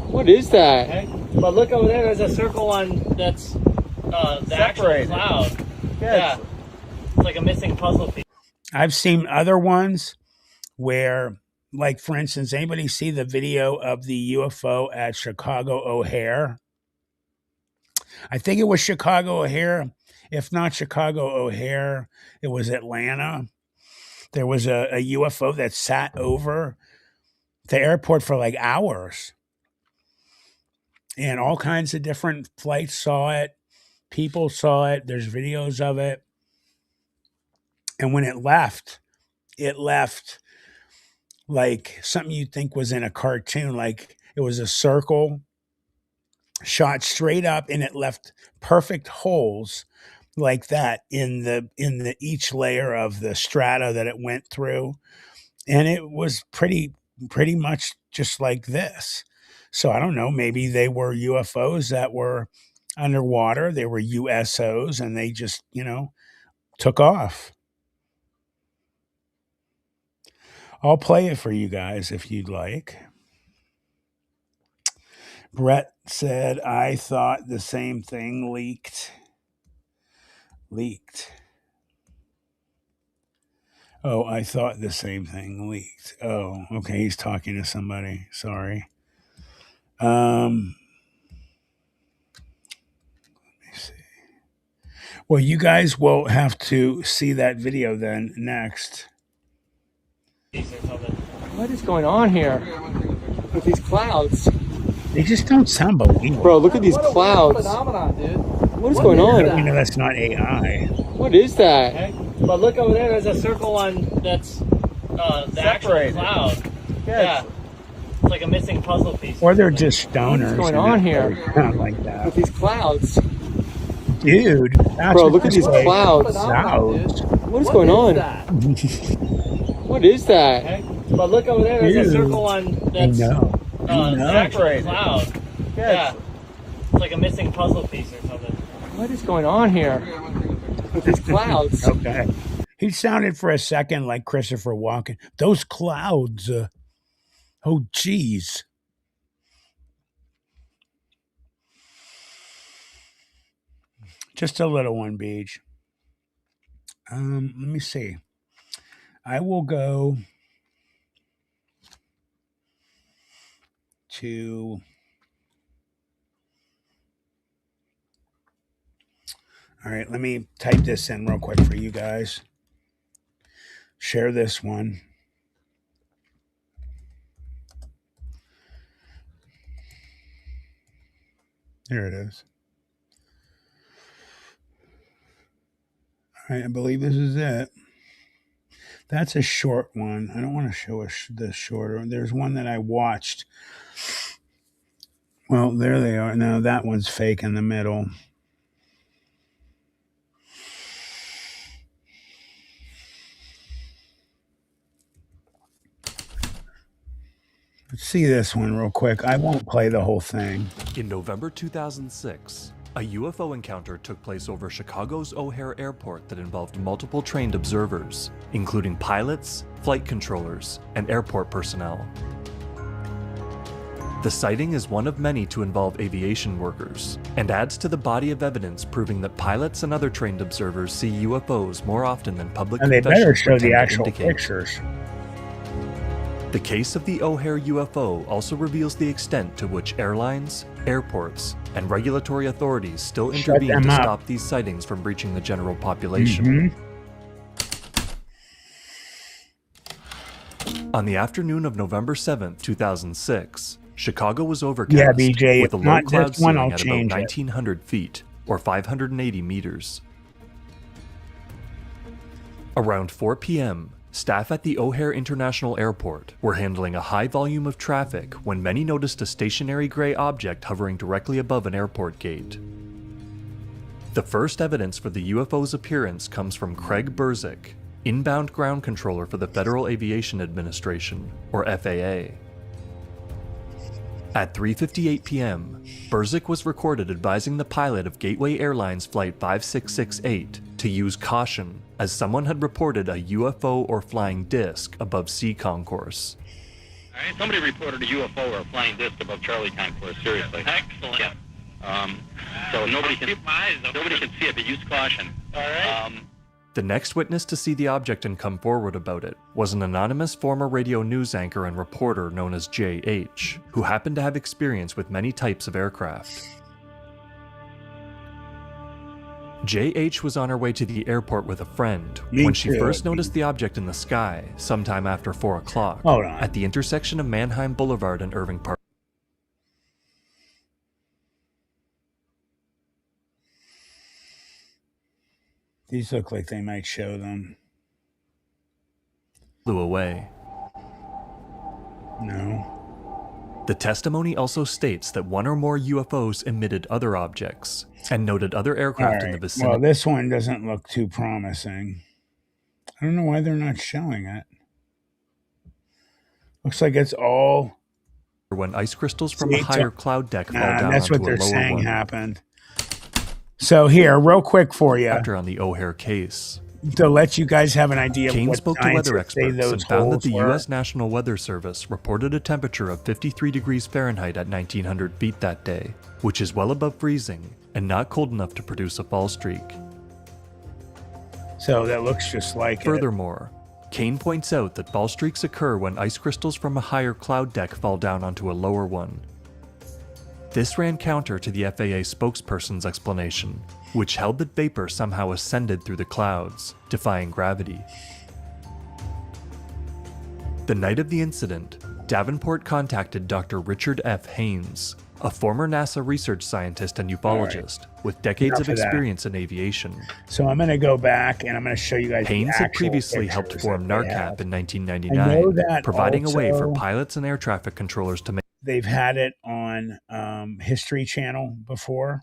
What is that? Okay. But look over there, there's a circle on that's the actual cloud. Yeah. It's like a missing puzzle piece. I've seen other ones where, like, for instance, anybody see the video of the UFO at Chicago O'Hare? I think it was Chicago O'Hare. If not Chicago O'Hare, it was Atlanta. There was a UFO that sat over the airport for like hours. And all kinds of different flights saw it. People saw it. There's videos of it. And when it left like something you'd think was in a cartoon. Like it was a circle shot straight up, and it left perfect holes like that in the each layer of the strata that it went through. And it was pretty much just like this. So I don't know, maybe they were UFOs that were underwater. They were USOs, and they just, took off. I'll play it for you guys if you'd like. Brett said, I thought the same thing leaked. Oh, I thought the same thing leaked. Oh, okay. He's talking to somebody. Sorry. Let me see. Well, you guys will have to see that video then next. What is going on here with these clouds? They just don't sound believable. Bro, look at these clouds. Phenomenon, dude. What is going on? You know that's not AI. What is that? Okay. But look over there, there's a circle on that's the actual cloud. Yeah. It's like a missing puzzle piece. Or they're just stoners. What's going on here? Not like that. With these clouds. Dude. Bro, look at these clouds. What is going on? What is that? Okay. But look over there, there's a circle on that's the actual cloud. Yeah. It's like a missing puzzle piece or something. What is going on here with these clouds? Okay. He sounded for a second like Christopher Walken. Those clouds. Oh, geez. Just a little one, Beach. Let me see. I will go to... All right, let me type this in real quick for you guys. Share this one. There it is. All right, I believe this is it. That's a short one. I don't want to show the shorter. There's one that I watched. Well, there they are. No, that one's fake in the middle. Let's see this one real quick. I won't play the whole thing. In November 2006, a UFO encounter took place over Chicago's O'Hare Airport that involved multiple trained observers, including pilots, flight controllers, and airport personnel. The sighting is one of many to involve aviation workers, and adds to the body of evidence proving that pilots and other trained observers see UFOs more often than public and they confessions better show the pretend to actual indicate. pictures. The case of the O'Hare UFO also reveals the extent to which airlines, airports, and regulatory authorities still intervene to stop these sightings from reaching the general population. On the afternoon of November 7th, 2006, Chicago was overcast BJ, with a low cloud this one, ceiling I'll at about change it. 1,900 feet, or 580 meters. Around 4 p.m., staff at the O'Hare International Airport were handling a high volume of traffic when many noticed a stationary gray object hovering directly above an airport gate. The first evidence for the UFO's appearance comes from Craig Berzik, inbound ground controller for the Federal Aviation Administration, or FAA. At 3:58 p.m., Berzik was recorded advising the pilot of Gateway Airlines Flight 5668 to use caution, as someone had reported a UFO or flying disc above C concourse. All right, somebody reported a UFO or a flying disc above Charlie concourse, seriously. Excellent. Yeah. So nobody can see it, but use caution. All right. The next witness to see the object and come forward about it was an anonymous former radio news anchor and reporter known as J.H., who happened to have experience with many types of aircraft. J.H. was on her way to the airport with a friend when she first noticed the object in the sky sometime after 4 o'clock at the intersection of Manheim Boulevard and Irving Park. These look like they might show them. Flew away. No. The testimony also states that one or more UFOs emitted other objects and noted other aircraft in the vicinity. Well, this one doesn't look too promising. I don't know why they're not showing it. Looks like it's all when ice crystals from a higher cloud deck fall down that's onto what they're a lower saying one. happened. So here, real quick for you, After on the O'Hare case, to let you guys have an idea Kane of what spoke to weather scientists say experts those and found that holes the were. U.S. National Weather Service reported a temperature of 53 degrees Fahrenheit at 1900 feet that day, which is well above freezing and not cold enough to produce a fall streak. So that looks just like Furthermore, Kane points out that fall streaks occur when ice crystals from a higher cloud deck fall down onto a lower one. This ran counter to the FAA spokesperson's explanation, which held that vapor somehow ascended through the clouds, defying gravity. The night of the incident, Davenport contacted Dr. Richard F. Haynes, a former NASA research scientist and ufologist with decades of experience in aviation. So I'm going to go back and I'm going to show you guys. Haynes the had previously helped pictures form that they NARCAP have. in I know 1999, that providing a way for also pilots and air traffic controllers to make. They've had it on History Channel before.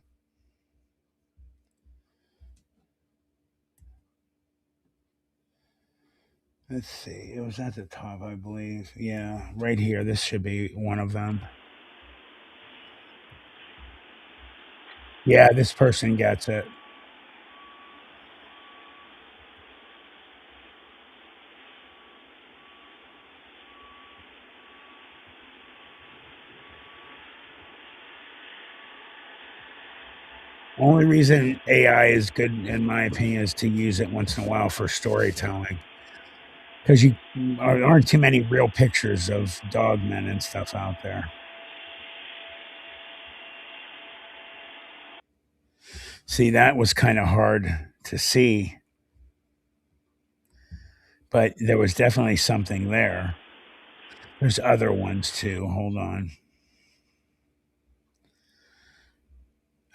Let's see. It was at the top, I believe. Yeah, right here. This should be one of them. Yeah, this person gets it. Only reason AI is good, in my opinion, is to use it once in a while for storytelling. Because there aren't too many real pictures of dogmen and stuff out there. See, that was kind of hard to see. But there was definitely something there. There's other ones too. Hold on.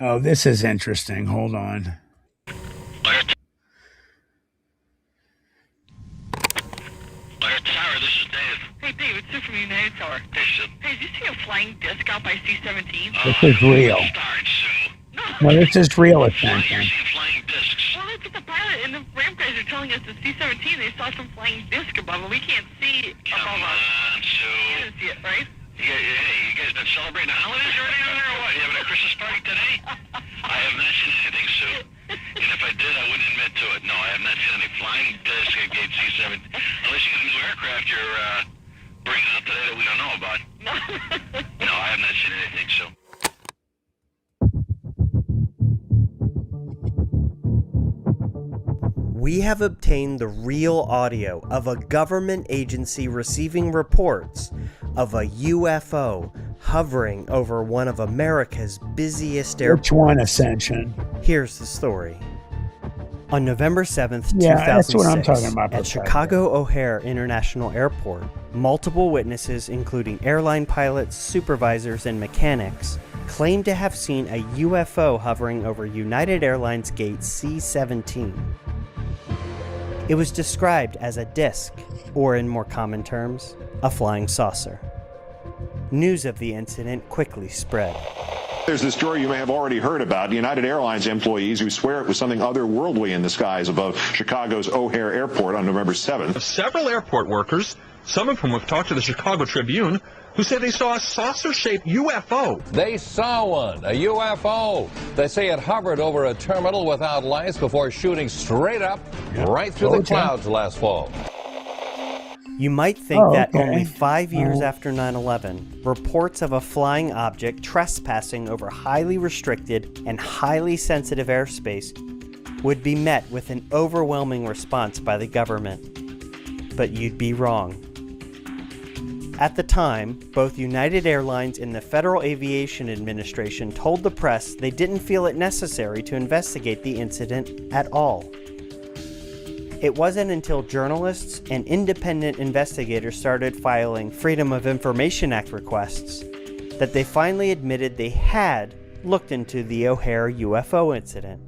Oh, this is interesting. Hold on. Hey, Dave, it's Sue from United Tower. Hey, did you see a flying disc out by C-17? This is real. No, this is real attention. Well, that's what the pilot and the ramp guys are telling us. The C-17, they saw some flying disc above, and we can't see above us. You didn't see it, right? Hey, you guys been celebrating the holidays or anything or what? You having a Christmas party today? I have not seen anything, Sue. And if I did, I wouldn't admit to it. No, I have not seen any flying disc at gate C-17. Unless you got a new aircraft you're bringing out today that we don't know about. No, I have not seen anything, Sue. we have obtained the real audio of a government agency receiving reports of a UFO hovering over one of America's busiest airports. Which one, Ascension? Here's the story. On November 7th, Yeah, 2006, that's what I'm talking about, at Chicago O'Hare International Airport, multiple witnesses, including airline pilots, supervisors, and mechanics, claimed to have seen a UFO hovering over United Airlines Gate C-17. It was described as a disc, or in more common terms, a flying saucer. News of the incident quickly spread. There's this story you may have already heard about. United Airlines employees who swear it was something otherworldly in the skies above Chicago's O'Hare Airport on November 7th. Several airport workers, some of whom have talked to the Chicago Tribune, who say they saw a saucer-shaped UFO. They saw one, a UFO. They say it hovered over a terminal without lights before shooting straight up right through the clouds last fall. You might think that only 5 years after 9/11, reports of a flying object trespassing over highly restricted and highly sensitive airspace would be met with an overwhelming response by the government. But you'd be wrong. At the time, both United Airlines and the Federal Aviation Administration told the press they didn't feel it necessary to investigate the incident at all. It wasn't until journalists and independent investigators started filing Freedom of Information Act requests that they finally admitted they had looked into the O'Hare UFO incident,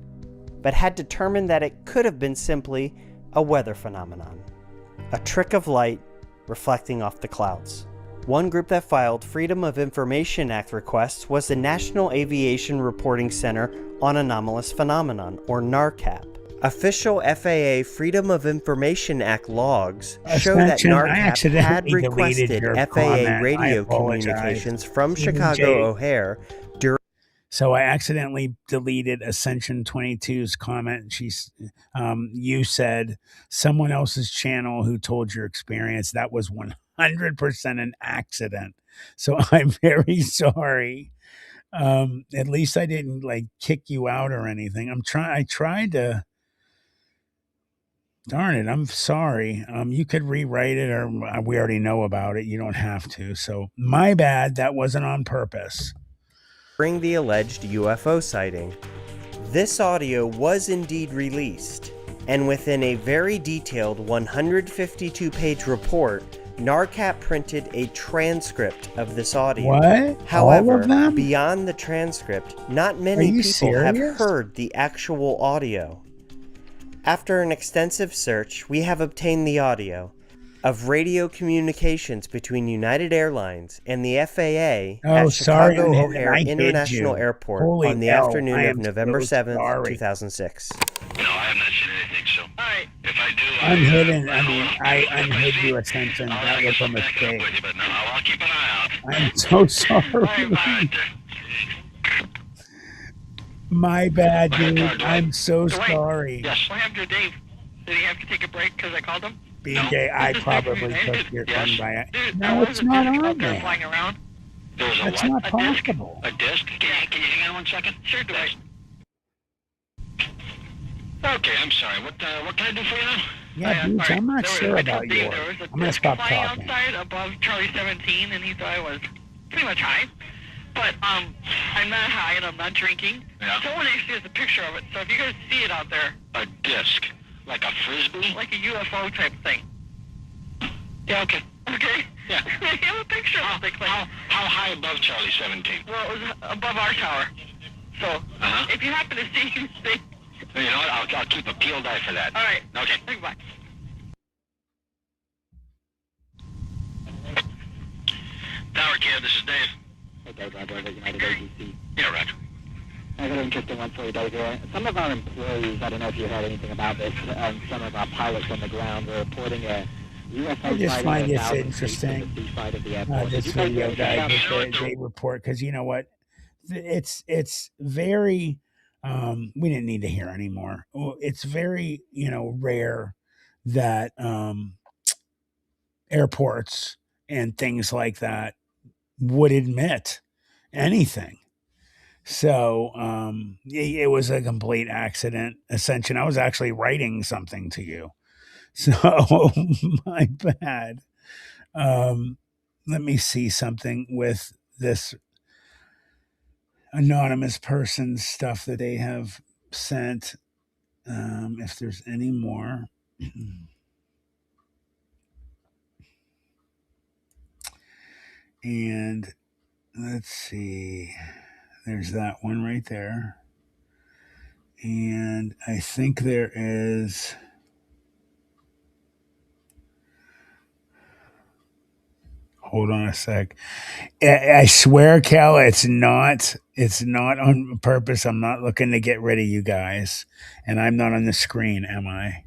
but had determined that it could have been simply a weather phenomenon, a trick of light reflecting off the clouds. One group that filed Freedom of Information Act requests was the National Aviation Reporting Center on Anomalous Phenomenon, or NARCAP. Official FAA Freedom of Information Act logs show that NARCAP had requested FAA radio communications from Chicago O'Hare during. So I accidentally deleted Ascension 22's comment. You said someone else's channel who told your experience. That was 100% an accident. So I'm very sorry. At least I didn't kick you out or anything. I tried to. Darn it, I'm sorry. You could rewrite it, or we already know about it. You don't have to. So my bad. That wasn't on purpose. During the alleged UFO sighting, this audio was indeed released, and within a very detailed 152-page report, NARCAP printed a transcript of this audio. What? However, all of them? Beyond the transcript, not many people have heard the actual audio. After an extensive search, we have obtained the audio of radio communications between United Airlines and the FAA at Chicago O'Hare International Airport on the afternoon of November 7th, 2006. No, I have not seen anything, so. Alright. If I do, Unhidden. I unhid you, Ascension. That was a mistake. But no, I'll keep an eye out. I'm so sorry. My bad, dude. I'm so sorry. Yes. What happened to Dave? Did he have to take a break because I called him? BJ, I probably took your phone by it. No, it's not on there. Flying around. That's not possible. A disc? Can you hang on 1 second? Sure, do it. Okay, I'm sorry. What can I do for you now? Yeah, dude, I'm not sure about yours. I'm going to stop talking. Outside above Charlie 17, and he thought I was pretty much high. But I'm not high, and I'm not drinking. Yeah. Someone actually has a picture of it, so if you guys see it out there. A disc? Like a frisbee? Like a UFO type thing. Yeah, okay. Okay? Yeah. I have a picture of it. How high above Charlie 17? Well, it was above our tower. So, if you happen to see anything... You know what? I'll keep a peeled eye for that. All right. Okay. Goodbye. Tower Care, this is Dave. Hey, Dave, Roger, over at United AGC. Yeah, Roger. I got an interesting one for you, Dave. Some of our employees, I don't know if you heard anything about this, some of our pilots on the ground were reporting a UFO I just find this interesting. This video guide they report, because you know what? It's very... we didn't need to hear anymore. It's very, rare that airports and things like that would admit anything. So it was a complete accident. Ascension, I was actually writing something to you. So my bad. Let me see something with this anonymous person's stuff that they have sent. If there's any more. And let's see. There's that one right there. And I think there is. Hold on a sec. I swear, Cal, it's not on purpose. I'm not looking to get rid of you guys. And I'm not on the screen, am I?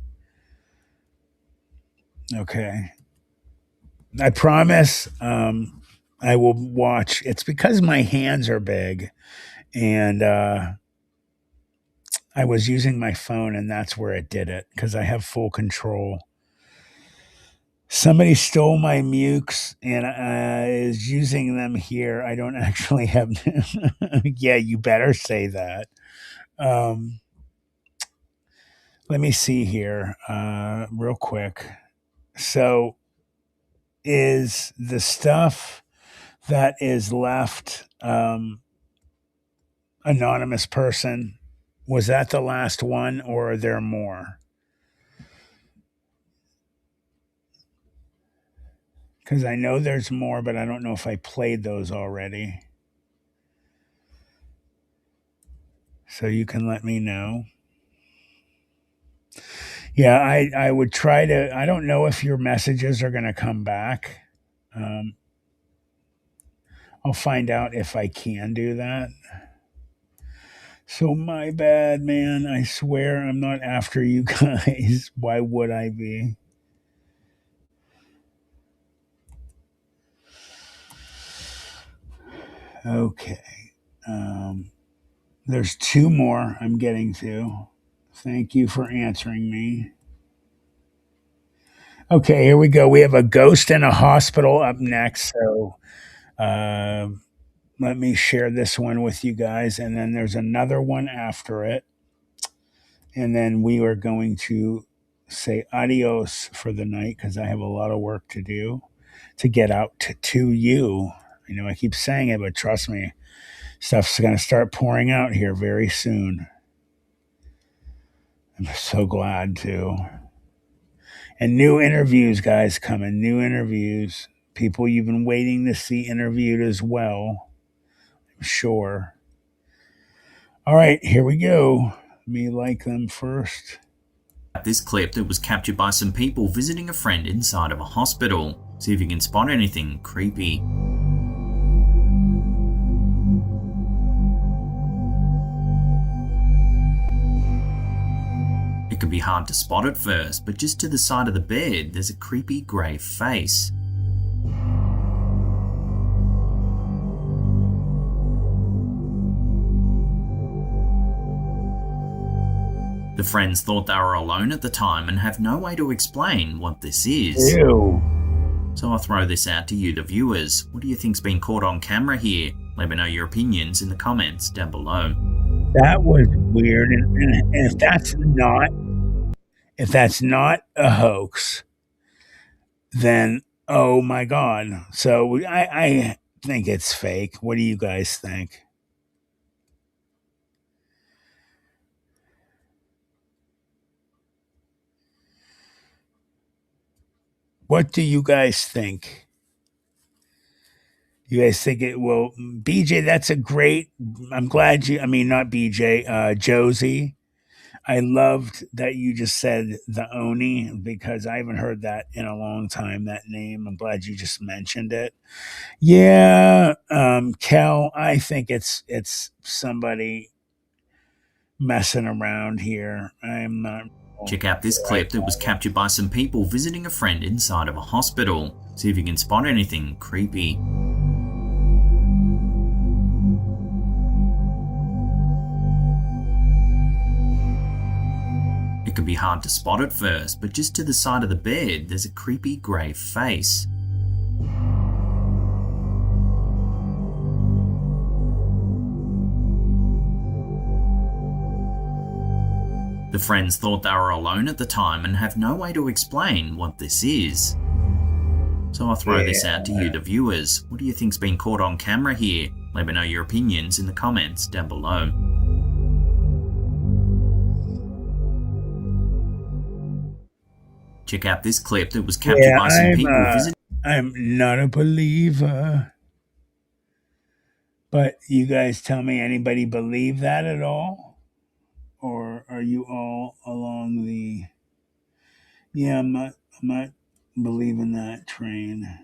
Okay. I promise I will watch. It's because my hands are big. And I was using my phone, and that's where it did it, because I have full control. Somebody stole my mukes and is using them here. I don't actually have yeah, you better say that. Let me see here real quick. So is the stuff that is left anonymous person, was that the last one, or are there more? Because I know there's more, but I don't know if I played those already. So you can let me know. Yeah, I would try to. I don't know if your messages are going to come back. I'll find out if I can do that. So my bad, man. I swear I'm not after you guys. Why would I be? Okay. There's two more I'm getting to. Thank you for answering me. Okay, here we go. We have a ghost in a hospital up next. So let me share this one with you guys. And then there's another one after it. And then we are going to say adios for the night, because I have a lot of work to do to get out to you. I know I keep saying it, but trust me, stuff's going to start pouring out here very soon. I'm so glad to. And new interviews, guys, coming. New interviews. People you've been waiting to see interviewed as well. I'm sure. All right, here we go. Let me like them first. This clip that was captured by some people visiting a friend inside of a hospital. See if you can spot anything creepy. It can be hard to spot at first, but just to the side of the bed, there's a creepy grey face. The friends thought they were alone at the time and have no way to explain what this is. Ew. So I'll throw this out to you, the viewers. What do you think's been caught on camera here? Let me know your opinions in the comments down below. That was weird, and if that's not a hoax, then oh my god. So I think it's fake. What do you guys think? What do you guys think? You guys think it will? BJ, that's a great. I'm glad you. I mean, not BJ. Josie. I loved that you just said the Oni, because I haven't heard that in a long time. That name. I'm glad you just mentioned it. Yeah, Kel. I think it's somebody messing around here. I'm not. Check out this clip that was captured by some people visiting a friend inside of a hospital. See if you can spot anything creepy. It can be hard to spot at first, but just to the side of the bed, there's a creepy grey face. The friends thought they were alone at the time and have no way to explain what this is. So I'll throw this out to you, the viewers. What do you think's been caught on camera here? Let me know your opinions in the comments down below. Check out this clip that was captured by some people visiting. I'm not a believer. But you guys tell me, anybody believe that at all? Or are you all along the, yeah, I'm not believing that train.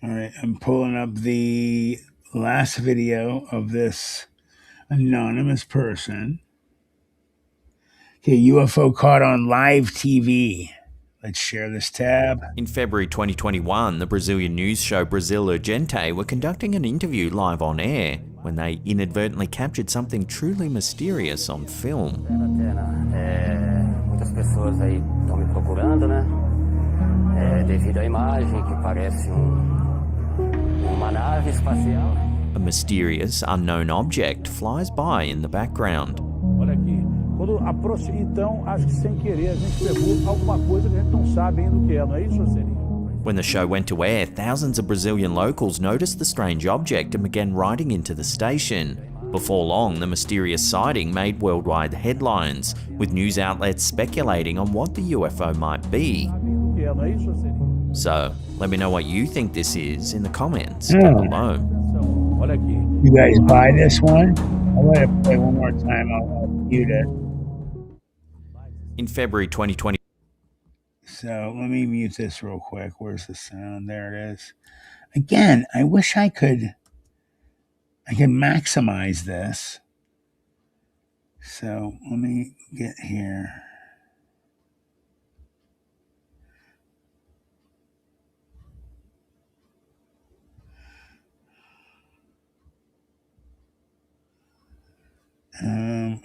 All right, I'm pulling up the last video of this anonymous person. Okay, UFO caught on live TV. Let's share this tab. In February 2021, the Brazilian news show Brasil Urgente were conducting an interview live on air when they inadvertently captured something truly mysterious on film. Muitas pessoas aí estão me procurando, né? Devido à imagem que parece uma nave espacial. A mysterious, unknown object flies by in the background. Olha aqui. Então, acho que sem querer a gente pegou alguma coisa que a gente não sabe ainda o que é, não é isso, Marcelinho? When the show went to air, thousands of Brazilian locals noticed the strange object and began writing into the station. Before long, the mysterious sighting made worldwide headlines, with news outlets speculating on what the UFO might be. So, let me know what you think this is in the comments down below. You guys buy this one? I'll let it play one more time. I'll mute it. In February 2020. So let me mute this real quick. Where's the sound? There it is. Again, I wish I could maximize this. So let me get here.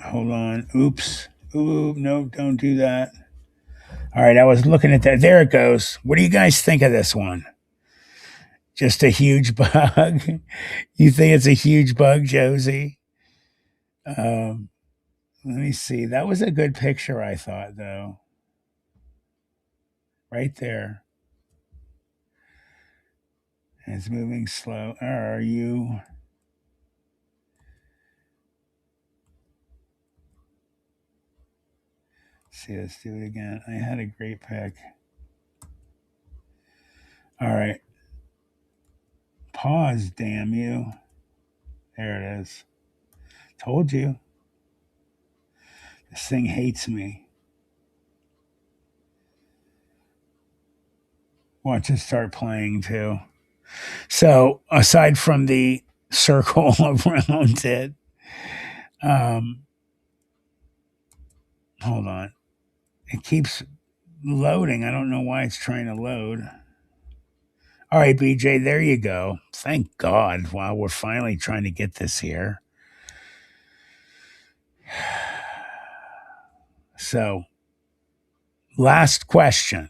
Hold on. Oops. Ooh, no, don't do that. All right, I was looking at that. There it goes. What do you guys think of this one? Just a huge bug? You think it's a huge bug, Josie? Let me see. That was a good picture, I thought, though. Right there. And it's moving slow. Are you... See, let's do it again. I had a great pick. All right. Pause, damn you. There it is. Told you. This thing hates me. Watch it start playing too. So, aside from the circle around it, hold on. It keeps loading. I don't know why it's trying to load. All right, BJ, there you go. Thank God. Wow, we're finally trying to get this here. So, last question.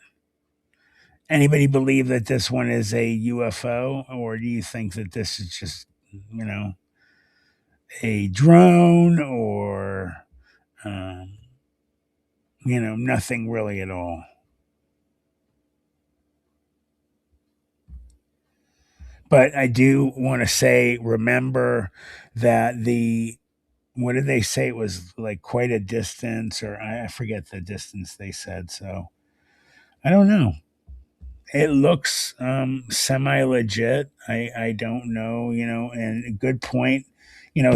Anybody believe that this one is a UFO, or do you think that this is just, a drone, or, nothing really at all? But I do want to say, remember that what did they say? It was like quite a distance, or I forget the distance they said. So I don't know. It looks semi-legit. I don't know, and a good point,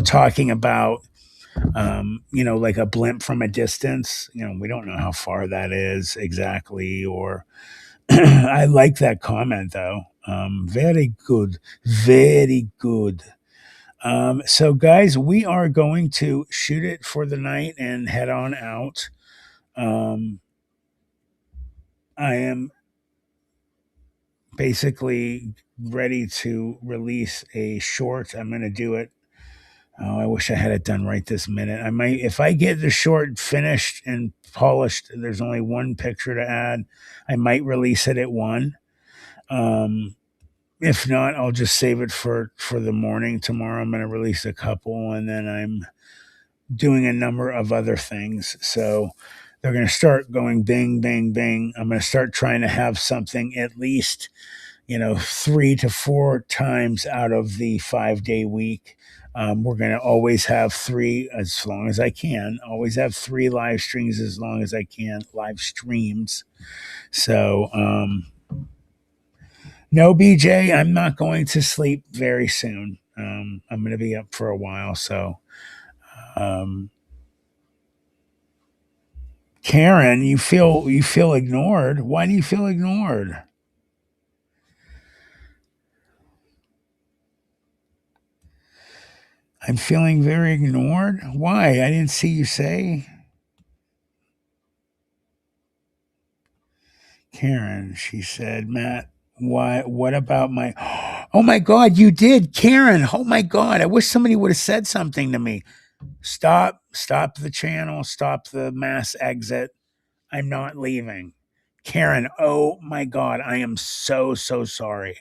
talking about, like a blimp from a distance. We don't know how far that is exactly, or I like that comment, though. Very good. Very good. So, guys, we are going to shoot it for the night and head on out. I am basically ready to release a short. I'm going to do it. Oh, I wish I had it done right this minute. I might, if I get the short finished and polished, there's only one picture to add. I might release it at 1. if not, I'll just save it for the morning tomorrow. I'm going to release a couple, and then I'm doing a number of other things. So they're going to start going bing, bing, bing. I'm going to start trying to have something at least, 3 to 4 times out of the 5-day week. We're going to always have 3 as long as I can. Always have 3 live streams as long as I can. Live streams. So, no, BJ, I'm not going to sleep very soon. I'm going to be up for a while. So, Karen, you feel ignored. Why do you feel ignored? I'm feeling very ignored. Why? I didn't see you say. Karen, she said, Matt, why? What about my? Oh my God, you did, Karen. Oh my God, I wish somebody would have said something to me. Stop the channel. Stop the mass exit. I'm not leaving. Karen, oh my God, I am so sorry.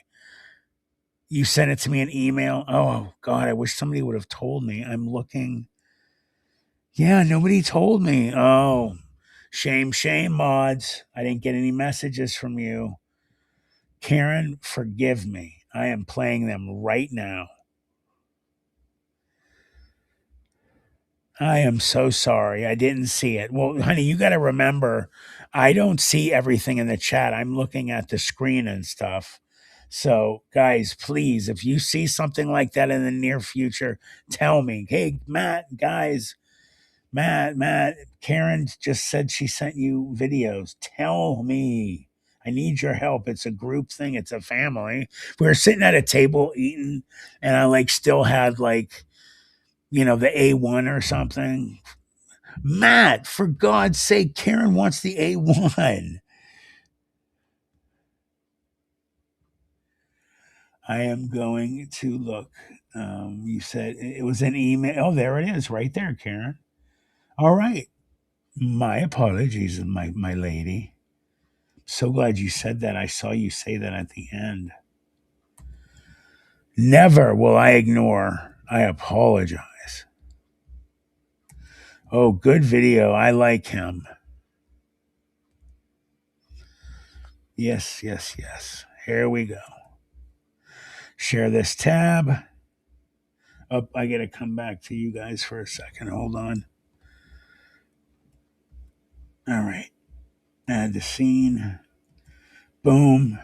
You sent it to me in email. Oh God, I wish somebody would have told me. I'm looking. Yeah, nobody told me. Oh, shame, mods. I didn't get any messages from you. Karen, forgive me. I am playing them right now. I am so sorry. I didn't see it. Well, honey, you got to remember, I don't see everything in the chat. I'm looking at the screen and stuff. So, guys, please, if you see something like that in the near future, tell me. Hey, Matt, guys, Matt, Karen just said she sent you videos. Tell me. I need your help. It's a group thing. It's a family. We were sitting at a table eating, and I still had the A1 or something. Matt, for God's sake, Karen wants the A1. I am going to look. You said it was an email. Oh, there it is, right there, Karen. All right. My apologies, my lady. So glad you said that. I saw you say that at the end. Never will I ignore. I apologize. Oh, good video. I like him. Yes. Here we go. Share this tab. Oh, I got to come back to you guys for a second. Hold on. All right. Add the scene. Boom.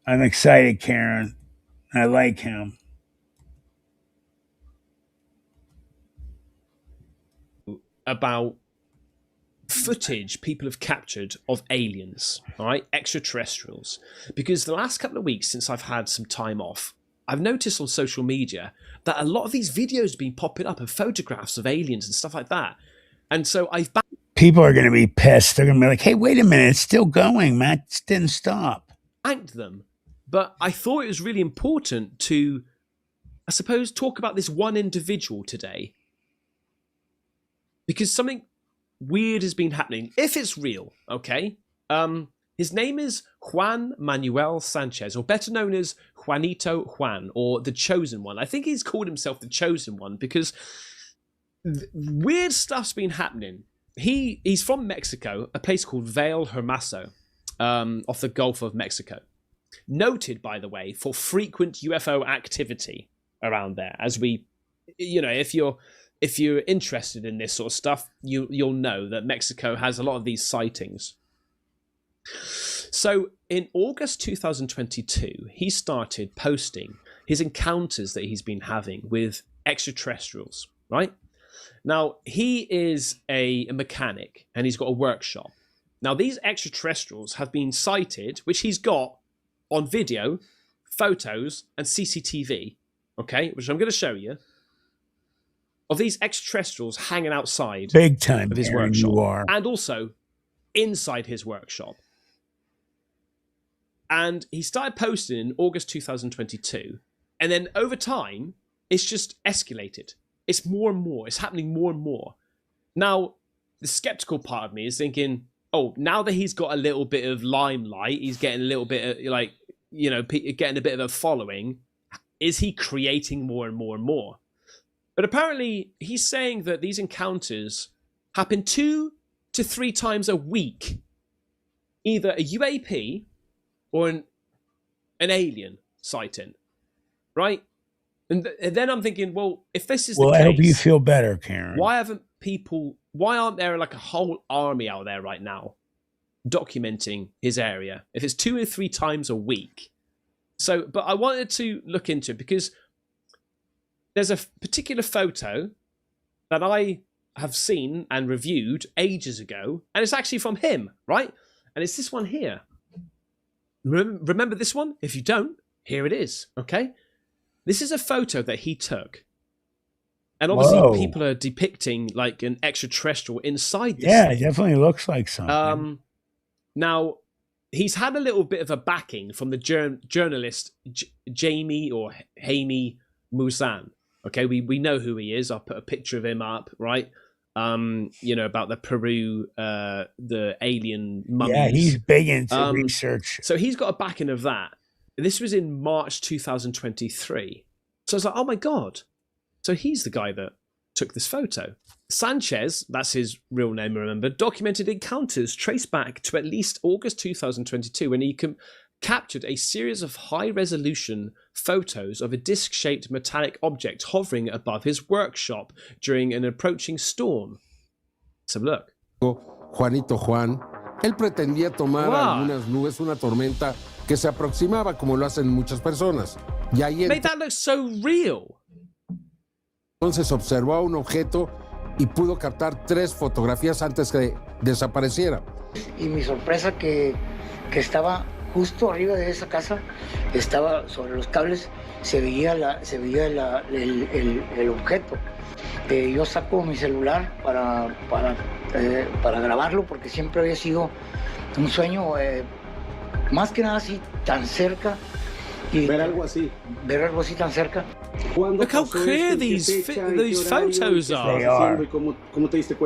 I'm excited, Karen. I like him. About footage people have captured of aliens, all right, extraterrestrials. Because the last couple of weeks since I've had some time off, I've noticed on social media that a lot of these videos have been popping up of photographs of aliens and stuff like that. And so people are going to be pissed. They're going to be like, hey, wait a minute, it's still going. Matt didn't stop. Banked them. But I thought it was really important to, I suppose, talk about this one individual today. Because something weird has been happening. If it's real, okay? His name is Juan Manuel Sanchez, or better known as Juanito Juan, or the Chosen One. I think he's called himself the Chosen One because weird stuff's been happening. He's from Mexico, a place called Vail Hermoso, off the Gulf of Mexico. Noted, by the way, for frequent UFO activity around there. As we, if you're interested in this sort of stuff, you'll know that Mexico has a lot of these sightings. So in August 2022, he started posting his encounters that he's been having with extraterrestrials, right? Now, he is a mechanic and he's got a workshop. Now, these extraterrestrials have been sighted, which he's got on video, photos, and CCTV, okay, which I'm going to show you, of these extraterrestrials hanging outside big time of his workshop, and also inside his workshop. And he started posting in August 2022, and then over time, it's just escalated. It's more and more. It's happening more and more. Now, the skeptical part of me is thinking, oh, now that he's got a little bit of limelight, he's getting a little bit of, getting a bit of a following, is he creating more and more and more? But apparently, he's saying that these encounters happen 2 to 3 times a week. Either a UAP or an alien sighting, right? And then I'm thinking, well, if this is the case, I hope you feel better, Karen. Why aren't there like a whole army out there right now documenting his area if it's 2 or 3 times a week? So, but I wanted to look into it because there's a particular photo that I have seen and reviewed ages ago, and it's actually from him, right? And it's this one here. Remember this one? If you don't, here it is, okay? This is a photo that he took. And obviously people are depicting like an extraterrestrial inside this Yeah, thing. it definitely looks like something. Now, he's had a little bit of a backing from the journalist Jamie or Jaime Maussan. Okay, we know who he is. I'll put a picture of him up, right? About the Peru, the alien mummies. Yeah, he's big into research. So he's got a backing of that. This was in March 2023. So I was like, oh my God. So he's the guy that took this photo. Sanchez, that's his real name, remember, documented encounters traced back to at least August 2022 when he captured a series of high-resolution photos of a disc-shaped metallic object hovering above his workshop during an approaching storm. Let's have a look. Juanito Juan, él pretendía tomar algunas nubes, una tormenta que se aproximaba como lo hacen muchas personas. Y ahí Mate, that looks so real. Entonces observó un objeto y pudo captar 3 fotografías antes que desapareciera. Y mi sorpresa que estaba justo arriba de esa casa, estaba sobre los cables, se veía el objeto. Yo saco mi celular para grabarlo porque siempre había sido un sueño, más que nada así, tan cerca. Y ver algo así tan cerca. Look how clear these photos are. They are. You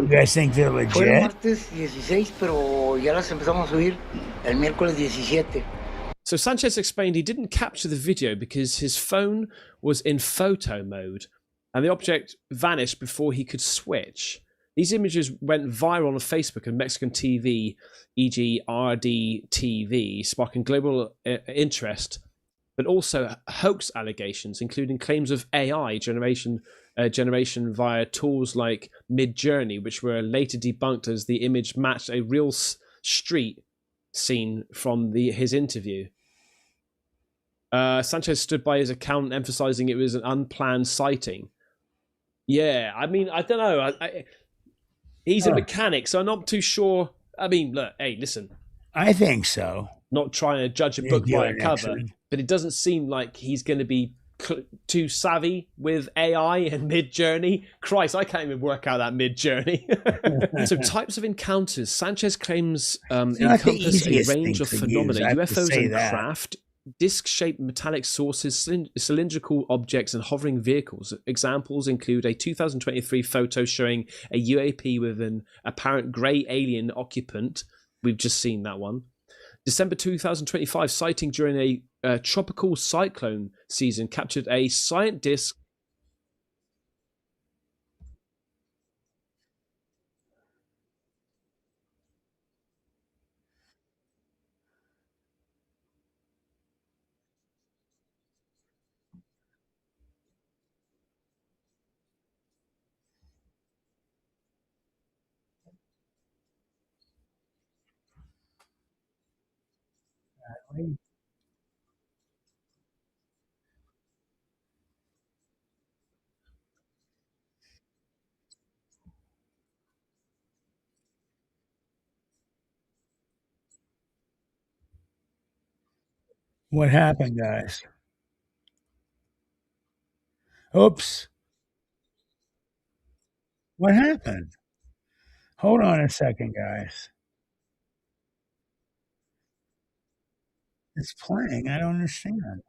guys think they're legit? Fue el martes 16, pero ya las empezamos a subir el miércoles 17. So Sanchez explained he didn't capture the video because his phone was in photo mode and the object vanished before he could switch. These images went viral on Facebook and Mexican TV, e.g. RDTV, sparking global interest, but also hoax allegations, including claims of AI generation via tools like Midjourney, which were later debunked as the image matched a real street scene from his interview. Sanchez stood by his account, emphasizing it was an unplanned sighting. Yeah, I mean, I don't know. He's a mechanic, so I'm not too sure. I mean, look, hey, listen. I think so. Not trying to judge a book by a cover, but it doesn't seem like he's going to be too savvy with AI and Midjourney. Christ, I can't even work out that Midjourney. So types of encounters. Sanchez claims encompass a range of phenomena, UFOs and craft, disc-shaped metallic sources, cylindrical objects, and hovering vehicles. Examples include a 2023 photo showing a UAP with an apparent grey alien occupant. We've just seen that one. December 2025 sighting during a tropical cyclone season captured a giant disc. What happened, guys? Oops. What happened? Hold on a second, guys. It's playing. I don't understand.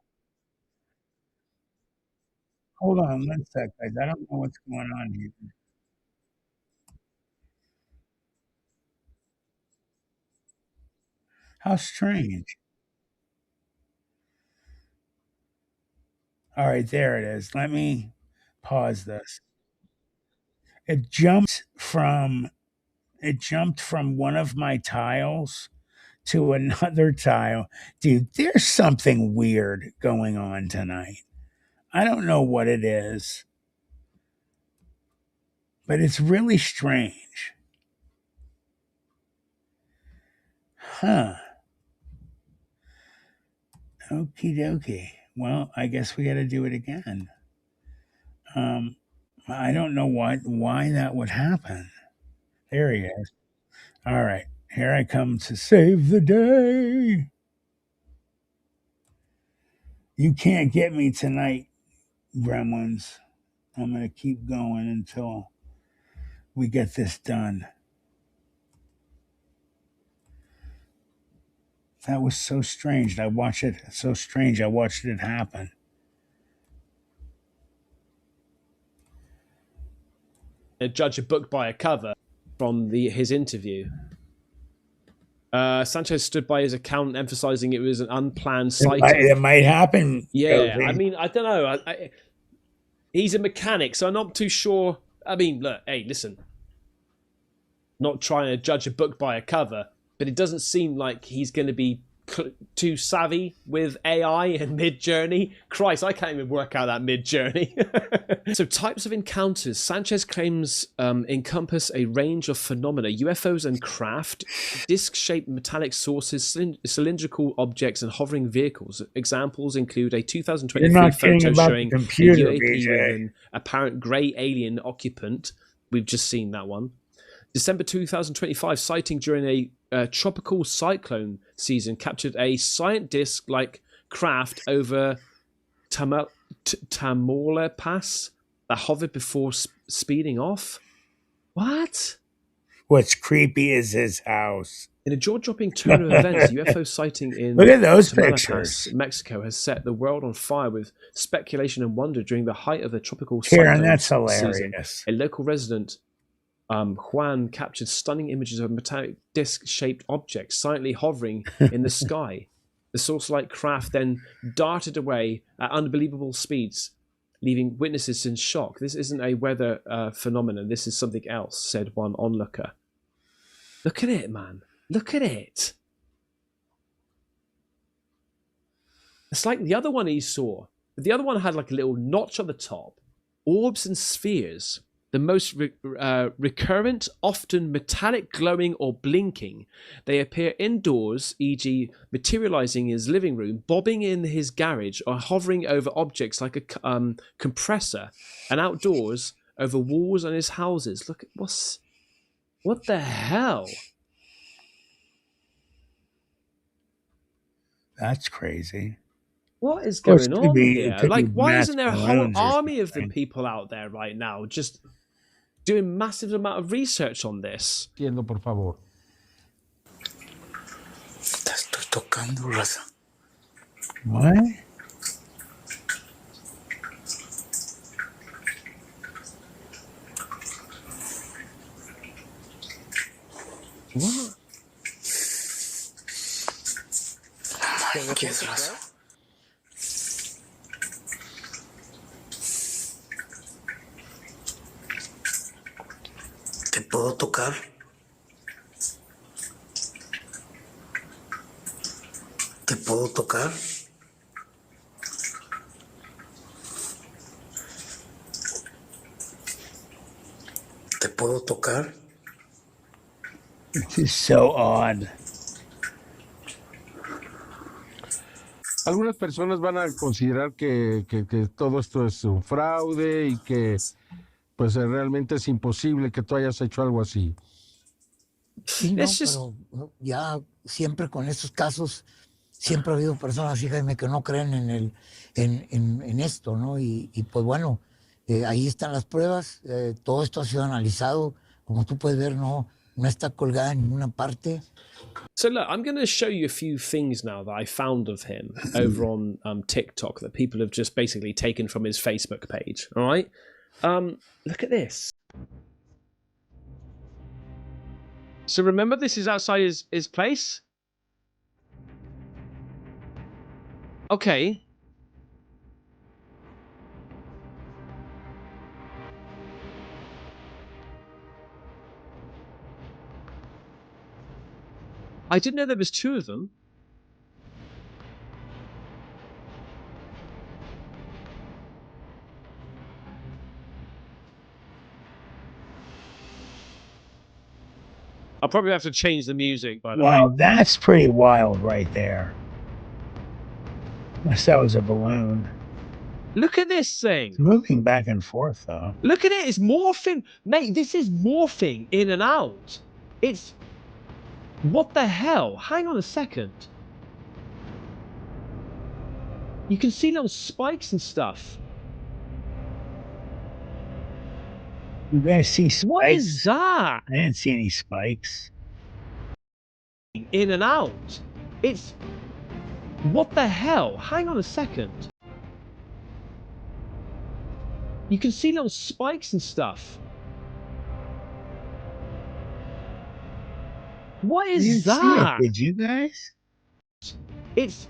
Hold on one sec, guys. I don't know what's going on here. How strange. All right, there it is. Let me pause this. It jumped from one of my tiles to another tile. Dude, there's something weird going on tonight. I don't know what it is, but it's really strange. Huh. Okie dokie. Well, I guess we got to do it again. I don't know why that would happen. There he is. All right, here I come to save the day. You can't get me tonight, gremlins. I'm gonna keep going until we get this done. That was so strange. I watched it happen. Judge a book by a cover from his interview. Sanchez stood by his account, emphasizing it was an unplanned sighting. It might happen. Yeah, I mean, I don't know. He's a mechanic, so I'm not too sure. I mean, look, hey, listen. Not trying to judge a book by a cover, but it doesn't seem like he's going to be too savvy with AI and Mid-Journey. Christ, I can't even work out that Mid-Journey. So types of encounters. Sanchez claims encompass a range of phenomena, UFOs and craft, disc-shaped metallic sources, cylindrical objects, and hovering vehicles. Examples include a 2023 photo showing a UAP with an apparent grey alien occupant. We've just seen that one. December 2025 sighting during a tropical cyclone season captured a scientist-like craft over Tamaulipas Pass that hovered before speeding off. What? What's creepy is his house. In a jaw-dropping turn of events, UFO sighting in Look at those Tamaulipas, pictures. Mexico, has set the world on fire with speculation and wonder during the height of the tropical Karen, cyclone that's season. hilarious. A local resident, Juan, captured stunning images of metallic disc-shaped objects silently hovering in the sky. The source-like craft then darted away at unbelievable speeds, leaving witnesses in shock. This isn't a weather phenomenon. This is something else, said one onlooker. Look at it, man. Look at it. It's like the other one he saw. The other one had like a little notch on the top. Orbs and spheres. The most recurrent, often metallic glowing or blinking. They appear indoors, e.g. materializing in his living room, bobbing in his garage, or hovering over objects like a compressor, and outdoors over walls on his houses. Look, what the hell? That's crazy. What is going on here? Like, why Matt isn't there a whole Malone's or army of the something. people out there right now just doing massive amount of research on this? Entiendo, por favor. Te estoy tocando, raza. What? What? Manches, raza. ¿Te puedo tocar? ¿Te puedo tocar? ¿Te puedo tocar? This is so odd. Algunas personas van a considerar que todo esto es un fraude y que pues realmente es imposible que tú hayas hecho algo así. Sí, no, pero ya siempre con estos casos, siempre ha habido personas, fíjame, que no creen en esto, ¿no? Y pues bueno, ahí están las pruebas, todo esto ha sido analizado, como tú puedes ver, no está colgada en ninguna parte. So look, I'm going to show you a few things now that I found of him over on TikTok that people have just basically taken from his Facebook page. All right, look at this. So remember, this is outside his place. Okay. I didn't know there was 2 of them. I'll probably have to change the music, by the way. Wow, that's pretty wild right there. Unless that was a balloon. Look at this thing. It's moving back and forth, though. Look at it. It's morphing. Mate, this is morphing in and out. It's... What the hell? Hang on a second. You can see little spikes and stuff. You guys see spikes? What is that? I didn't see any spikes. In and out. It's... What the hell? Hang on a second. You can see little spikes and stuff. What is that? Did you guys? It's...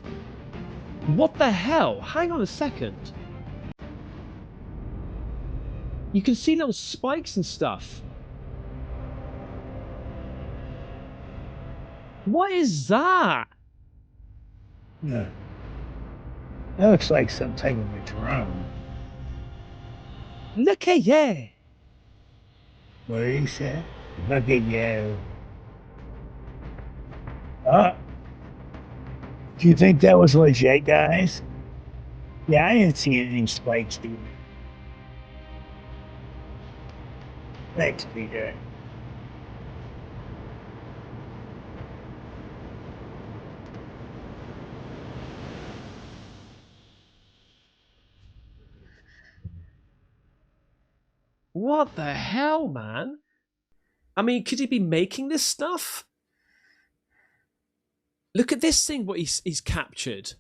What the hell? Hang on a second. You can see little spikes and stuff. What is that? Yeah. That looks like some type of a drone. Look at you. What did he say? Look at you. Do you think that was legit, guys? Yeah, I didn't see any spikes, dude. Thanks, PJ. What the hell, man? I mean, could he be making this stuff? Look at this thing, what he's captured.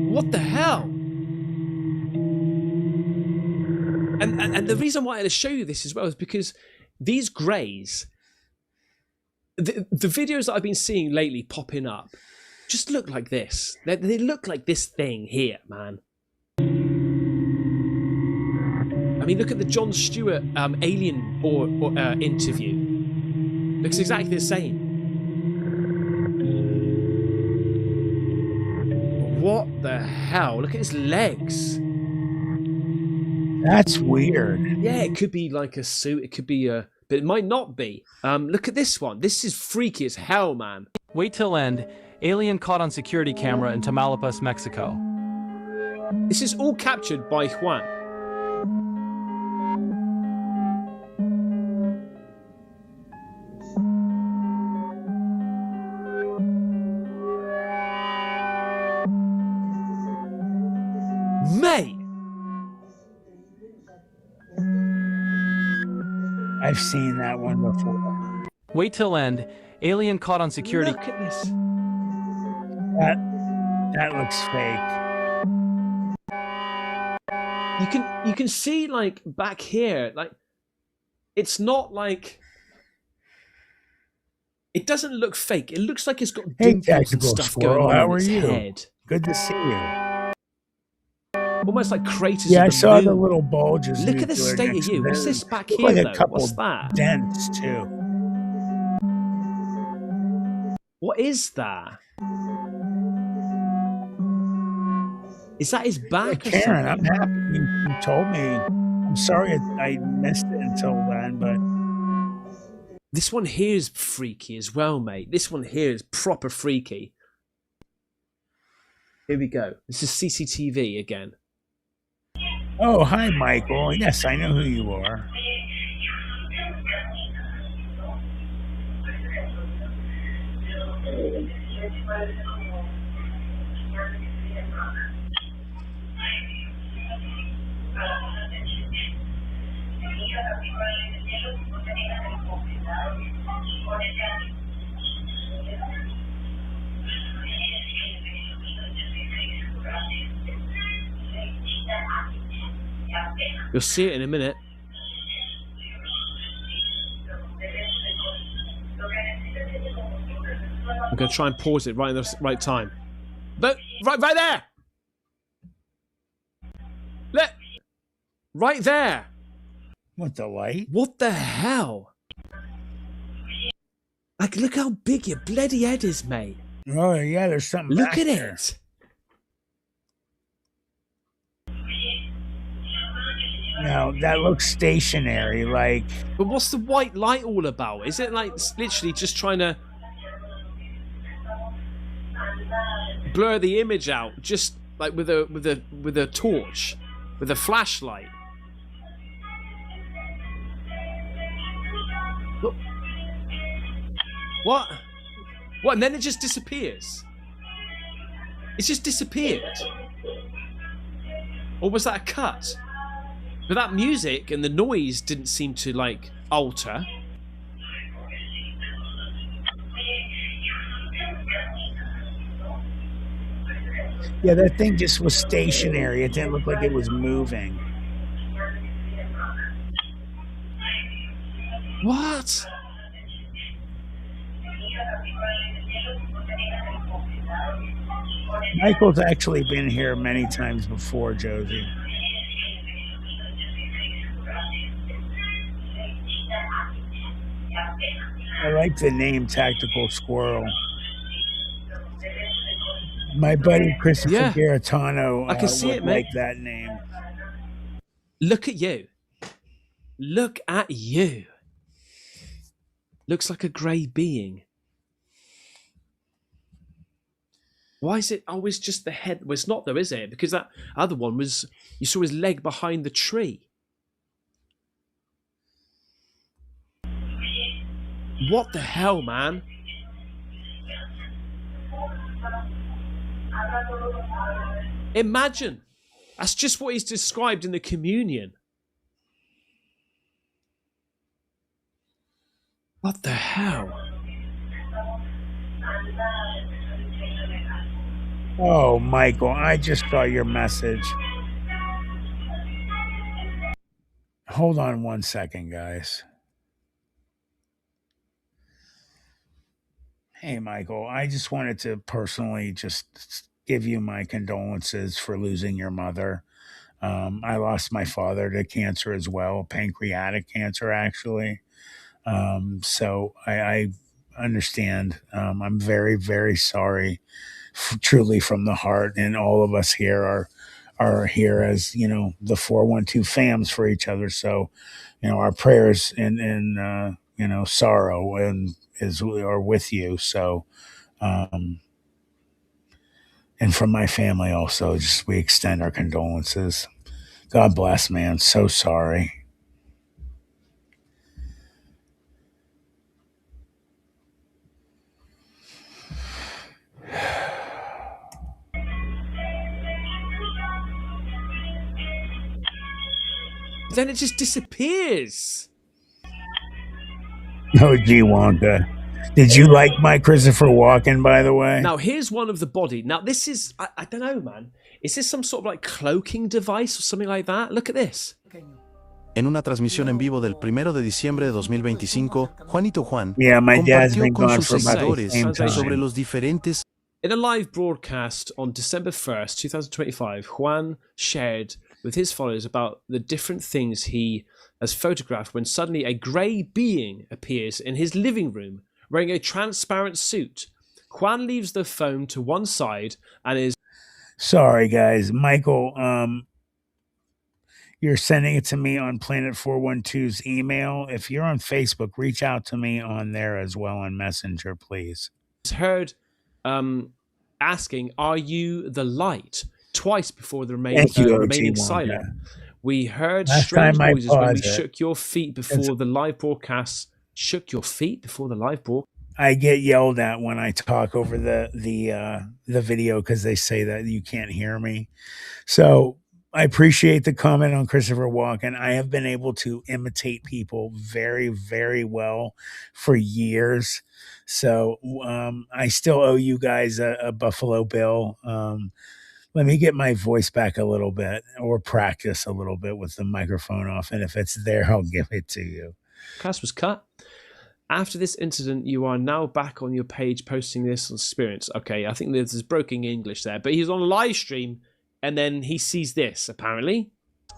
What the hell? And the reason why I had to show you this as well is because these greys, the videos that I've been seeing lately popping up, just look like this. They look like this thing here, man. I mean, look at the Jon Stewart Alien interview. Looks exactly the same. What the hell? Look at his legs. That's weird. Yeah, it could be like a suit. It could be a... But it might not be. Look at this one. This is freaky as hell, man. Wait till end. Alien caught on security camera in Tamaulipas, Mexico. This is all captured by Juan. Mate! I've seen that one before. Wait till end. Alien caught on security. Look at this. That looks fake. You can see like back here, like it's not like it doesn't look fake. It looks like it's got dimples and stuff going on in its head. Good to see you. Almost like craters. Yeah, of I the saw moon. the little bulges. Look at the state of you. What's this back here, like a though? couple What's that? dents too. What is that? Is that his back? Hey, Karen, I'm happy you told me. I'm sorry I missed it until then, but this one here is freaky as well, mate. This one here is proper freaky. Here we go. This is CCTV again. oh, hi, Michael. Yes, I know who you are. You'll see it in a minute. going to try and pause it right in the right time. But right there. Right there. What, the light? What the hell? Like, look how big your bloody head is, mate. Oh, yeah, there's something Look back at there. it. Now, that looks stationary, like... But what's the white light all about? Is it like literally just trying to blur the image out, just like with a torch, with a flashlight? What? What? And then it just disappears. It's just disappeared. Or was that a cut? But that music and the noise didn't seem to, like, alter. Yeah, that thing just was stationary. It didn't look like it was moving. What? Michael's actually been here many times before, Josie. I like the name Tactical Squirrel. My buddy Christopher Garitano I can see would it, mate. like that name. Look at you. Look at you. Looks like a grey being. Why is it always just the head? Well, it's not though, is it? Because that other one was, you saw his leg behind the tree. What the hell, man? Imagine. That's just what he's described in the communion. What the hell? Oh, Michael, I just saw your message. Hold on 1 second, guys. Hey, Michael, I just wanted to personally just give you my condolences for losing your mother. I lost my father to cancer as well, pancreatic cancer, actually. So I understand. I'm very, very sorry, truly from the heart. And all of us here are here as, you know, the 412 fams for each other. So, you know, our prayers and you know, sorrow are with you. So, and from my family also, just we extend our condolences. God bless, man. So sorry. Then it just disappears. Oh, gee, Wonka. Did you like my Christopher Walken, by the way? Now, here's one of the body. Now, this is, I don't know, man. Is this some sort of like cloaking device or something like that? Look at this. En una transmisión en vivo del 1 de diciembre de 2025, Juanito Juan compartió con sus seguidores sobre los diferentes. In a live broadcast on December 1st, 2025, Juan shared with his followers about the different things he has photographed when suddenly a grey being appears in his living room wearing a transparent suit. Juan leaves the phone to one side and is... Sorry, guys. Michael, you're sending it to me on Planet 412's email. If you're on Facebook, reach out to me on there as well on Messenger, please. Heard asking, "Are you the light?" twice before the remaining silent. We heard strange noises when we shook your feet before the live broadcast. Shook your feet before the live broadcast. I get yelled at when I talk over the video because they say that you can't hear me. So I appreciate the comment on Christopher Walken. I have been able to imitate people very, very well for years. So I still owe you guys a Buffalo Bill. Let me get my voice back a little bit or practice a little bit with the microphone off. And if it's there, I'll give it to you. Podcast was cut. After this incident, you are now back on your page posting this experience. Okay, I think there's broken English there, but he's on a live stream and then he sees this, apparently.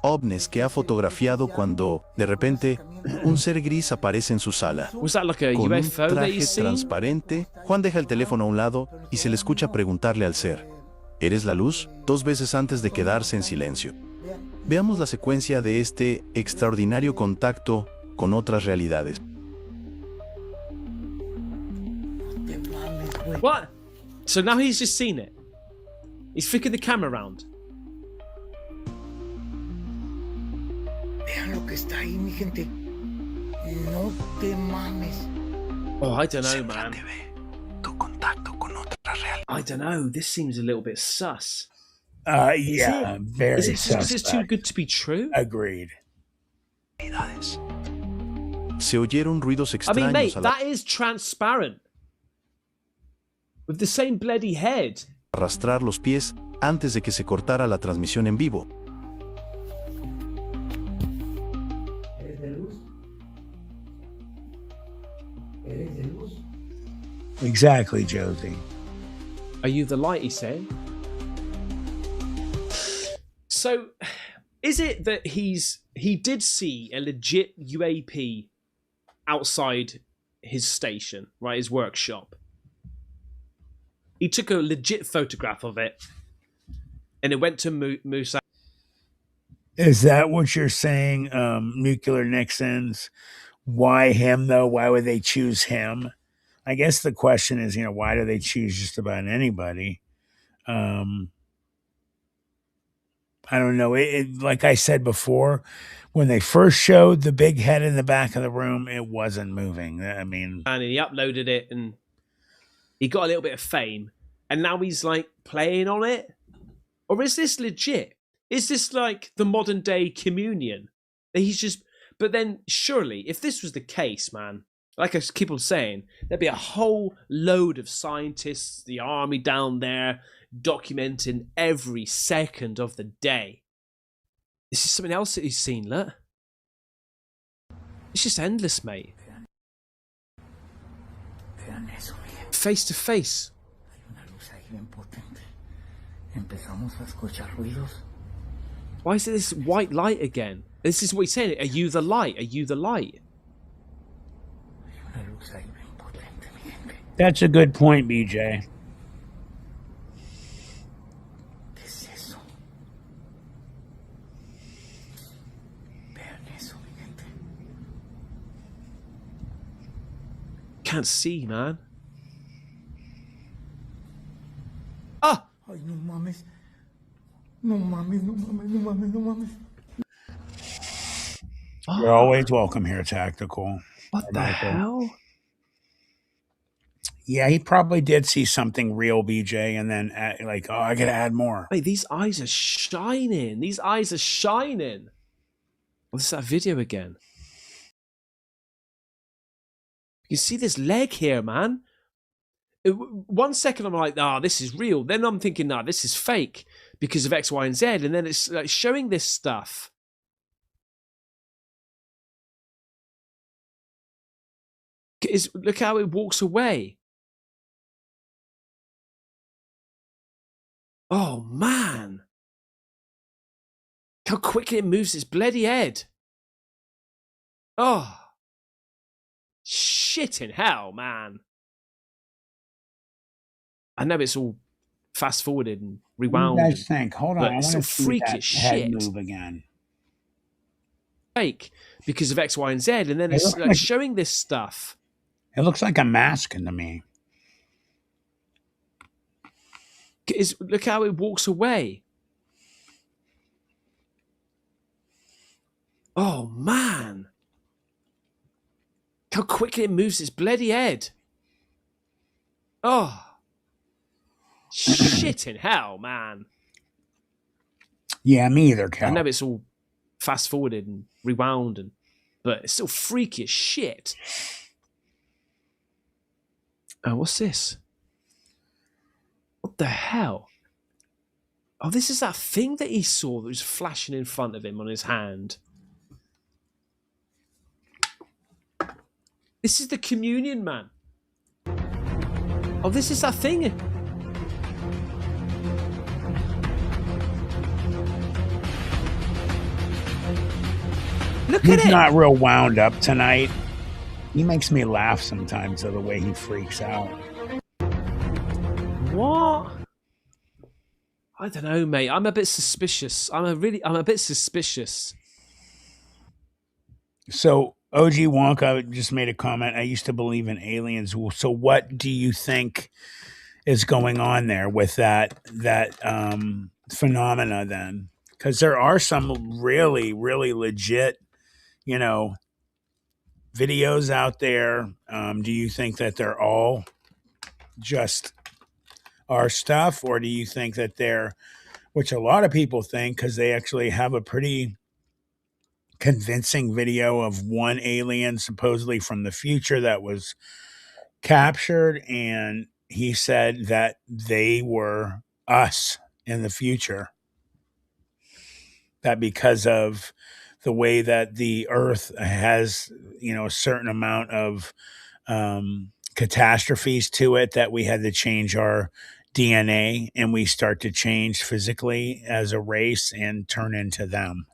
ovnis que ha fotografiado cuando, de repente, un ser gris aparece en su sala. Was that like a Con un UFO that traje he's seen? transparente, Juan deja el teléfono a un lado y se le escucha preguntarle al ser, ¿eres la luz? 2 veces antes de quedarse en silencio. Veamos la secuencia de este extraordinario contacto con otras realidades. What? So now he's just seen it. He's flicking the camera around. Vean lo que está ahí, mi gente. No te mames. Oh, I don't know, man. I don't know. This seems a little bit sus. Yeah, very Is it just because it's too suspect. good to be true? Agreed. Se oyeron ruidos I extraños mean, mate, al that is transparent. With the same bloody head. arrastrar los pies antes de que se cortara la transmisión en vivo. ¿Eres de luz? ¿Eres de luz? Exactly, Josie. Are you the light, he's saying? So, is it that he did see a legit UAP outside his station, right, his workshop? He took a legit photograph of it, and it went to Musa. Is that what you're saying, Nuclear Nixons? Why him, though? Why would they choose him? I guess the question is, why do they choose just about anybody? I don't know. Like I said before, when they first showed the big head in the back of the room, it wasn't moving. I mean, And he uploaded it, and he got a little bit of fame, and now he's like playing on it. Or is this legit? Is this like the modern day communion? He's just. But then, surely, if this was the case, man, like I keep on saying, there'd be a whole load of scientists, the army down there, documenting every second of the day. This is something else that he's seen, look. It's just endless, mate. Face to face. Why is it this white light again? This is what he's saying. Are you the light? Are you the light? that's a good point, BJ. Can't see, man. Ah! Ay, no mames. No mames, no mames, no mames, no mames. You're always welcome here, Tactical. What the hell? Yeah, he probably did see something real, BJ, and then like, oh, I gotta add more. Wait, these eyes are shining. These eyes are shining. What's that video again? You see this leg here, man. 1 second I'm like, this is real. Then I'm thinking, this is fake because of X, Y, and Z. And then it's like showing this stuff. Look how it walks away. Oh, man. How quickly it moves its bloody head. Oh. Shit in hell, man. I know it's all fast forwarded and rewound. What do you guys think? Hold on, I want It's still to see freak that as head shit. move again. Fake because of X, Y, and Z, and then it's like showing this stuff. It looks like a mask to me. Look how it walks away. Oh, man. How quickly it moves its bloody head. Oh. Shit in hell, man. Yeah, me either, Cal. I know it's all fast forwarded and rewound, but it's still freaky as shit. What's this? What the hell? Oh, this is that thing that he saw that was flashing in front of him on his hand. This is the communion, man. Oh, this is that thing. Look at it. He's not real wound up tonight. He makes me laugh sometimes of the way he freaks out. What? I don't know, mate. I'm a bit suspicious. I'm a bit suspicious. So OG Wonka just made a comment. I used to believe in aliens. So what do you think is going on there with that phenomena then? Because there are some really, really legit, videos out there. Do you think that they're all just our stuff, or do you think that they're, which a lot of people think, because they actually have a pretty convincing video of one alien supposedly from the future that was captured, and he said that they were us in the future, that because of the way that the earth has a certain amount of catastrophes to it, that we had to change our DNA and we start to change physically as a race and turn into them.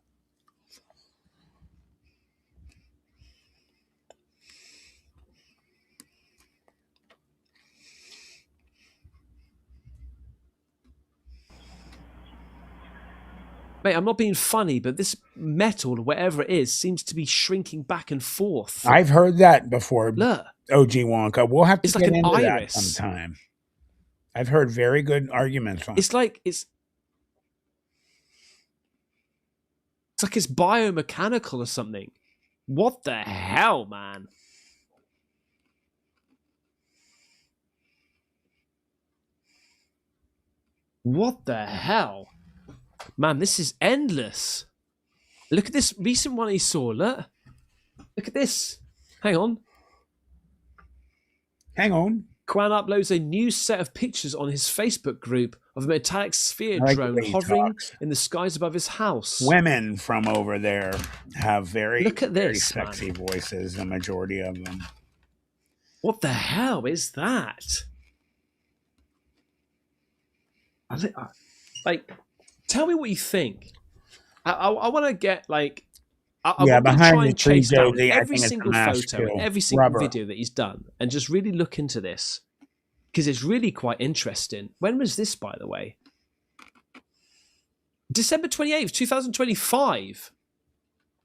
Mate, I'm not being funny, but this metal, whatever it is, seems to be shrinking back and forth. I've heard that before. Look. OG Wonka. We'll have to It's get like an into iris. that sometime. I've heard very good arguments on it. It's like it's biomechanical or something. What the hell, man? What the hell? Man, this is endless. Look at this recent one he saw. Look at this. Hang on. Kwan uploads a new set of pictures on his Facebook group of a metallic sphere drone hovering in the skies above his house. Women from over there have very, Look at very this, sexy voices, the majority of them. What the hell is that? Like, tell me what you think. I want to get like. I want to try and chase down every single photo and every single video that he's done, and just really look into this, because it's really quite interesting. When was this, by the way? December 28th, 2025.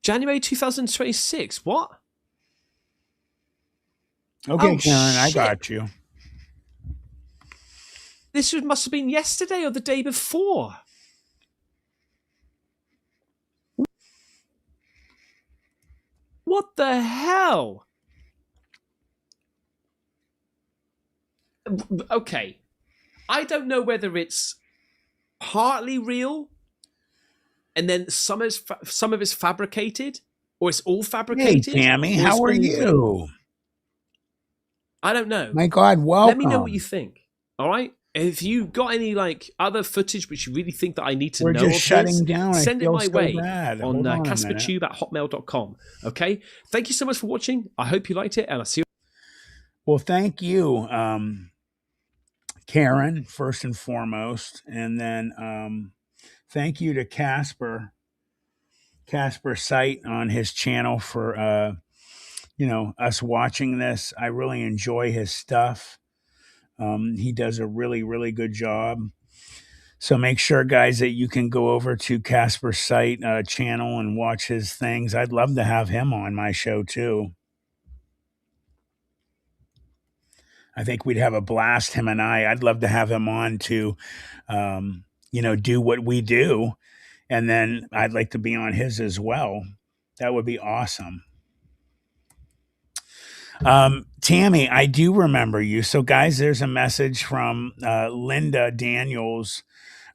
January 2026. What? Okay, Karen, I got you. This must have been yesterday or the day before. What the hell? Okay. I don't know whether it's partly real and then some of it's fabricated, or it's all fabricated. Hey, Tammy, how are you? I don't know. My God, welcome. Let me know what you think. All right? If you got any like other footage which you really think that I need to know, just shutting down. send it my way bad. on CasperTube@hotmail.com. Okay? Thank you so much for watching. I hope you liked it, and I'll see you. Well, thank you, Karen, first and foremost, and then thank you to Casper Sight on his channel for us watching this. I really enjoy his stuff. He does a really, really good job. So make sure, guys, that you can go over to Casper Sight channel and watch his things. I'd love to have him on my show too. I think we'd have a blast, him and I. I'd love to have him on to, do what we do. And then I'd like to be on his as well. That would be awesome. Tammy, I do remember you. So guys, there's a message from Linda Daniels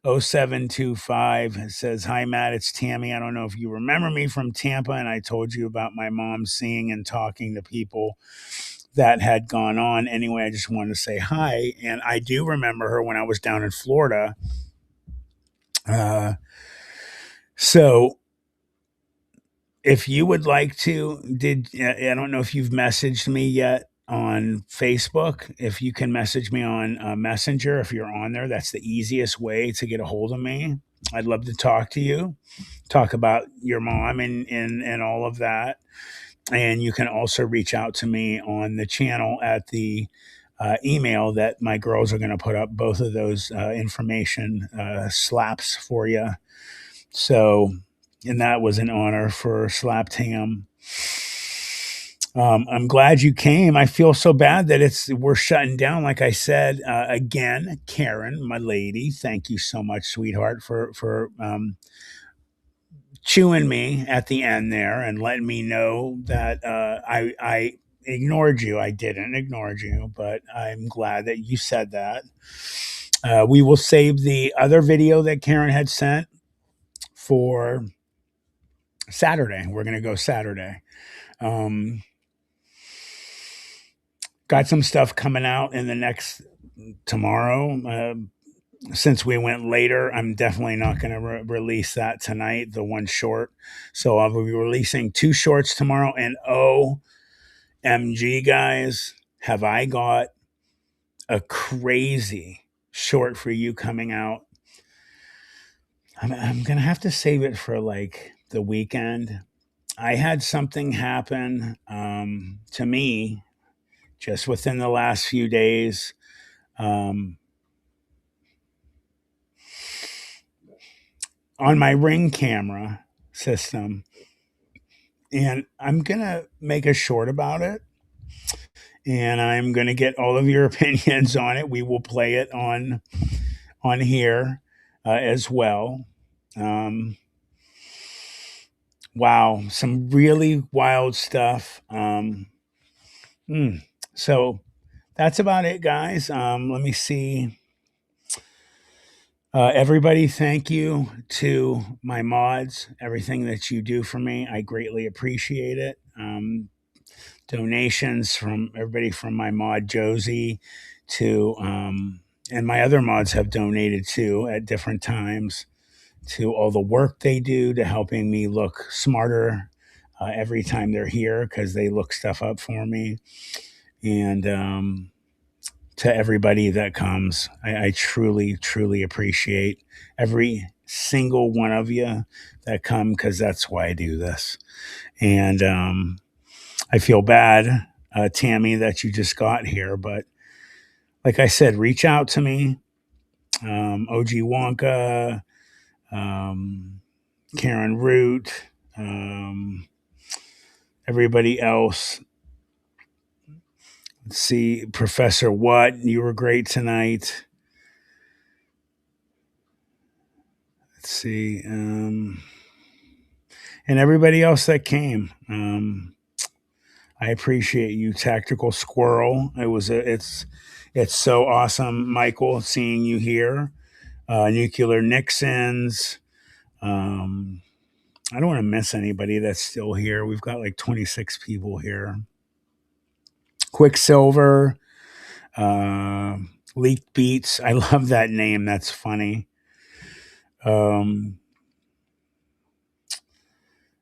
0725. It says, "Hi Matt, it's Tammy. I don't know if you remember me from Tampa, and I told you about my mom seeing and talking to people that had gone on. Anyway, I just wanted to say hi. And I do remember her when I was down in Florida. So if you would like to, I don't know if you've messaged me yet on Facebook. If you can message me on Messenger, if you're on there, that's the easiest way to get a hold of me. I'd love to talk to you, talk about your mom and all of that. And you can also reach out to me on the channel at the email that my girls are going to put up both of those information slaps for you. So, and that was an honor for Slap Tam. I'm glad you came. I feel so bad that we're shutting down. Like I said, again, Karen, my lady, thank you so much, sweetheart, for chewing me at the end there and letting me know that I ignored you. I didn't ignore you, but I'm glad that you said that. We will save the other video that Karen had sent for Saturday. We're going to go Saturday. Got some stuff coming out in the next tomorrow. Since we went later, I'm definitely not going to release that tonight, the one short. So I'll be releasing 2 shorts tomorrow. And OMG, guys, have I got a crazy short for you coming out. I'm going to have to save it for like the weekend. I had something happen to me just within the last few days. On my Ring camera system, and I'm going to make a short about it, and I'm going to get all of your opinions on it. We will play it on here as well. Wow, some really wild stuff. So that's about it, guys. Let me see. Everybody, thank you to my mods, everything that you do for me. I greatly appreciate it. Donations from everybody from my mod Josie to, and my other mods have donated too at different times, to all the work they do to helping me look smarter every time they're here because they look stuff up for me. And to everybody that comes, I truly, truly appreciate every single one of you that come because that's why I do this. And I feel bad, Tammy, that you just got here. But like I said, reach out to me. OG Wonka, Karen Root, everybody else. Let's see, Professor What, you were great tonight. Let's see, and everybody else that came. I appreciate you, Tactical Squirrel. It's so awesome, Michael, seeing you here. Nuclear Nixons. I don't want to miss anybody that's still here. We've got like 26 people here. Quicksilver, Leaked Beats. I love that name. That's funny. And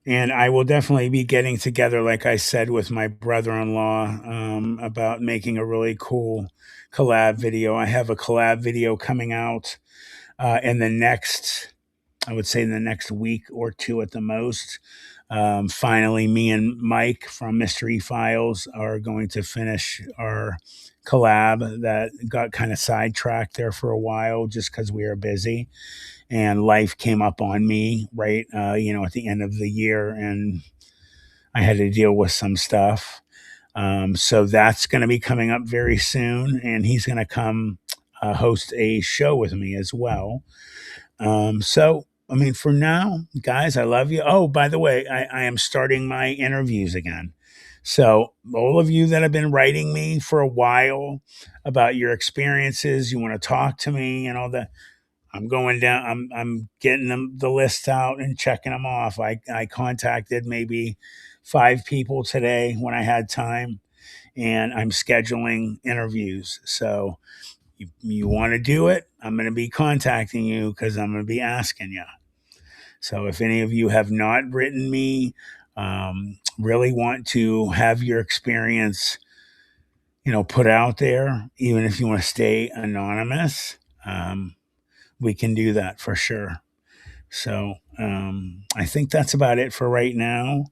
I will definitely be getting together, like I said, with my brother-in-law about making a really cool collab video. I have a collab video coming out in the next, I would say in the next week or 2 at the most. Finally, me and Mike from Mystery Files are going to finish our collab that got kind of sidetracked there for a while just because we were busy. And life came up on me, right, at the end of the year, and I had to deal with some stuff. So that's going to be coming up very soon, and he's going to come host a show with me as well. So, I mean, for now, guys, I love you. Oh, by the way, I am starting my interviews again. So all of you that have been writing me for a while about your experiences, you want to talk to me and all that, I'm going down. I'm getting the list out and checking them off. I contacted maybe 5 people today when I had time, and I'm scheduling interviews. So you want to do it, I'm going to be contacting you because I'm going to be asking you. So if any of you have not written me really want to have your experience, put out there, even if you want to stay anonymous, we can do that for sure. So I think that's about it for right now.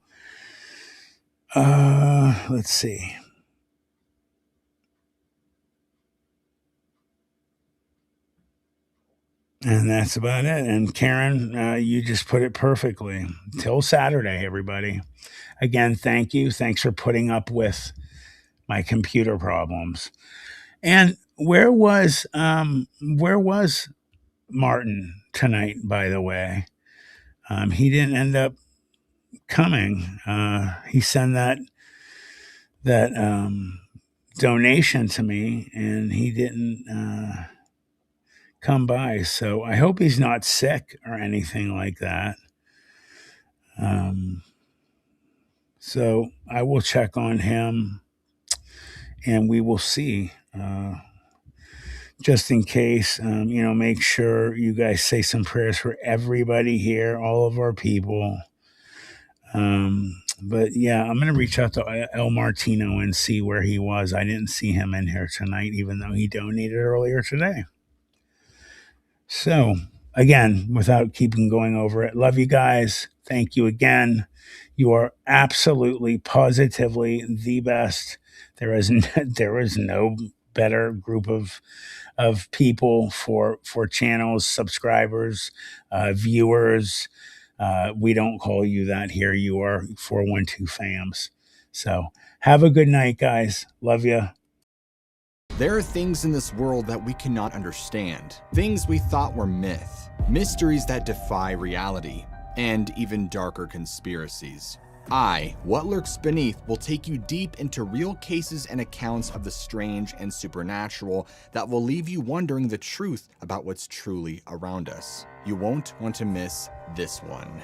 Let's see. And that's about it. And Karen, you just put it perfectly. Till Saturday, everybody. Again, thank you. Thanks for putting up with my computer problems. And where was Martin tonight, by the way? He didn't end up coming. He sent that donation to me, and he didn't come by. So I hope he's not sick or anything like that. So I will check on him, and we will see. Just in case, make sure you guys say some prayers for everybody here, all of our people. But yeah, I'm going to reach out to El Martino and see where he was. I didn't see him in here tonight, even though he donated earlier today. So again, without keeping going over it, love you guys. Thank you again. You are absolutely, positively the best. There is no better group of people for channels, subscribers, viewers. We don't call you that here. You are 412 fams. So have a good night, guys. Love you. There are things in this world that we cannot understand. Things we thought were myth. Mysteries that defy reality. And even darker conspiracies. What Lurks Beneath will take you deep into real cases and accounts of the strange and supernatural that will leave you wondering the truth about what's truly around us. You won't want to miss this one.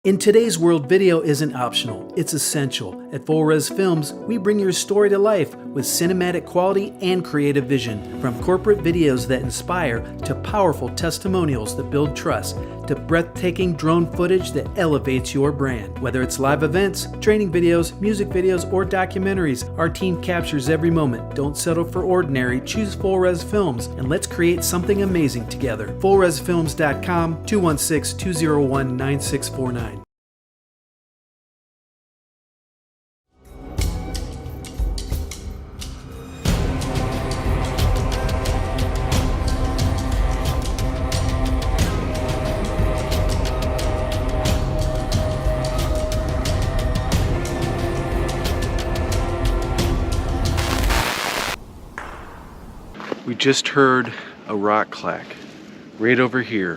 In today's world, video isn't optional, it's essential. At Full Res Films, we bring your story to life with cinematic quality and creative vision. From corporate videos that inspire, to powerful testimonials that build trust, to breathtaking drone footage that elevates your brand. Whether it's live events, training videos, music videos, or documentaries, our team captures every moment. Don't settle for ordinary, choose Full Res Films, and let's create something amazing together. FullResFilms.com, 216-201-9649. We just heard a rock clack right over here.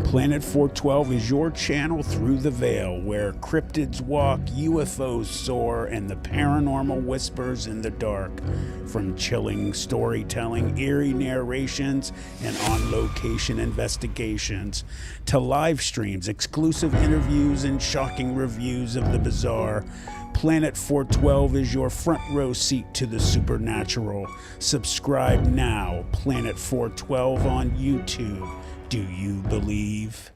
Planet 412 is your channel through the veil, where cryptids walk, UFOs soar, and the paranormal whispers in the dark. From chilling storytelling, eerie narrations, and on-location investigations, to live streams, exclusive interviews, and shocking reviews of the bizarre, Planet 412 is your front row seat to the supernatural. Subscribe now, Planet 412 on YouTube. Do you believe?